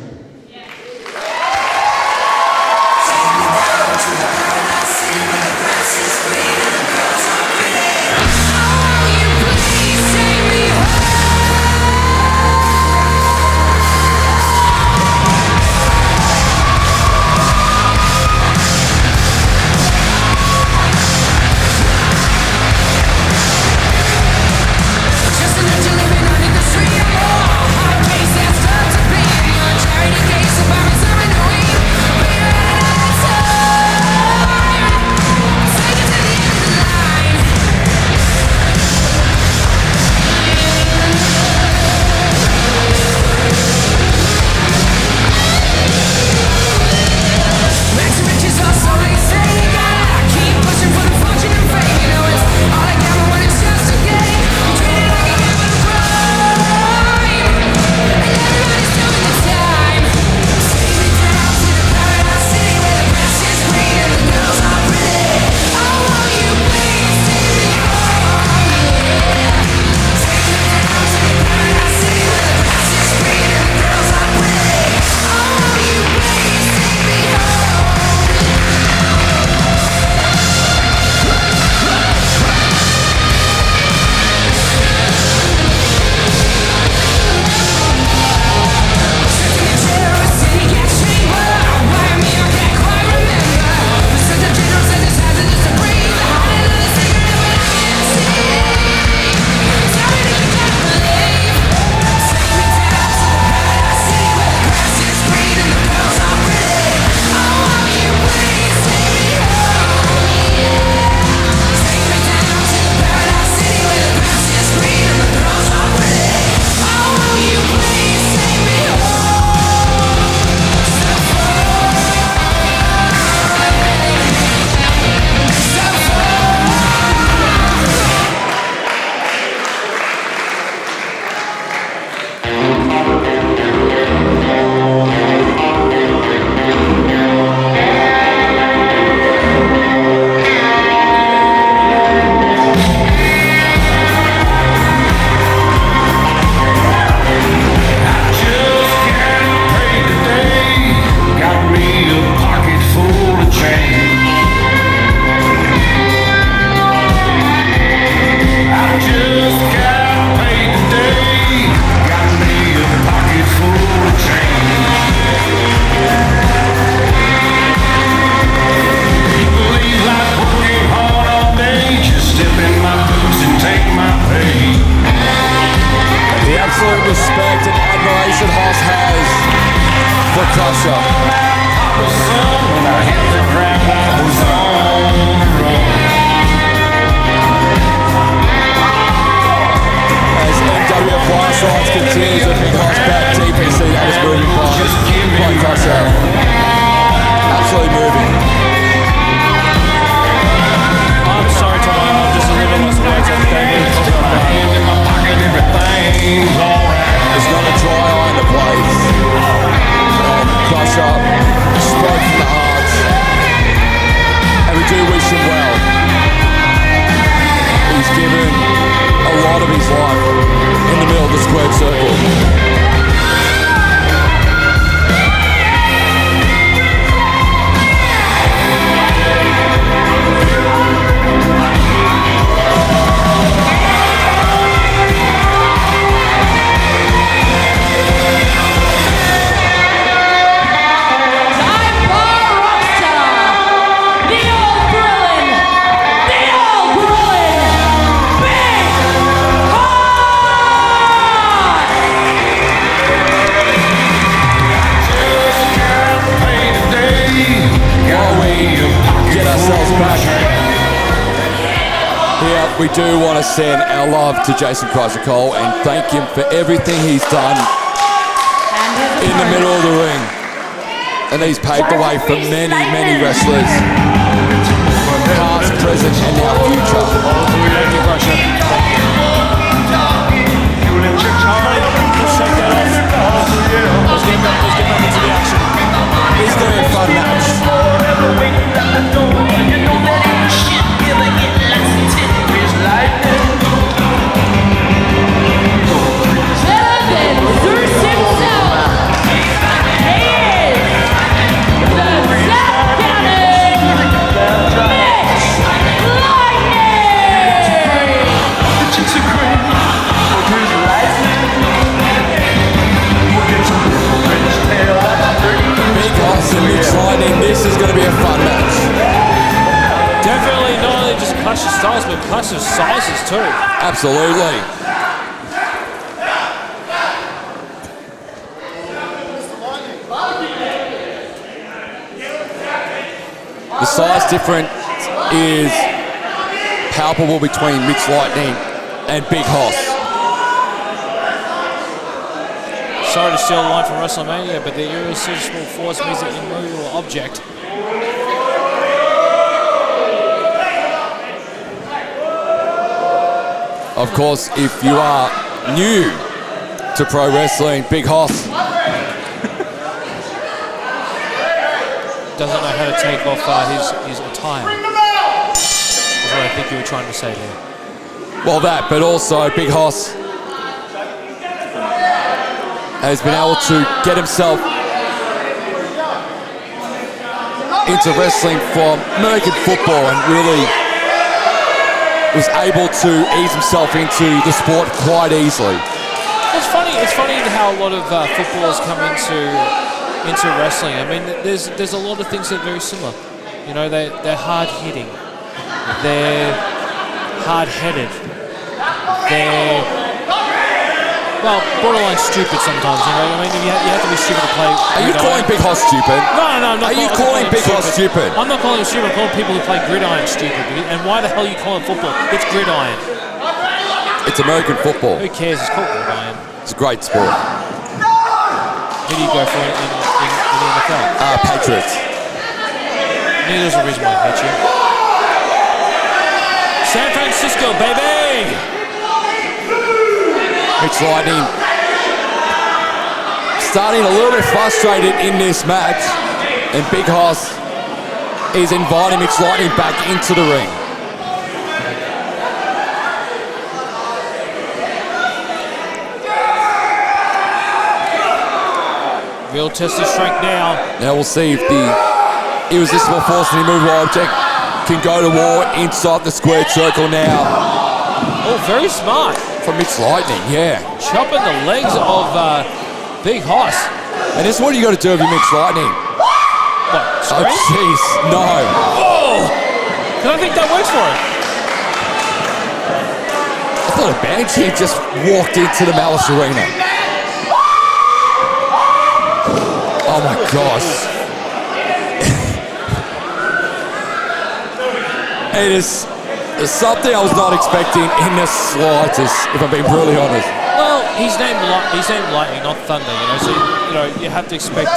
Speaker 2: Just a legend living on in the street. Oh, a place that's tough to be. Charity
Speaker 3: Crusher. As MWF Last Rites continues with Big Hoss back deep, you see that was moving by Crusher. Absolutely moving.
Speaker 5: I'm sorry, Tom. I'm just a little bit lost in words.
Speaker 3: There's not a dry eye in the place. And Crusher spoke from the heart. And we do wish him well. He's given a lot of his life in the middle of the squared circle. We do want to send our love to Jason Cole and thank him for everything he's done in the middle of the ring. And he's paved the way for many, many wrestlers, past, present, and now future.
Speaker 5: Thank you, Crusher. Let's shake that off. Let's get back into the action.
Speaker 3: It's going to be a fun match. Mitch Lightning, this is going to be a fun match.
Speaker 5: Definitely not only just clash of styles, but clash of sizes too.
Speaker 3: Absolutely. The size difference is palpable between Mitch Lightning and Big Hoss.
Speaker 5: Sorry to steal a line from WrestleMania, but the irresistible force means an immovable object.
Speaker 3: Of course, if you are new to pro wrestling, Big Hoss
Speaker 5: doesn't know how to take off his attire. That's what I think you were trying to say there.
Speaker 3: Well, that, but also Big Hoss has been able to get himself into wrestling from American football and really was able to ease himself into the sport quite easily.
Speaker 5: It's funny how a lot of footballers come into wrestling. I mean, there's a lot of things that are very similar. You know, they're hard hitting, they're hard headed, they're borderline stupid sometimes, you know. I mean, you have to be stupid to play.
Speaker 3: Are you calling Big Hoss stupid?
Speaker 5: No, I'm not.
Speaker 3: Are you calling Big Hoss stupid?
Speaker 5: I'm not calling him stupid. I'm calling people who play gridiron stupid. And why the hell are you calling football? It's gridiron.
Speaker 3: It's American football.
Speaker 5: Who cares? It's called gridiron.
Speaker 3: It's a great sport.
Speaker 5: Who do you go for in the NFL?
Speaker 3: Patriots.
Speaker 5: Neither's the reason why I hate you. San Francisco, baby!
Speaker 3: Mitch Lightning starting a little bit frustrated in this match, and Big Hoss is inviting Mitch Lightning back into the ring.
Speaker 5: Real test of strength now.
Speaker 3: Now we'll see if the irresistible force and immovable object can go to war inside the squared circle now.
Speaker 5: Oh, very smart.
Speaker 3: From Mitch Lightning, yeah.
Speaker 5: Chopping the legs of Big Hoss.
Speaker 3: And this is what you got to do with your Mitch Lightning.
Speaker 5: What,
Speaker 3: oh, jeez, no.
Speaker 5: Oh! Because I think that works for him.
Speaker 3: I thought a Banshee just walked into the Malice arena. Oh, Oh my gosh. It is something I was not expecting in the slightest, if I'm being brutally honest.
Speaker 5: Well, he's named Lightning, not Thunder, you know, so, you know, you have to expect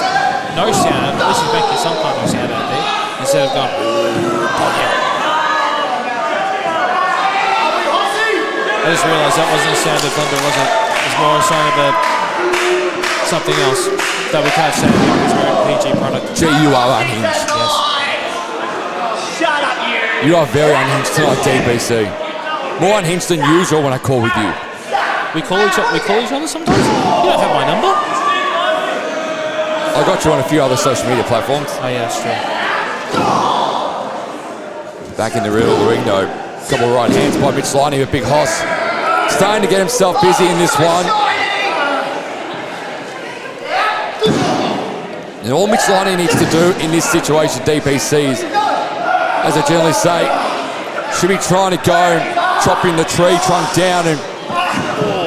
Speaker 5: no sound, at least he's making some kind of sound out there, instead of going, I just realised that wasn't a sound of Thunder, was it? It was more a sign of something else that we can't say because we're a PG product.
Speaker 3: Gee, you are unhinged.
Speaker 5: Yes.
Speaker 3: You are very unhinged tonight, DBC. More unhinged than usual when I call with you.
Speaker 5: We call each other sometimes? You don't have my number.
Speaker 3: I got you on a few other social media platforms.
Speaker 5: Oh yeah, that's true.
Speaker 3: Back in the middle of the ring though. Couple of right hands by Mitch Lightning with Big Hoss. Starting to get himself busy in this one. And all Mitch Lightning needs to do in this situation, DPCs, as I generally say, should be trying to go chopping the tree trunk down, and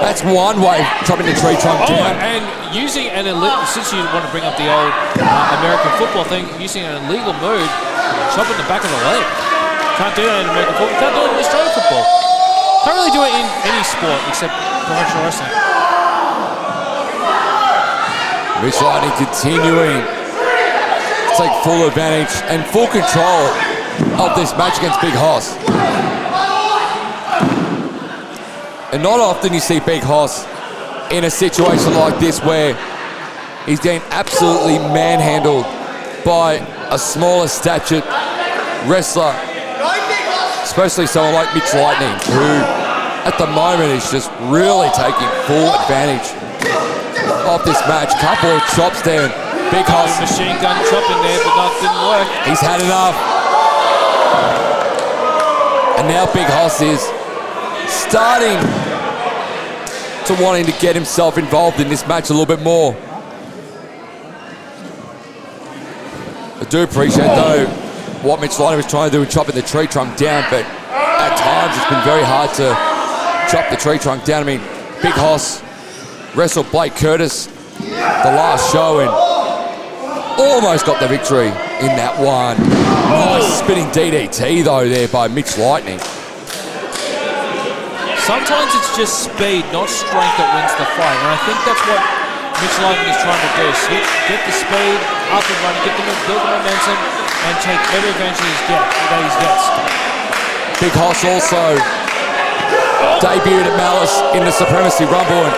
Speaker 3: that's one way of chopping the tree trunk down.
Speaker 5: And using an illegal, since you want to bring up the old American football thing, using an illegal move, chopping the back of the leg. Can't do that in American football, can't do it in Australian football. Can't really do it in any sport except professional wrestling.
Speaker 3: Mitch Lightning continuing to take full advantage and full control of this match against Big Hoss. And not often you see Big Hoss in a situation like this where he's getting absolutely manhandled by a smaller statured wrestler, especially someone like Mitch Lightning, who at the moment is just really taking full advantage of this match. Couple of chops there. Big Hoss.
Speaker 5: Machine gun chopping there, but that didn't work.
Speaker 3: He's had enough. And now Big Hoss is starting to wanting to get himself involved in this match a little bit more. I do appreciate though what Mitch Lightning was trying to do with chopping the tree trunk down, but at times it's been very hard to chop the tree trunk down. I mean, Big Hoss wrestled Blake Curtis the last show and almost got the victory in that one. Nice spinning DDT though there by Mitch Lightning.
Speaker 5: Sometimes it's just speed, not strength, that wins the fight, and I think that's what Mitch Lightning is trying to do. So get the speed up and running, build the momentum, and take every advantage that he gets.
Speaker 3: Big Hoss also debuted at Malice in the Supremacy Rumble and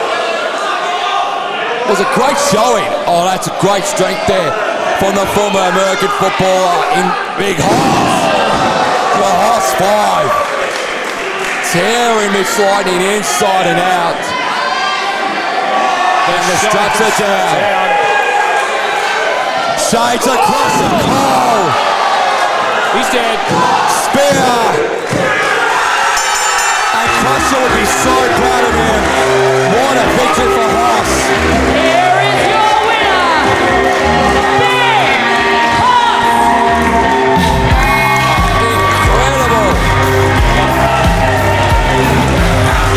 Speaker 3: was a great showing. Oh, that's a great strength there from the former American footballer in Big Hoss. The Hoss 5. Tearing Mitch Lightning inside and out. And the straps are down. Shades across the goal.
Speaker 5: He's dead.
Speaker 3: Spear. And Crusher would be so proud of him. What a victory for Hoss.
Speaker 2: Here is your winner, Big Hoss.
Speaker 3: Incredible.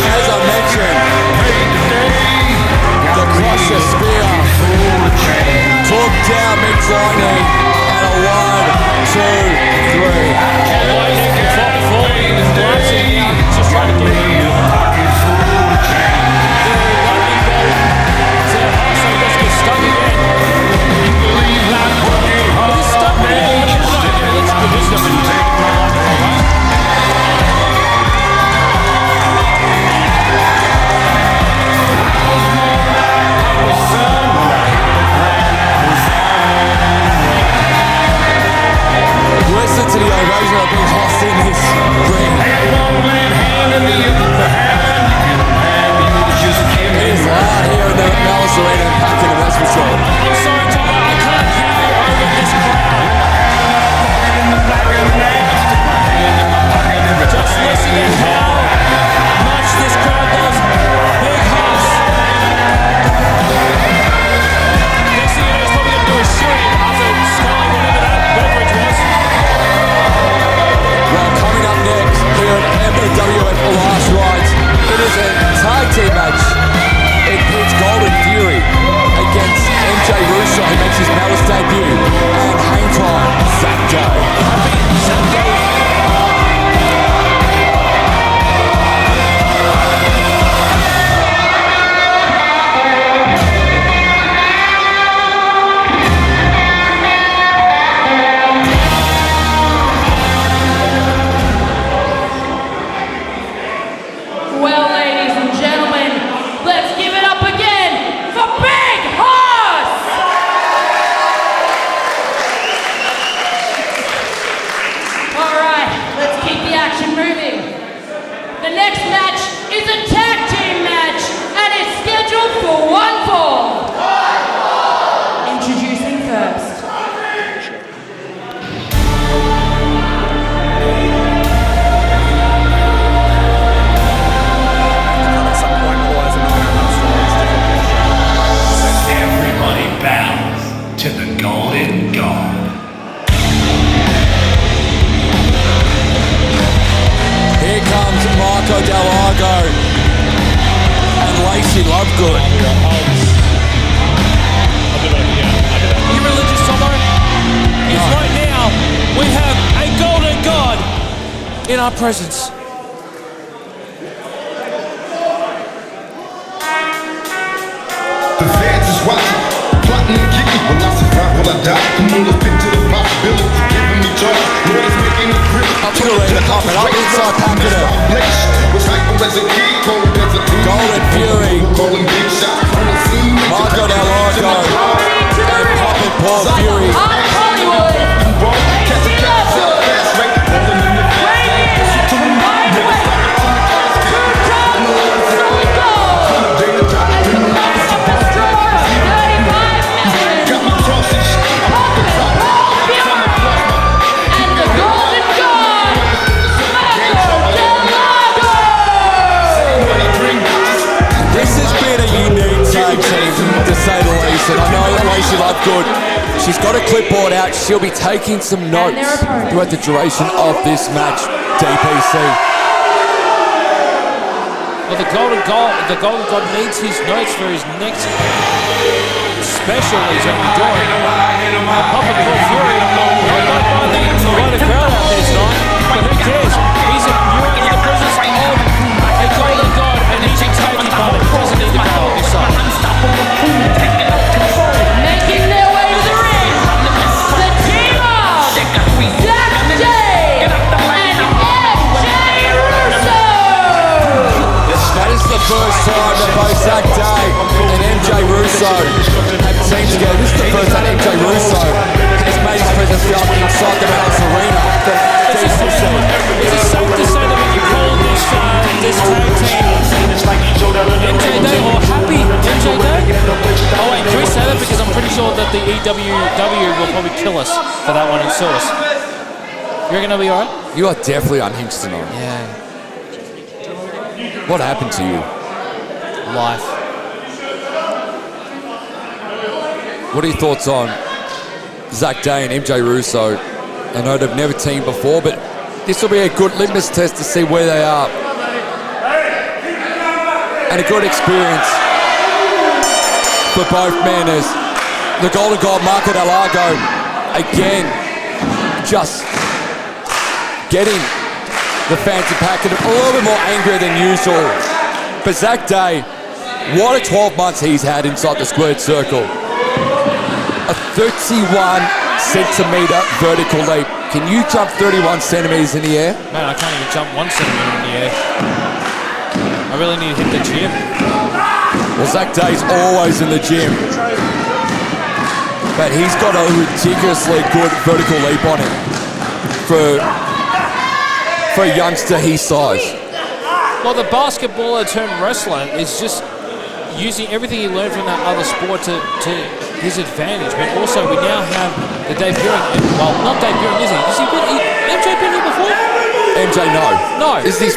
Speaker 3: As I mentioned, the Crusher Spear took down Mitch Lightning at a 1, 2, 3.
Speaker 5: Lightning falling and collapsing now. He's just trying to get in. So he doesn't get stuck again. But he's stuck again. Let's do this stuff.
Speaker 3: Listen to the ovation of Big Hoss in his ring.
Speaker 6: to the Golden God.
Speaker 3: Here comes Marco Del Lago and Lacey Lovegood.
Speaker 5: You religious, Tomo? It's right now. We have a Golden God in our presence.
Speaker 12: The feds is watching, plotting and kicking. Will I survive? Will I die? The moon is picked to the possibility. Giving me joy. Lawyers making it grip.
Speaker 3: Up to the ring, popping up inside Pakenham.
Speaker 12: Was hyper as a kid, cold as a kid.
Speaker 3: Golden Fury.
Speaker 12: Calling big shots from the scene.
Speaker 3: Marco Del Lago and popping Paul Fury.
Speaker 12: Catch a cat, sell a fast rate. Rolling in the
Speaker 3: to say the least, and I know that Lacey Lovegood, she's got a clipboard out. She'll be taking some notes throughout the duration of this match. DPC.
Speaker 5: Well, the Golden God needs his notes for his next special he's going to be doing. Papa Paul Fury, not by the crowd out there tonight, but who cares? He's in the presence of a Golden God, and he's in Tony Butler. He doesn't need to battle this side.
Speaker 2: Making their way to the ring, the team of Zach Day and MJ Russo.
Speaker 3: That is the first time that both Zach Day and MJ Russo have teamed together. This is the first time MJ Russo has made his presence felt inside the Malice Arena.
Speaker 5: Is it safe to say that when you call this tag team MJ Day or Happy MJ Day? Oh wait, can we say that? Because I'm pretty sure that the EWW will probably kill us for that one and sue us. You reckon that'll be alright?
Speaker 3: You are definitely unhinged tonight.
Speaker 5: Yeah.
Speaker 3: What happened to you?
Speaker 5: Life.
Speaker 3: What are your thoughts on Zach Day and MJ Russo? I know they've never teamed before, but this will be a good litmus test to see where they are. And a good experience for both men as the Golden God, Marco Del Lago, again, just getting the fans of Pakenham a little bit more angry than usual. But Zach Day, what a 12 months he's had inside the squared circle. A 31-centimetre vertical leap. Can you jump 31 centimetres in the air?
Speaker 5: Man, I can't even jump 1 centimetre in the air. I really need to hit the gym.
Speaker 3: Well, Zach Day's always in the gym. But he's got a ridiculously good vertical leap on him for a youngster his size.
Speaker 5: Well, the basketballer turned wrestler is just using everything he learned from that other sport to his advantage. But also, we now have the debuting. Well, not debuting, is he? MJ been here before?
Speaker 3: MJ, no.
Speaker 5: No.
Speaker 3: This is his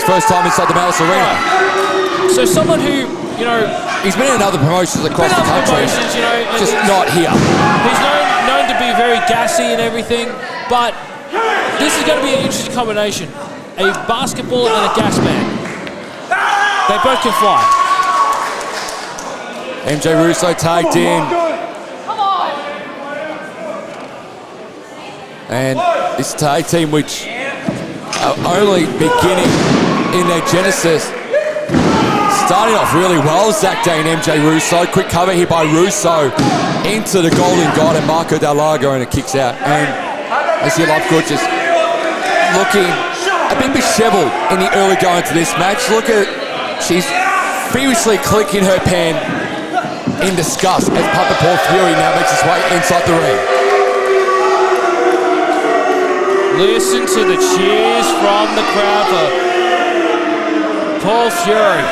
Speaker 3: first time inside the Malice Arena.
Speaker 5: Right. So someone who, you know,
Speaker 3: he's been in other promotions across the country.
Speaker 5: You know,
Speaker 3: just not here.
Speaker 5: He's known to be very gassy and everything, but this is going to be an interesting combination. A basketball and a gas man. They both can fly.
Speaker 3: MJ Russo tagged in. And this tag team, which are only beginning in their genesis, starting off really well. Zach Day and MJ Russo. Quick cover here by Russo into the Golden God and Marco Del Lago, and it kicks out. And as you love, good, just looking a bit disheveled in the early going to this match. Look at, she's furiously clicking her pen in disgust as Papa Paul Fury now makes his way inside the ring.
Speaker 5: Listen to the cheers from the crowd for Paul Fury.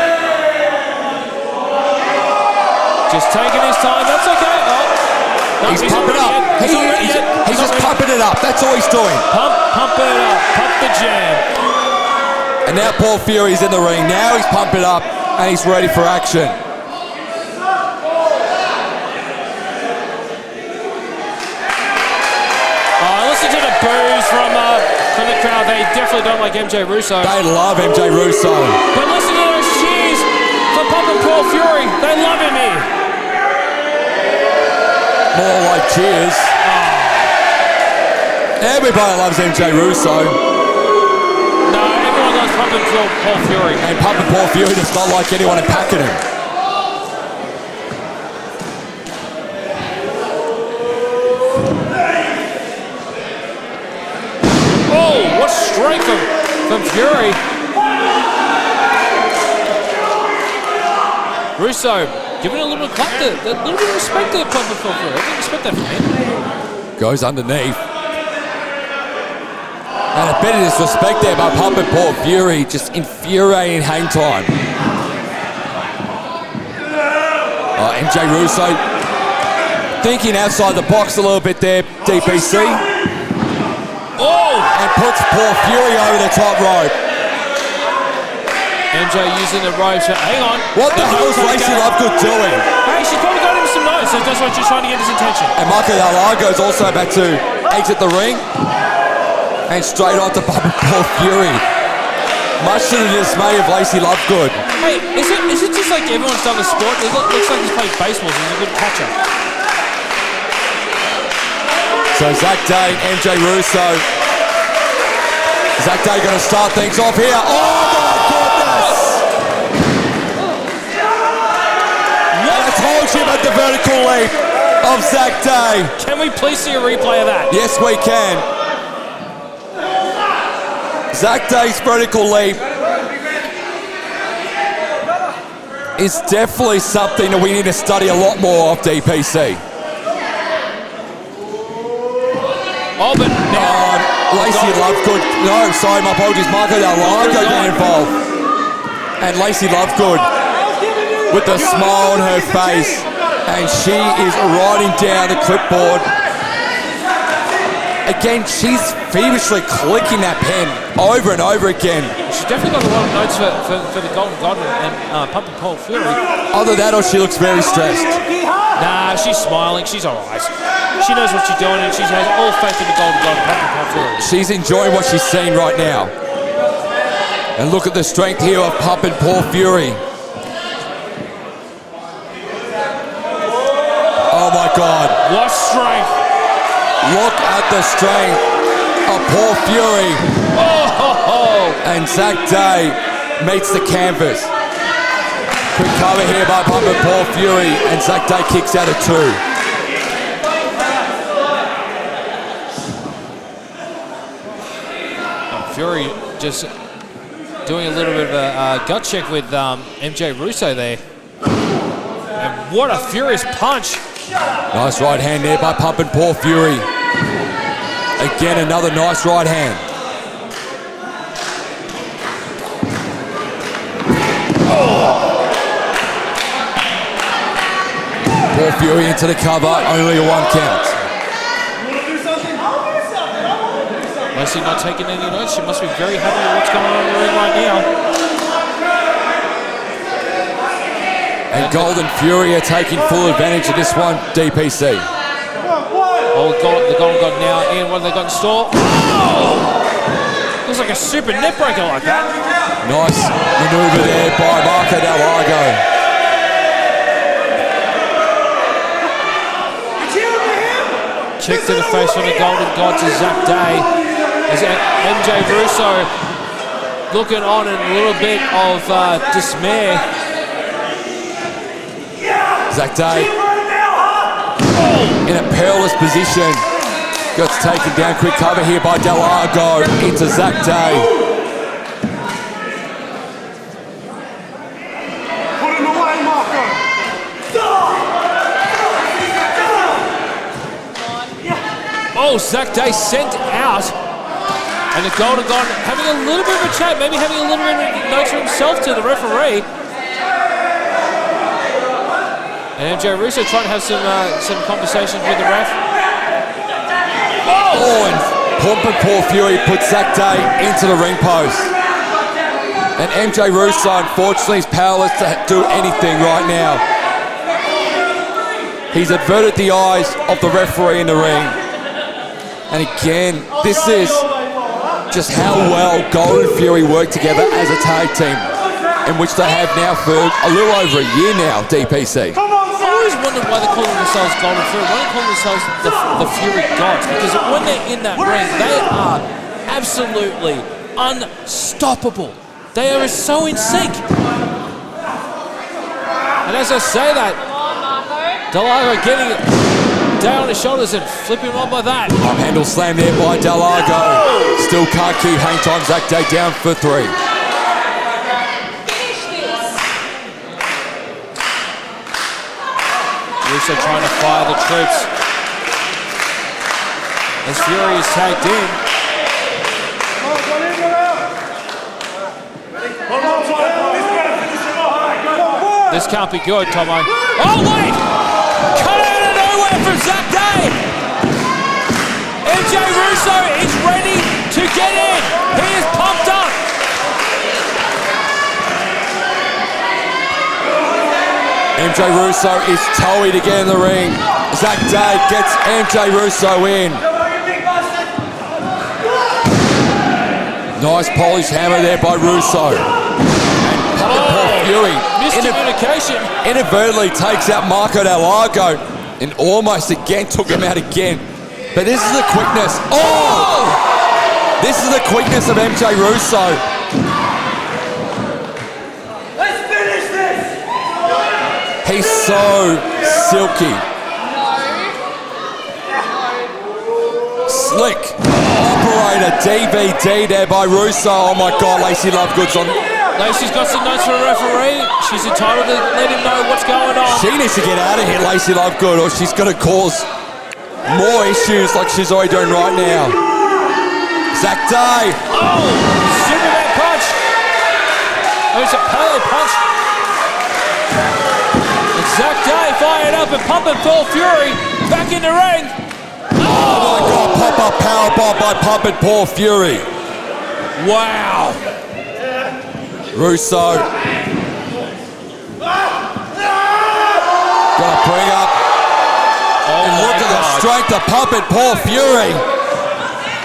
Speaker 5: Just taking his time, that's okay. Oh,
Speaker 3: he's pumping up. He's just pumping it up. That's all he's doing.
Speaker 5: Pump it up. Pump the jam.
Speaker 3: And now Paul Fury's in the ring. Now he's pumping up and he's ready for action.
Speaker 5: they definitely don't like MJ Russo.
Speaker 3: They love MJ Russo.
Speaker 5: But listen to those cheers for Pop and Paul Fury. They love him here.
Speaker 3: More like cheers. Everybody loves MJ Russo.
Speaker 5: No, everyone loves Pop and Paul Fury.
Speaker 3: And Pop and Paul Fury does not like anyone in Pakenham.
Speaker 5: Oh, what strength from Fury. Russo giving a little bit of clap there, a little bit of respect there, Pop and Paul Fury. I didn't expect that from him.
Speaker 3: Goes underneath. And a bit of disrespect there by Pop and Paul Fury, just infuriating hang time. MJ Russo thinking outside the box a little bit there, DPC.
Speaker 5: Oh!
Speaker 3: And puts Paul Fury over the top rope.
Speaker 5: MJ using the ropes. Hang on.
Speaker 3: What the hell is Lacey Lovegood doing?
Speaker 5: Hey, she's probably got him some notes, so that's why she's trying to get his attention.
Speaker 3: And Marco Delago is also about to exit the ring. And straight on to Paul Fury. Much to the dismay of Lacey Lovegood.
Speaker 5: Hey, is it just like everyone's done the sport? It looks like he's played baseball, so he's a good catcher.
Speaker 3: So Zach Day, MJ Russo. Zach Day going to start things off here. Oh my goodness! And I told you about the vertical leap of Zach Day.
Speaker 5: Can we please see a replay of that?
Speaker 3: Yes, we can. Zach Day's vertical leap is definitely something that we need to study a lot more of, DPC.
Speaker 5: Oh, but now...
Speaker 3: Lacey Lovegood, no, sorry, my apologies, Marco Delago getting involved. And Lacey Lovegood with the smile on her face, and she is writing down the clipboard. Again, she's feverishly clicking that pen over and over again.
Speaker 5: She's definitely got a lot of notes for the Golden God and Pop and Paul Fury.
Speaker 3: Either that or she looks very stressed.
Speaker 5: Nah, she's smiling. She's all right. She knows what she's doing, and she has all faith in the Golden God and Pop and Paul Fury.
Speaker 3: She's enjoying what she's seeing right now. And look at the strength here of Pop and Paul Fury. Oh my God.
Speaker 5: What strength.
Speaker 3: Look at the strength of Paul Fury.
Speaker 5: Oh!
Speaker 3: And Zach Day meets the canvas. Quick cover here by Pop and Paul Fury, and Zach Day kicks out at 2.
Speaker 5: Fury just doing a little bit of a gut check with MJ Russo there. And what a furious punch.
Speaker 3: Nice right hand there by Pop and Paul Fury. Again, another nice right hand. Paul Fury into the cover, only a 1 count.
Speaker 5: Lacey not taking any notes. She must be very happy with what's going on in the ring right now.
Speaker 3: And Golden Fury are taking full advantage of this one, DPC.
Speaker 5: Oh, the Golden God now in. What have they got in store? Oh! Looks like a super net breaker like that.
Speaker 3: Nice maneuver there by Marco Delago.
Speaker 5: Kick to the face from the Golden God to Zach Day. As MJ Russo looking on in a little bit of dismay.
Speaker 3: Zach Day in a perilous position. Gets taken down. Quick cover here by Delago into Zach Day.
Speaker 12: Put him away, Marco.
Speaker 5: Oh, Zach Day sent out. And the Golden God having a little bit of a chat, maybe having a little bit of notes for himself to the referee. And MJ Russo trying to have some conversations with the ref.
Speaker 3: Oh, and Pop and Paul Fury puts Zach Day into the ring post. And MJ Russo, unfortunately, is powerless to do anything right now. He's averted the eyes of the referee in the ring. And again, this is just how well Golden Fury work together as a tag team, in which they have now for a little over a year now, DPC.
Speaker 5: I always wondered why they call themselves Golden Fury. Why they call themselves the Fury Gods? Because when they're in that ring, they are absolutely unstoppable. They are so in sync. And as I say that, Delago getting it down on his shoulders and flipping him on by that.
Speaker 3: Handle slam there by Delago. Still can't keep Hang Time Zach Day down for 3.
Speaker 5: Russo trying to fire the troops. As Fury is tagged in. This can't be good, Tomo. Oh, wait! Cut out of nowhere from Zach Day! MJ Russo is ready to get in. He is pumped up.
Speaker 3: MJ Russo is toey to get in the ring. Zach Day gets MJ Russo in. Nice Polish hammer there by Russo. And Paul Fury
Speaker 5: miscommunication.
Speaker 3: Inadvertently takes out Marco Delago and almost again took him out again. But this is the quickness. Oh! This is the quickness of MJ Russo.
Speaker 7: Let's finish this!
Speaker 3: He's so silky. Slick. Operator DVD there by Russo. Oh my God, Lacey Lovegood's on.
Speaker 5: Lacey's got some notes for the referee. She's entitled to let him know what's going on.
Speaker 3: She needs to get out of here, Lacey Lovegood, or she's going to cause more issues like she's already doing right now. Zach Day.
Speaker 5: Oh, Superman punch. Oh, it's a Pele punch. And Zach Day fired up and pumping Paul Fury back in the ring.
Speaker 3: Oh my God, pop-up powerbomb by pumping Paul Fury.
Speaker 5: Wow.
Speaker 3: Russo. Gonna bring up.
Speaker 5: Oh
Speaker 3: and look at the strength of pumping Paul Fury.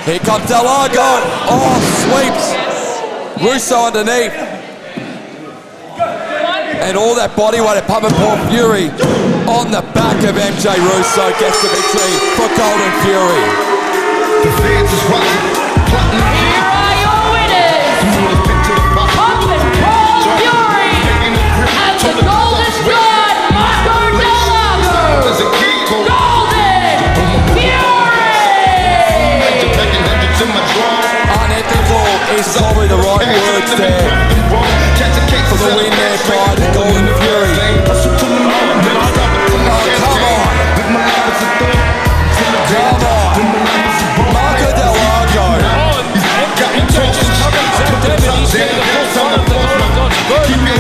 Speaker 3: Here comes Delago. Oh, sweeps. Russo underneath. And all that body weight of pumping Paul Fury on the back of MJ Russo gets the victory for Golden Fury.
Speaker 12: The fans is watching, plotting to
Speaker 2: Here are your winners. Pump and Paul Fury and the Golden Squad, Marco Delago. Golden Fury.
Speaker 3: Unethical is probably the right words there. For the win there by the Golden Fury. Oh, come on. Come on. Marco Delago.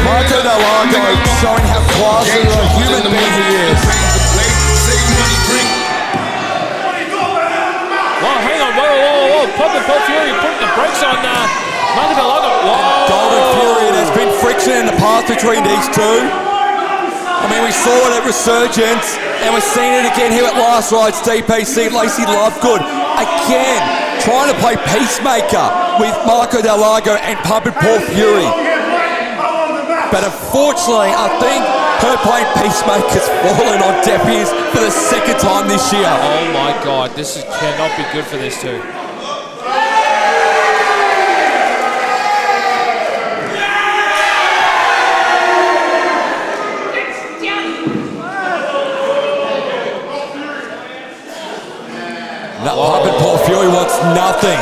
Speaker 3: Marco Delago showing how classy of a human being he is.
Speaker 5: Well, hang on, whoa. Pumping Paul Fury putting the brakes on Marco Delago.
Speaker 3: Golden Fury, there's been friction in the past between these two. I mean, we saw it at Resurgence, and we're seeing it again here at Last Rites DPC. Lacey Lovegood, again, trying to play peacemaker with Marco Delago and pumping Paul Fury. But unfortunately, I think her playing peacemaker's fallen on deaf ears for the second time this year.
Speaker 5: Oh my God, this cannot be good for this two.
Speaker 3: Pumping Paul Fury wants nothing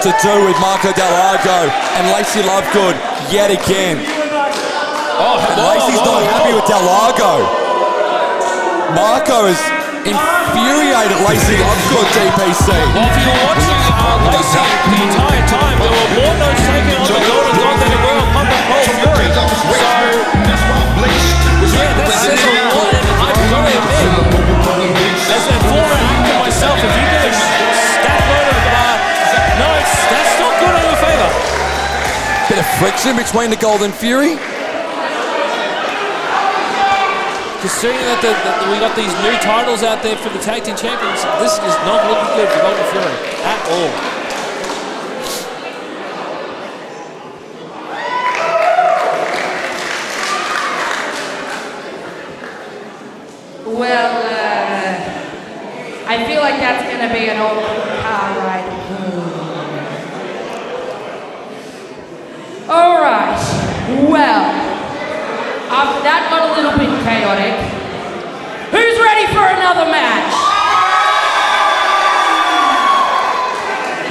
Speaker 3: to do with Marco Delago and Lacey Lovegood yet again. And Lacey's not happy with Delago. Marco is infuriated Lacey Lovegood, DPC.
Speaker 5: Well, if you were watching Lacey the entire time, there were more notes taken on the Golden God than there were on Pumping Paul Fury. So, yeah, that says a lot, and I've got to admit, as a former actor myself, if you get a stack load of notes, that's not good in your favour.
Speaker 3: Bit of friction between the Golden Fury.
Speaker 5: Considering that we got these new titles out there for the Tag Team Champions, this is not looking good for Golden Fury at all.
Speaker 4: feel like that's gonna be an awkward car ride home. All right. Well, after that got a little bit chaotic. Who's ready for another match?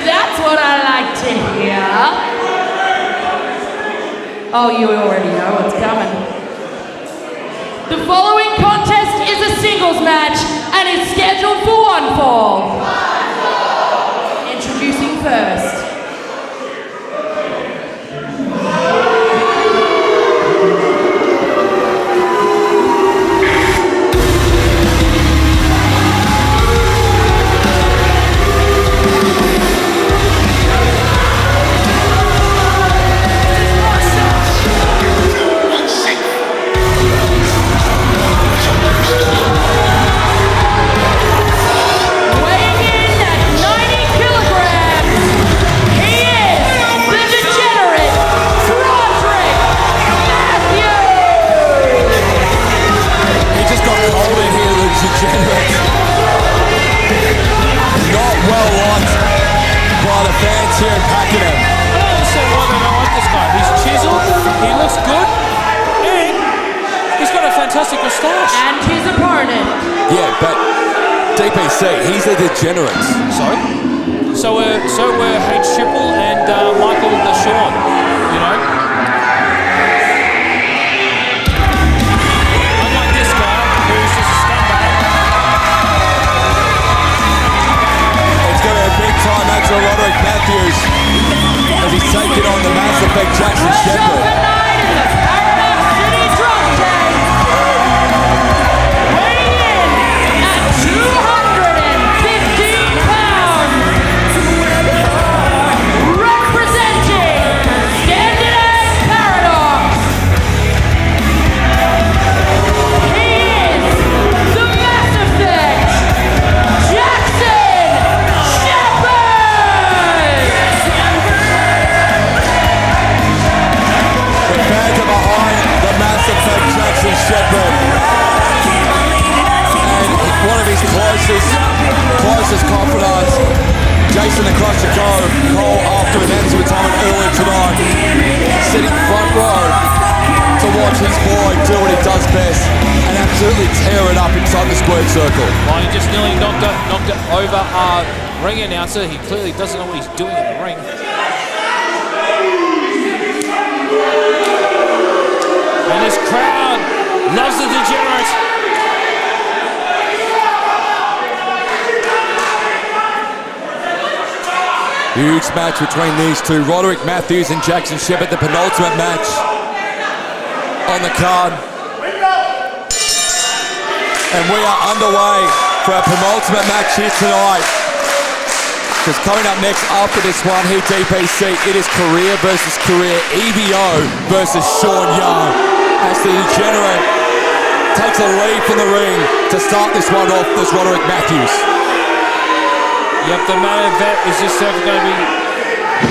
Speaker 4: That's what I like to hear. Oh, you already know what's coming. The following contest is a singles match and is scheduled for one fall. Introducing first. Weighing in at 90 kilograms, he is the degenerate Matthews.
Speaker 3: He just got cold in here, the degenerate. Not well liked by the fans here in Pakenham.
Speaker 5: I don't understand why they don't like this guy. He's chiseled, he looks good, and he's got a fantastic moustache.
Speaker 4: And his opponent.
Speaker 3: Yeah, but DPC, he's a degenerate.
Speaker 5: Sorry? So were H. Triple and Michael the Shaun, you know? Unlike this guy, who's just a scumbag.
Speaker 3: It's going to be a big time match for Roderick Matthews as he's taking on the Mass Effect Jackson Shepherd.
Speaker 4: Tonight in the Paradox City Drum Tank. Weighing in at 215 pounds. Representing Standing Egg Paradox. He is the Mass Effect Jackson Shepherd.
Speaker 3: The fans are behind the Mass Effect Jackson Shepherd. And one of his closest confidants, Jason the Crusher Cole, after an end to retirement earlier tonight, sitting front row to watch his boy do what he does best and absolutely tear it up inside the squared circle.
Speaker 5: Well, he just nearly knocked it over our ring announcer. He clearly doesn't know what he's doing in the ring. And this crowd loves the degenerate.
Speaker 3: Huge match between these two, Roderick Matthews and Jackson Shepherd, the penultimate match on the card. And we are underway for our penultimate match here tonight. Because coming up next after this one here, DPC, it is career versus career, EVO versus Shaun Young. As the degenerate takes a lead from the ring to start this one off, this Roderick Matthews.
Speaker 5: Yep, the main event is just going to be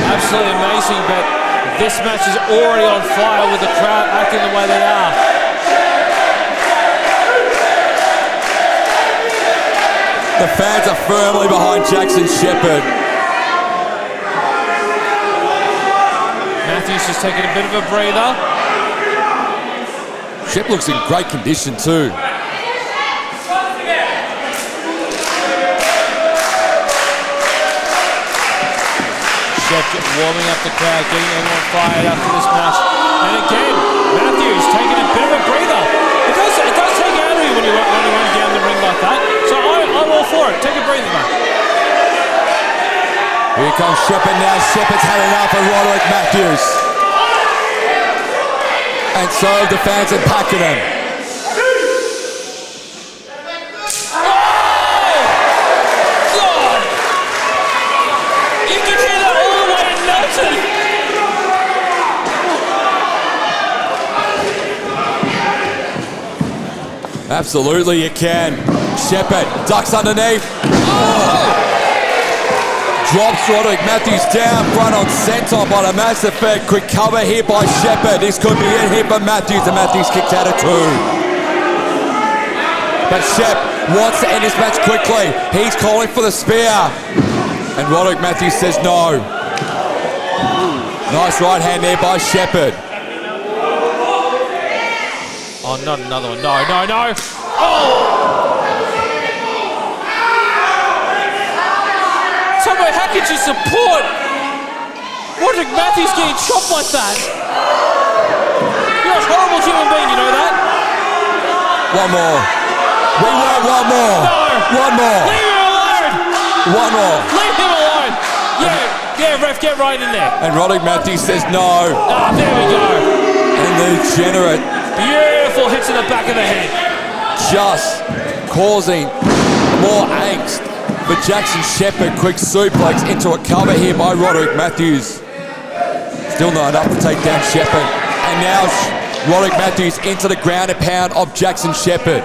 Speaker 5: absolutely amazing, but this match is already on fire with the crowd acting the way they are.
Speaker 3: The fans are firmly behind Jackson Shepherd.
Speaker 5: Matthews just taking a bit of a breather.
Speaker 3: Shep looks in great condition too.
Speaker 5: Shep warming up the crowd, getting everyone fired up for this match. And again, Matthews taking a bit of a breather. It does take out of you when you run down the ring like that. So I'm all for it. Take a breather, mate.
Speaker 3: Here comes Shepherd now. Shepherd's had enough of Roderick Matthews. And so have the fans in Pakenham. Absolutely you can. Shepherd ducks underneath. Drops Roderick Matthews down, front on senton by the Mass Effect. Quick cover here by Shepherd. This could be it here for Matthews, and Matthews kicked out of two. But Shep wants to end this match quickly. He's calling for the spear. And Roderick Matthews says no. Nice right hand there by Shepherd.
Speaker 5: Oh, not another one. No, no, no. Oh! Tomo, how could you support Roderick Matthews getting chopped like that? You're a horrible human being, you know that?
Speaker 3: One more. We want one more.
Speaker 5: No.
Speaker 3: One more.
Speaker 5: Leave him alone.
Speaker 3: One more.
Speaker 5: Leave him alone. Yeah, ref, get right in there.
Speaker 3: And Roderick Matthews says no.
Speaker 5: Ah, there we go.
Speaker 3: And the degenerate
Speaker 5: Beautiful hits in the back of the head.
Speaker 3: just causing more angst for Jackson Shepherd. Quick suplex into a cover here by Roderick Matthews. Still not enough to take down Shepherd. And now Roderick Matthews into the ground and pound of Jackson Shepherd.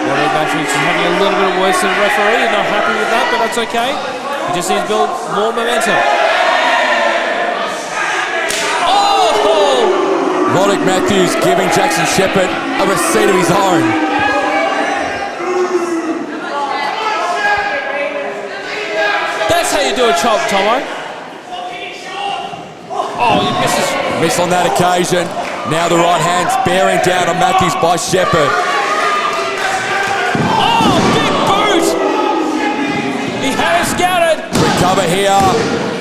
Speaker 5: Roderick Matthews is having a little bit of worse than the referee. Not happy with that, but that's okay. He just needs to build more momentum.
Speaker 3: Roderick Matthews giving Jackson Shepherd a receipt of his own.
Speaker 5: That's how you do a chop, Tomo. Oh, he misses.
Speaker 3: Miss on that occasion. Now the right hand's bearing down on Matthews by Shepherd.
Speaker 5: Oh, big boot! He had it scouted.
Speaker 3: Recover here,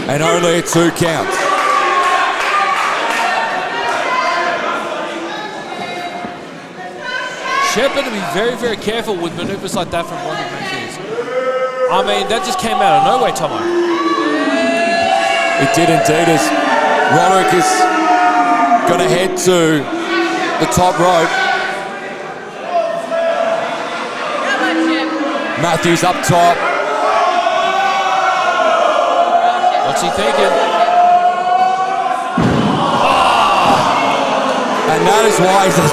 Speaker 3: and only a 2 count.
Speaker 5: Shepherd to be very, very careful with maneuvers like that from Roderick Matthews. I mean, that just came out of nowhere, Tomo.
Speaker 3: It did indeed, as Roderick is going to head to the top rope. Matthews up top.
Speaker 5: What's he thinking?
Speaker 3: And that is why he's a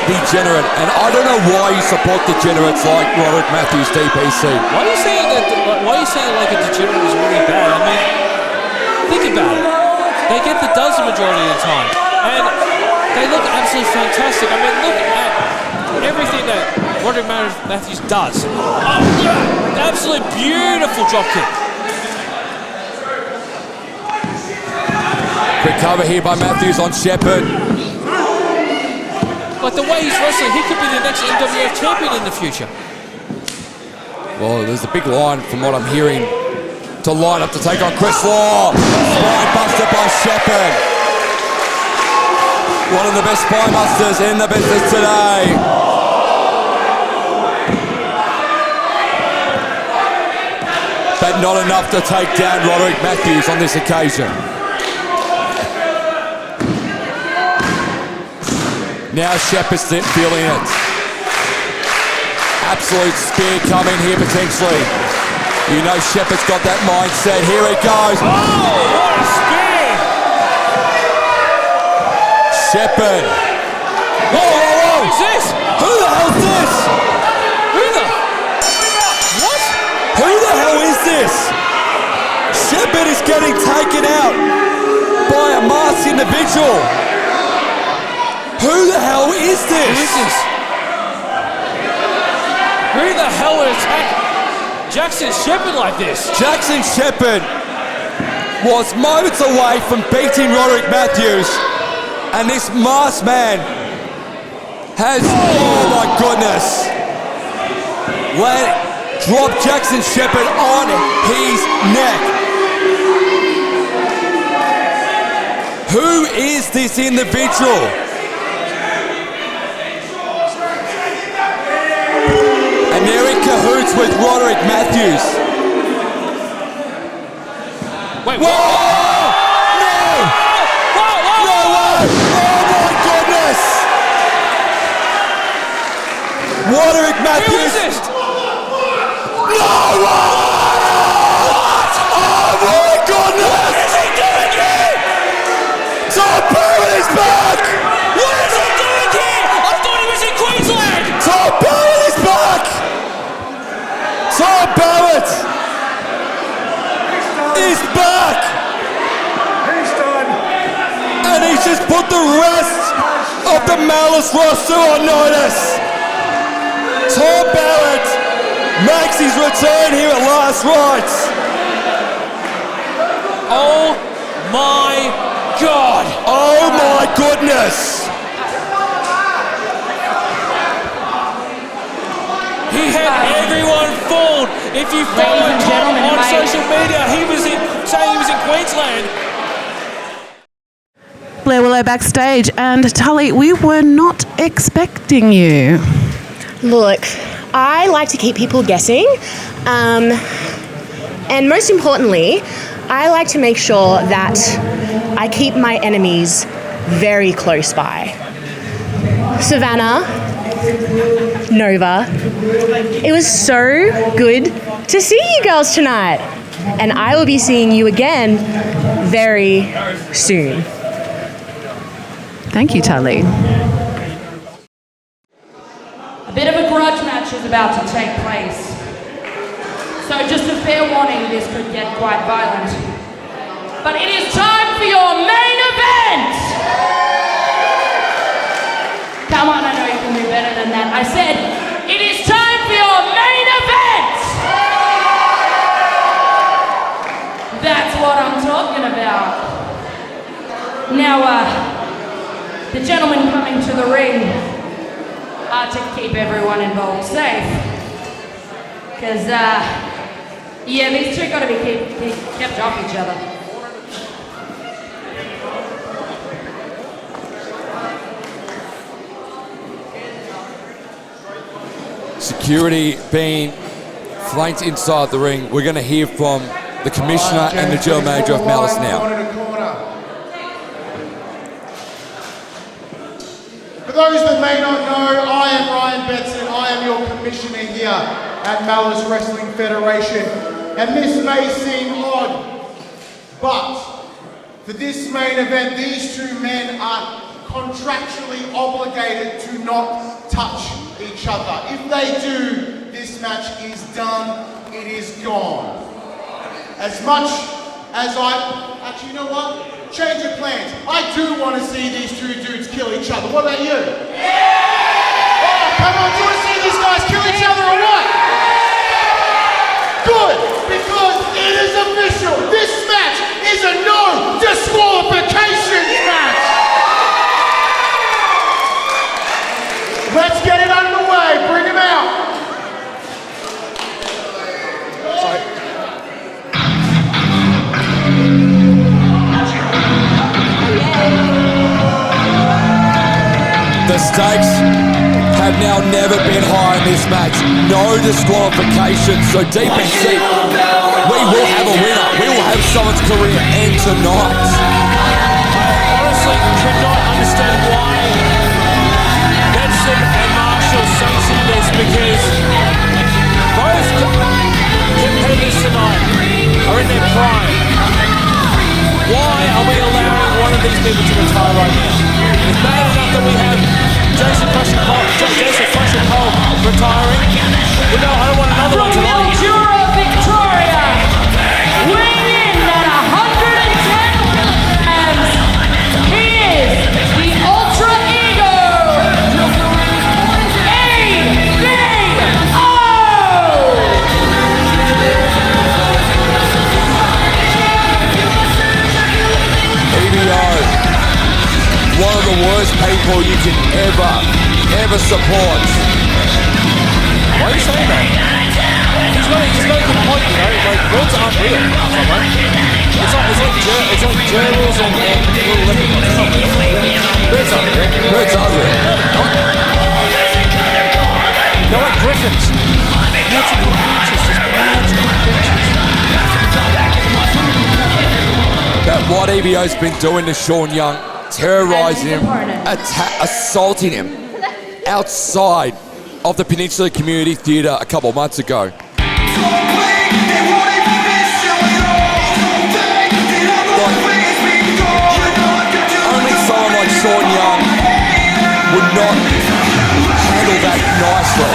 Speaker 3: degenerate. And I don't know why you support degenerates like Roderick Matthews, DPC.
Speaker 5: Why are you saying that? Why are you saying like a degenerate is really bad? I mean, think about it. They get the dubs the majority of the time, and they look absolutely fantastic. I mean, look at everything that Roderick Matthews does. Oh, yeah, absolutely beautiful drop kick.
Speaker 3: Quick cover here by Matthews on Shepherd.
Speaker 5: Like the way he's wrestling, he could be the next MWF champion in the future.
Speaker 3: Well, there's a big line from what I'm hearing to line up to take on Chris Law. Spine buster by Shepherd. One of the best spine busters in the business today. But not enough to take down Roderick Matthews on this occasion. Now Shepherd's feeling it. Absolute spear coming here potentially. You know Shepherd's got that mindset. Here it goes.
Speaker 5: Oh, what a spear!
Speaker 3: Shepherd. Whoa, whoa, whoa!
Speaker 5: Who's this?
Speaker 3: Who the hell's this?
Speaker 5: Who the? What?
Speaker 3: Who the hell is this? Shepherd is getting taken out by a masked individual. Who the hell is this?
Speaker 5: Who is this? Who the hell would attack Jackson Shepherd like this?
Speaker 3: Jackson Shepherd was moments away from beating Roderick Matthews, and this masked man has, oh my goodness, dropped Jackson Shepherd on his neck. Who is this individual? And they're in cahoots with Roderick Matthews.
Speaker 5: Wait,
Speaker 3: whoa! No! No way! Oh my goodness! Roderick Matthews!
Speaker 5: Who is this?
Speaker 3: No way! Oh my goodness!
Speaker 5: What is he doing here?
Speaker 3: Tom Barrow is back!
Speaker 5: What is he doing here? I thought he was in Queensland!
Speaker 3: Tom Barrow is back! Tom Barrett is back!
Speaker 12: He's done.
Speaker 3: And he's just put the rest of the Malice roster on notice. Tom Barrett makes his return here at Last Rites.
Speaker 5: Oh my God.
Speaker 3: Oh my goodness.
Speaker 5: He had everyone fooled. If you follow Tom on social media, he was saying he was in Queensland.
Speaker 8: Blair Willow backstage, and Tully, we were not expecting you.
Speaker 9: Look, I like to keep people guessing, and most importantly, I like to make sure that I keep my enemies very close by. Savannah, Nova, it was so good to see you girls tonight, and I will be seeing you again very soon.
Speaker 8: Thank you, Tully.
Speaker 4: A bit of a grudge match is about to take place. So just a fair warning, this could get quite violent. But it is time for your main event! Come on, I know you can do better than that. I said, it is time for your main event! That's what I'm talking about. Now, the gentlemen coming to the ring are to keep everyone involved safe. Because, yeah, these two gotta be kept off each other.
Speaker 3: Security being flanked inside the ring. We're going to hear from the commissioner and the general manager of Malice now.
Speaker 1: For those that may not know, I am Ryan Betson. I am your commissioner here at Malice Wrestling Federation. And this may seem odd, but for this main event, these two men are contractually obligated to not touch each other. If they do, this match is done, it is gone. As much as actually, you know what? Change of plans. I do want to see these two dudes kill each other. What about you? Yeah! Oh, come on, do you want to see these guys kill each other or what? Good, because it is official. This match is a no disqualification match. Let's get it underway. Bring him out.
Speaker 3: The stakes have now never been higher in this match. No disqualification. So deep in deep, we will have a winner. We will have someone's career end tonight.
Speaker 5: I honestly cannot understand why Benson and Marshall sanctioned this, because both competitors tonight are in their prime. Why are we allowing one of these people to retire right now? It's bad enough that we have Jason Flash and Cole retiring. But no, I don't want another one tonight.
Speaker 4: Jura Victoria, weighing in at 110 kilograms. He is the Ultra Ego,
Speaker 3: EVO, one of the worst people you can ever support.
Speaker 5: Why are you saying that? He's got a good point, you know. Like, words aren't real. It's like gerbils and little leprechauns. It's not real. Birds aren't real.
Speaker 3: Birds are real.
Speaker 5: They're like griffins. Magical creatures, just magical creatures.
Speaker 3: But what EVO's been doing to Shaun Young, terrorising him, assaulting him outside of the Peninsula Community Theatre a couple of months ago. Only someone like Shaun Young would not handle that nicely.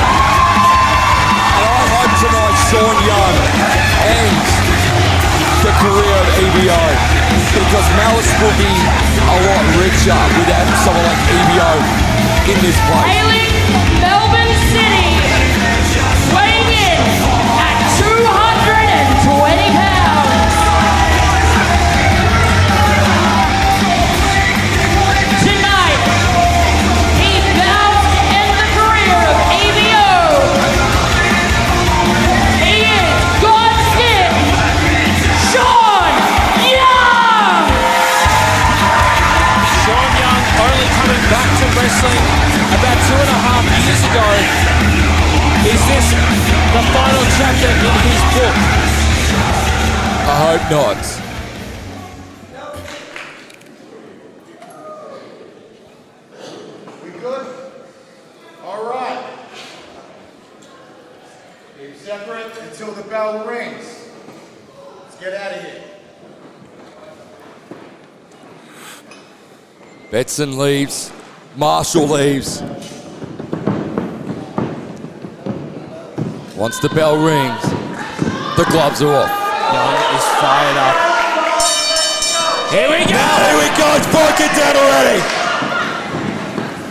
Speaker 3: And I hope tonight Shaun Young ends the career of EVO, because Malice will be a lot richer without someone like EVO in this place.
Speaker 4: Hailing from Melbourne City, weighing in at 220 pounds. Tonight, he vows to end the career of EVO. He is God's gift, Shaun Young!
Speaker 5: Shaun Young only coming back to wrestling about 2.5 years ago. Is this the final chapter in his book?
Speaker 3: I hope not.
Speaker 1: We good? All right. Keep separate until the bell rings. Let's get out of here.
Speaker 3: Betson leaves. Marshall leaves. Once the bell rings, the gloves are off.
Speaker 5: Young is fired up. Here we go!
Speaker 3: Here we go, it's broken down already.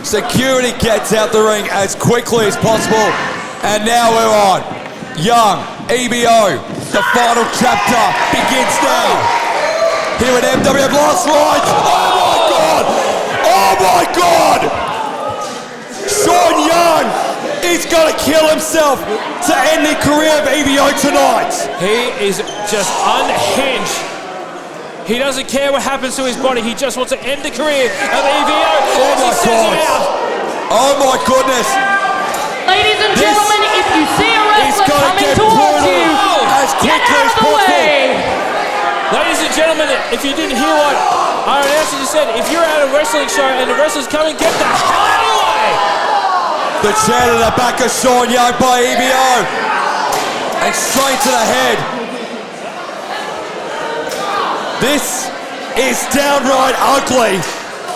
Speaker 3: Security gets out the ring as quickly as possible. And now we're on. Young, EVO, the final chapter begins now. Here at MWF Last Rites. Oh my God! Oh my God! Shaun Young is gonna kill himself to end the career of EVO tonight.
Speaker 5: He is just unhinged. He doesn't care what happens to his body. He just wants to end the career of EVO.
Speaker 3: Oh my God! Oh my goodness!
Speaker 4: Ladies and gentlemen, if you see a wrestler
Speaker 3: gonna
Speaker 4: coming
Speaker 3: get
Speaker 4: towards you,
Speaker 3: as
Speaker 4: get
Speaker 3: quickly
Speaker 4: out
Speaker 3: as
Speaker 4: of the way!
Speaker 5: Ladies and gentlemen, if you didn't hear what our announcer just said, if you're at a wrestling show and the wrestler's coming, get the hell out of the way!
Speaker 3: The chair to the back of Shaun Young by EVO. And straight to the head. This is downright ugly.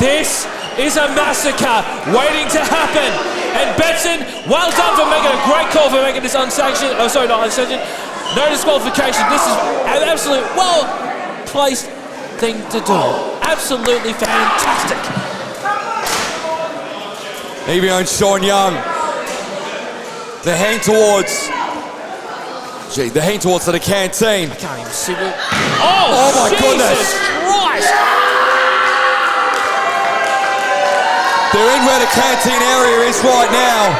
Speaker 5: This is a massacre waiting to happen. And Betson, well done for making a great call for making this unsanctioned, oh sorry, not unsanctioned, no disqualification. This is an absolute well-placed thing to do. Absolutely fantastic.
Speaker 3: EVO and Shaun Young. The hand towards the canteen.
Speaker 5: I can't even see it.
Speaker 3: Oh my goodness.
Speaker 5: Christ!
Speaker 3: They're in where the canteen area is right now.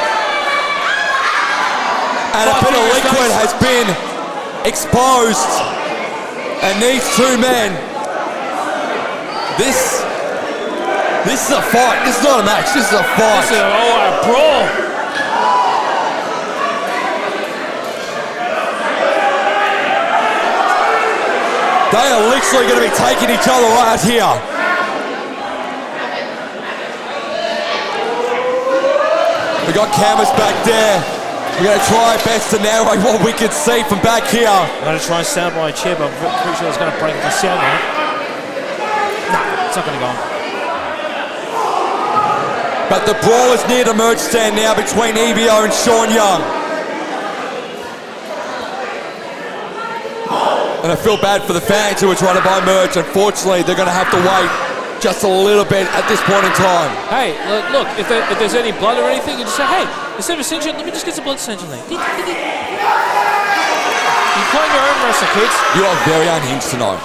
Speaker 3: And a bit of liquid has been exposed. And these two men, this is a fight. This is not a match. This is a fight.
Speaker 5: This is a brawl.
Speaker 3: They are literally going to be taking each other right here. We got cameras back there. We're going to try our best to narrate what we can see from back here.
Speaker 5: I'm going to try and stand by a chair, but I'm pretty sure it's going to break the sound on it. No, it's not going to go on.
Speaker 3: But the brawl is near the merch stand now between EVO and Shaun Young. And I feel bad for the fans who are trying to buy merch. Unfortunately, they're going to have to wait just a little bit at this point in time.
Speaker 5: Hey, look, if there's any blood or anything, you just say, hey, instead of singeing, let me just get some blood singeing there. You're playing your own wrestler, kids.
Speaker 3: You are very unhinged tonight.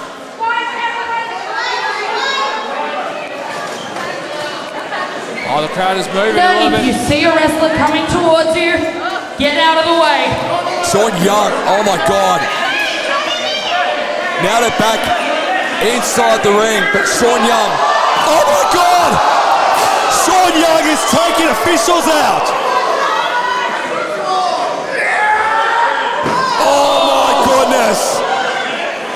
Speaker 5: Oh, the crowd is moving a
Speaker 4: Now,
Speaker 5: little
Speaker 4: if
Speaker 5: bit.
Speaker 4: you see a wrestler coming towards you, get out of the way.
Speaker 3: Shaun Young, oh my God. Now they're back inside the ring, but Shaun Young, oh my God! Shaun Young is taking officials out. Oh my goodness.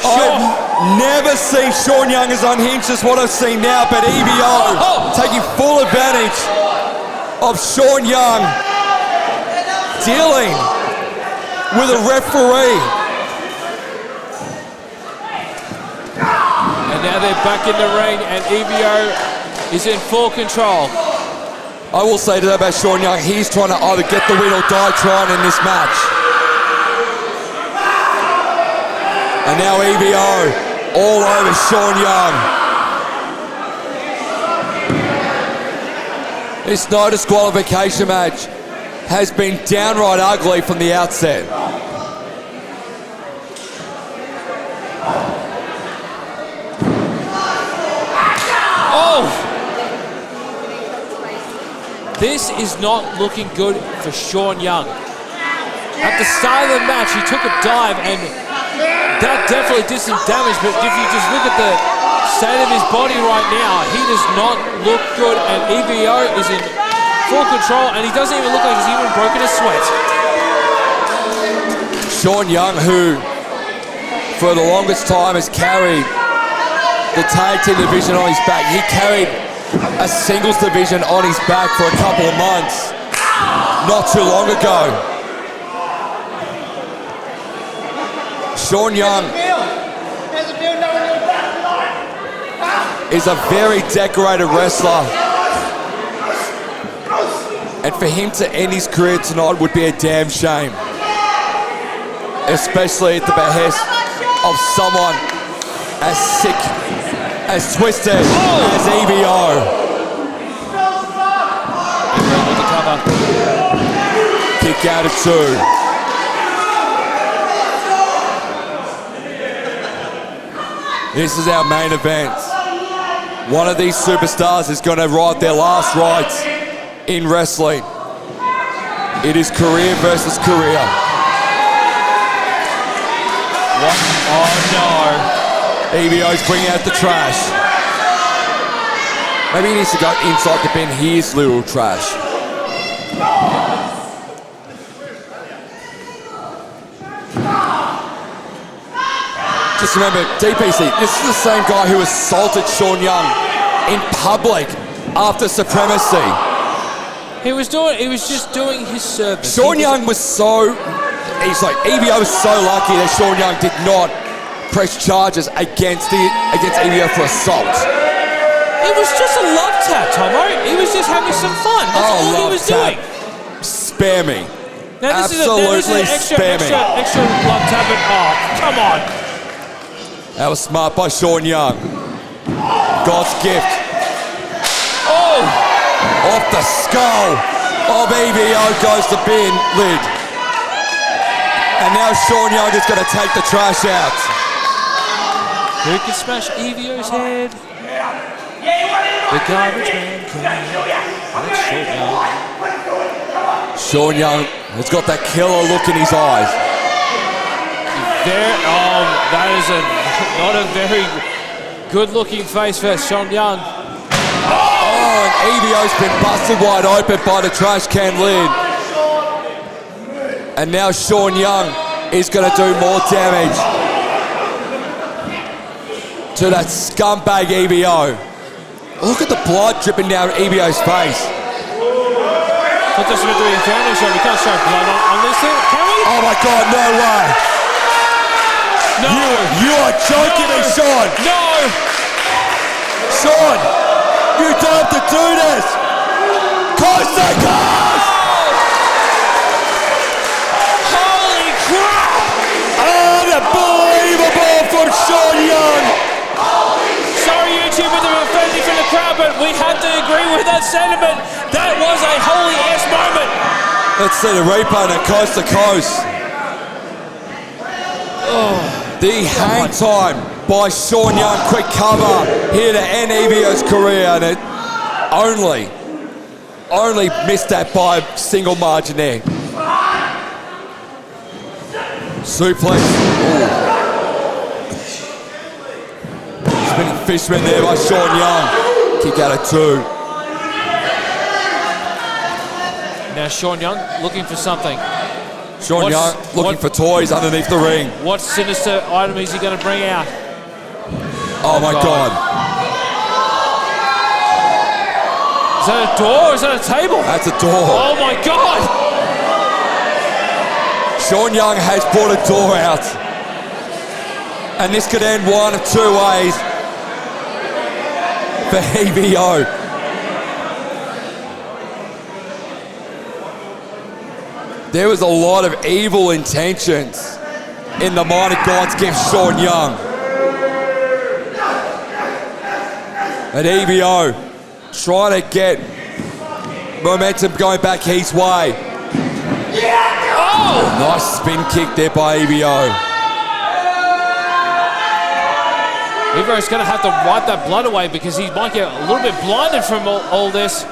Speaker 3: I've never seen Shaun Young as unhinged as what I've seen now, but EVO taking full advantage of Shaun Young dealing with a referee.
Speaker 5: Now they're back in the ring, and EVO is in full control.
Speaker 3: I will say that about Shaun Young, he's trying to either get the win or die trying in this match. And now EVO all over Shaun Young. This no disqualification match has been downright ugly from the outset.
Speaker 5: Oh! This is not looking good for Shaun Young. At the start of the match, he took a dive and that definitely did some damage, but if you just look at the state of his body right now, he does not look good, and EVO is in full control, and he doesn't even look like he's even broken a sweat.
Speaker 3: Shaun Young, who for the longest time has carried the tag team division on his back. He carried a singles division on his back for a couple of months not too long ago. Shaun Young is a very decorated wrestler, and for him to end his career tonight would be a damn shame, especially at the behest of someone as sick, as twisted as EVO. Kick out of 2. This is our main event. One of these superstars is going to ride their last rites in wrestling. It is career versus career.
Speaker 5: What? Oh no.
Speaker 3: EVO's bringing out the trash. Maybe he needs to go inside to bin his little trash. Just remember, DPC, this is the same guy who assaulted Shaun Young in public after Supremacy.
Speaker 5: He was just doing his service.
Speaker 3: Shaun Young was so, EVO was so lucky that Shaun Young did not press charges against EVO for assault.
Speaker 5: It was just a love tap, Tomo. He was just having some fun. That's all he was doing.
Speaker 3: Spare me.
Speaker 5: Now this
Speaker 3: Absolutely
Speaker 5: is an extra love tap. Oh, come on.
Speaker 3: That was smart by Shaun Young. God's gift.
Speaker 5: Oh!
Speaker 3: Off the skull of EVO goes the bin lid. And now Shaun Young is going to take the trash out.
Speaker 5: Who can smash EVO's head? The garbage man can. That's
Speaker 3: Shaun
Speaker 5: Shaun Young.
Speaker 3: Young has got that killer look in his eyes.
Speaker 5: That is not a very good-looking face for Shaun Young.
Speaker 3: Oh, and EVO's been busted wide open by the trash can lid. And now Shaun Young is going to do more damage to that scumbag EVO. Look at the blood dripping down EVO's face.
Speaker 5: Not just meant to be a family show. We can't show blood on this thing, can we?
Speaker 3: Oh my God, no way.
Speaker 5: No.
Speaker 3: You are joking me, Shaun.
Speaker 5: No.
Speaker 3: Shaun, you don't have to do this. Coast to coast.
Speaker 5: Holy crap.
Speaker 3: Unbelievable from Shaun Young.
Speaker 5: Sorry, YouTube, with the friendly from the crowd, but we have to agree with that sentiment. That was a holy-ass moment.
Speaker 3: Let's see the replay on coast to coast. The hang time by Shaun Young, quick cover here to end EVO's career, and it only missed that by a single margin there. Suplex. Spinning fishman there by Shaun Young. Kick out of 2.
Speaker 5: Now Shaun Young looking for something.
Speaker 3: Shaun Young looking for toys underneath the ring.
Speaker 5: What sinister item is he going to bring out?
Speaker 3: Oh my God.
Speaker 5: Is that a door or is that a table?
Speaker 3: That's a door.
Speaker 5: Oh my God.
Speaker 3: Shaun Young has brought a door out. And this could end one of 2 ways for EVO. There was a lot of evil intentions in the mind of God's gift, Shaun Young. And EVO trying to get momentum going back his way. Oh! Nice spin kick there by EVO.
Speaker 5: Evo's going to have to wipe that blood away because he might get a little bit blinded from all this.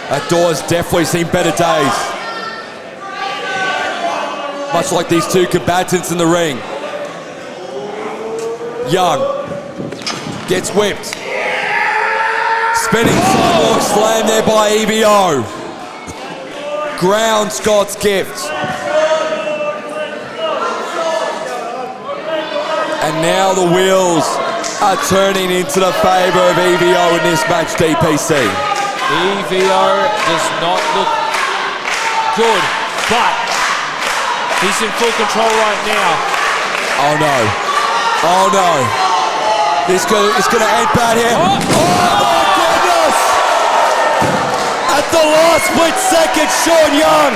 Speaker 3: That door's definitely seen better days. Much like these two combatants in the ring. Young gets whipped. Spinning sidewalk slam there by EVO. Ground Scott's gift. And now the wheels are turning into the favour of EVO in this match, DPC.
Speaker 5: EVO does not look good, but he's in full control right now.
Speaker 3: Oh no. Oh no. It's gonna end bad here. Oh my goodness! At the last split second, Shaun Young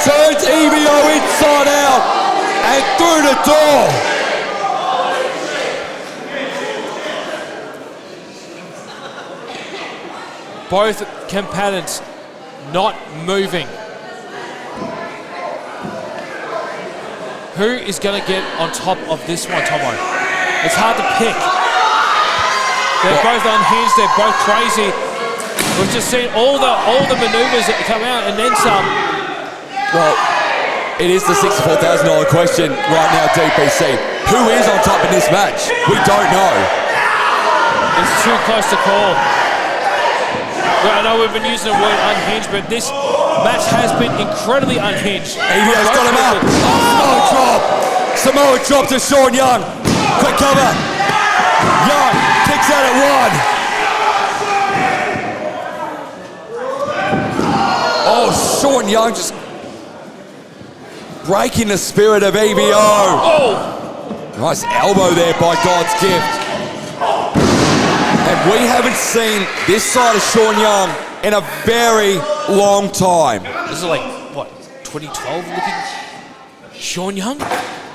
Speaker 3: turns EVO inside out and through the door.
Speaker 5: Both combatants not moving. Who is going to get on top of this one, Tomo? It's hard to pick. They're both unhinged. They're both crazy. We've just seen all the maneuvers that come out and then some.
Speaker 3: Well, it is the $64,000 question right now, DPC. Who is on top in this match? We don't know.
Speaker 5: It's too close to call. Well, I know we've been using the word unhinged, but this match has been incredibly unhinged.
Speaker 3: EVO's got him up. Samoa drop. Samoa drop to Shaun Young. Quick cover. Young kicks out at one. Oh, Shaun Young just breaking the spirit of EVO.
Speaker 5: Oh!
Speaker 3: Nice elbow there by God's gift. And we haven't seen this side of Shaun Young in a very long time.
Speaker 5: This is like, what, 2012 looking Shaun Young?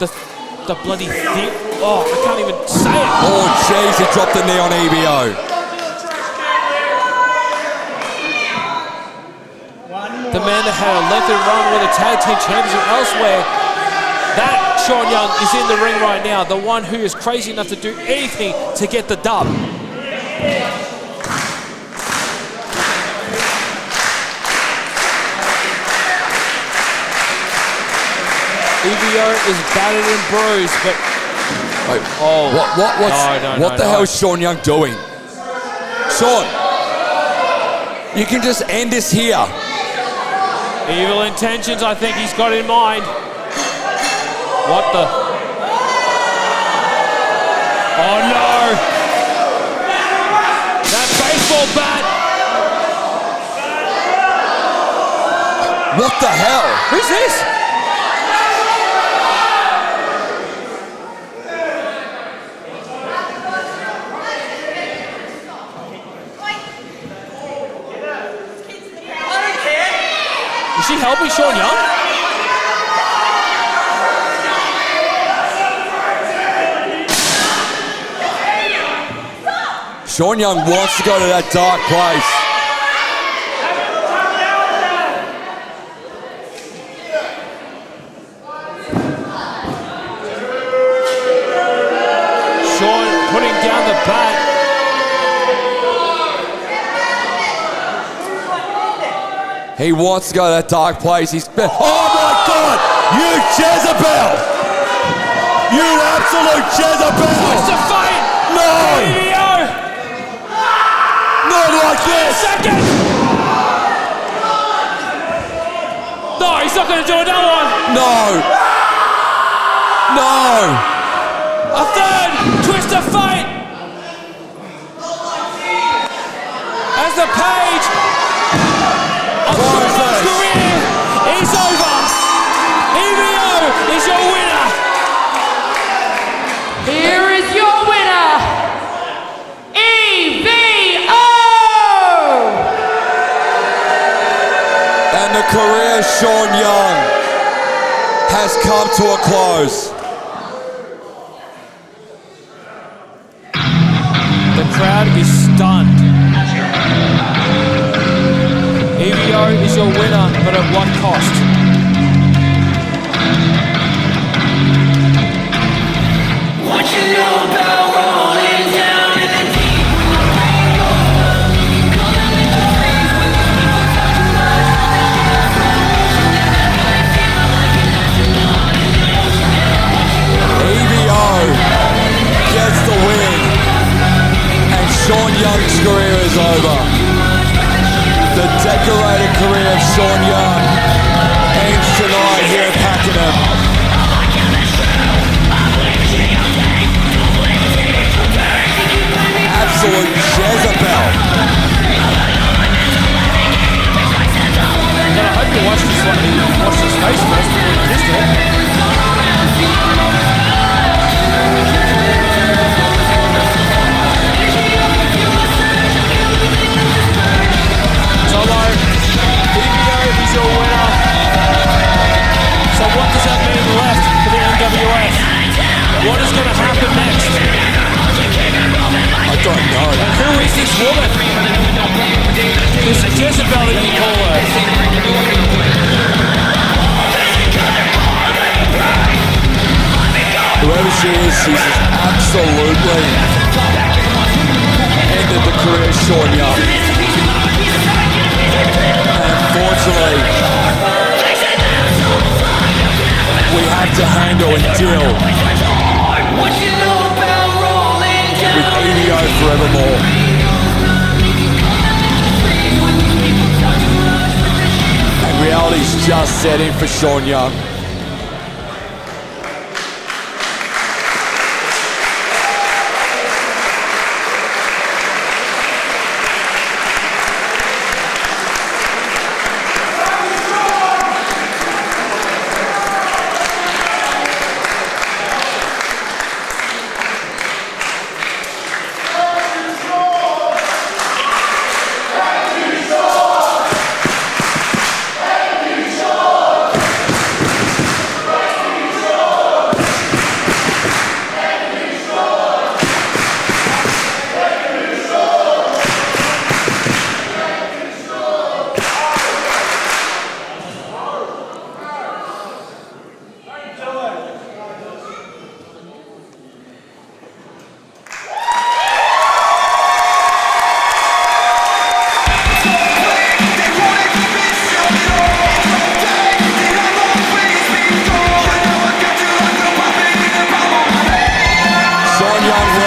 Speaker 5: The bloody thing. Oh, I can't even say it.
Speaker 3: Oh, jeez, he dropped the knee on EVO.
Speaker 5: The man that had a lengthy run with a tag team championship elsewhere. That Shaun Young is in the ring right now. The one who is crazy enough to do anything to get the dub. EVO is battered and bruised, but
Speaker 3: wait,
Speaker 5: oh,
Speaker 3: what the hell is Shaun Young doing? Shaun, you can just end this here.
Speaker 5: Evil intentions, I think he's got in mind. What the? Oh no! That baseball bat!
Speaker 3: What the hell?
Speaker 5: Who's this? Is she helping Shaun Young?
Speaker 3: Shaun Young wants to go to that dark place.
Speaker 5: Shaun putting down the bat.
Speaker 3: He wants to go to that dark place. He's oh my God! You Jezebel! You absolute Jezebel!
Speaker 5: What's the fight?
Speaker 3: No!
Speaker 5: EVO!
Speaker 3: Not like this!
Speaker 5: Second! No, he's not going to do another one!
Speaker 3: No! No!
Speaker 5: A third! Twist of fate! As the page of Krueger's career is over! EVO is your winner!
Speaker 4: Here is your winner, EVO!
Speaker 3: And the career of Shaun Young has come to a close.
Speaker 5: crowd is stunned. EVO is your winner, but at what cost?
Speaker 2: What you know about rolling down in the deep when the rain goes up? Coming in the trees when these people talk too much.
Speaker 3: EVO gets the win, and Shaun Young's career is over. The decorated career of Shaun Young ends tonight here at Pakenham. Absolute Jezebel.
Speaker 5: I hope you watched this face first before you missed it. Solo, EVO is your winner. So what does that mean left for the MWF? What is going to happen next?
Speaker 3: I don't know.
Speaker 5: Who is this woman? This Jezebel that you call her.
Speaker 3: Whoever she is, she's absolutely ended the career of Shaun Young. And unfortunately, we have to handle and deal with EVO forevermore. And reality's just set in for Shaun Young.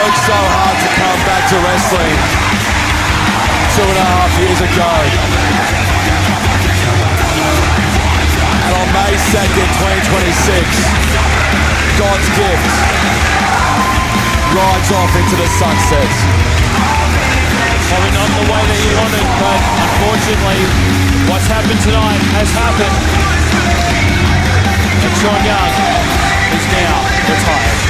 Speaker 3: So hard to come back to wrestling 2.5 years ago. And on May 2nd, 2026, God's gift rides off into the sunset.
Speaker 5: Probably not the way that you wanted, but unfortunately, what's happened tonight has happened. And Shaun Young is now retired.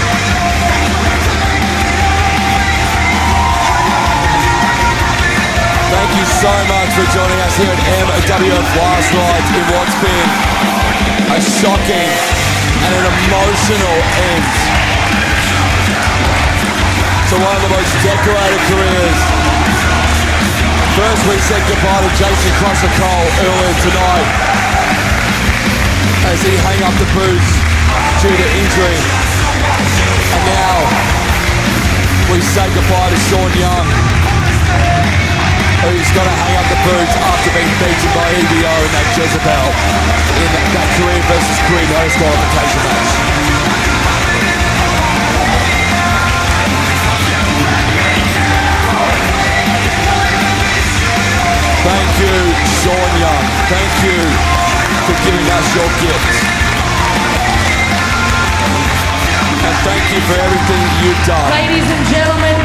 Speaker 3: Thank you so much for joining us here at MWF Last Rites in what's been a shocking and an emotional end to one of the most decorated careers. First we said goodbye to Jason Crusher Cole earlier tonight as he hung up the boots due to injury. And now we say goodbye to Shaun Young, who's got to hang up the boots after being beaten by EVO in that Jezebel in that career versus career no disqualification match. Thank you, Shaun Young. Thank you for giving us your gift. And thank you for everything you've done.
Speaker 4: Ladies and gentlemen,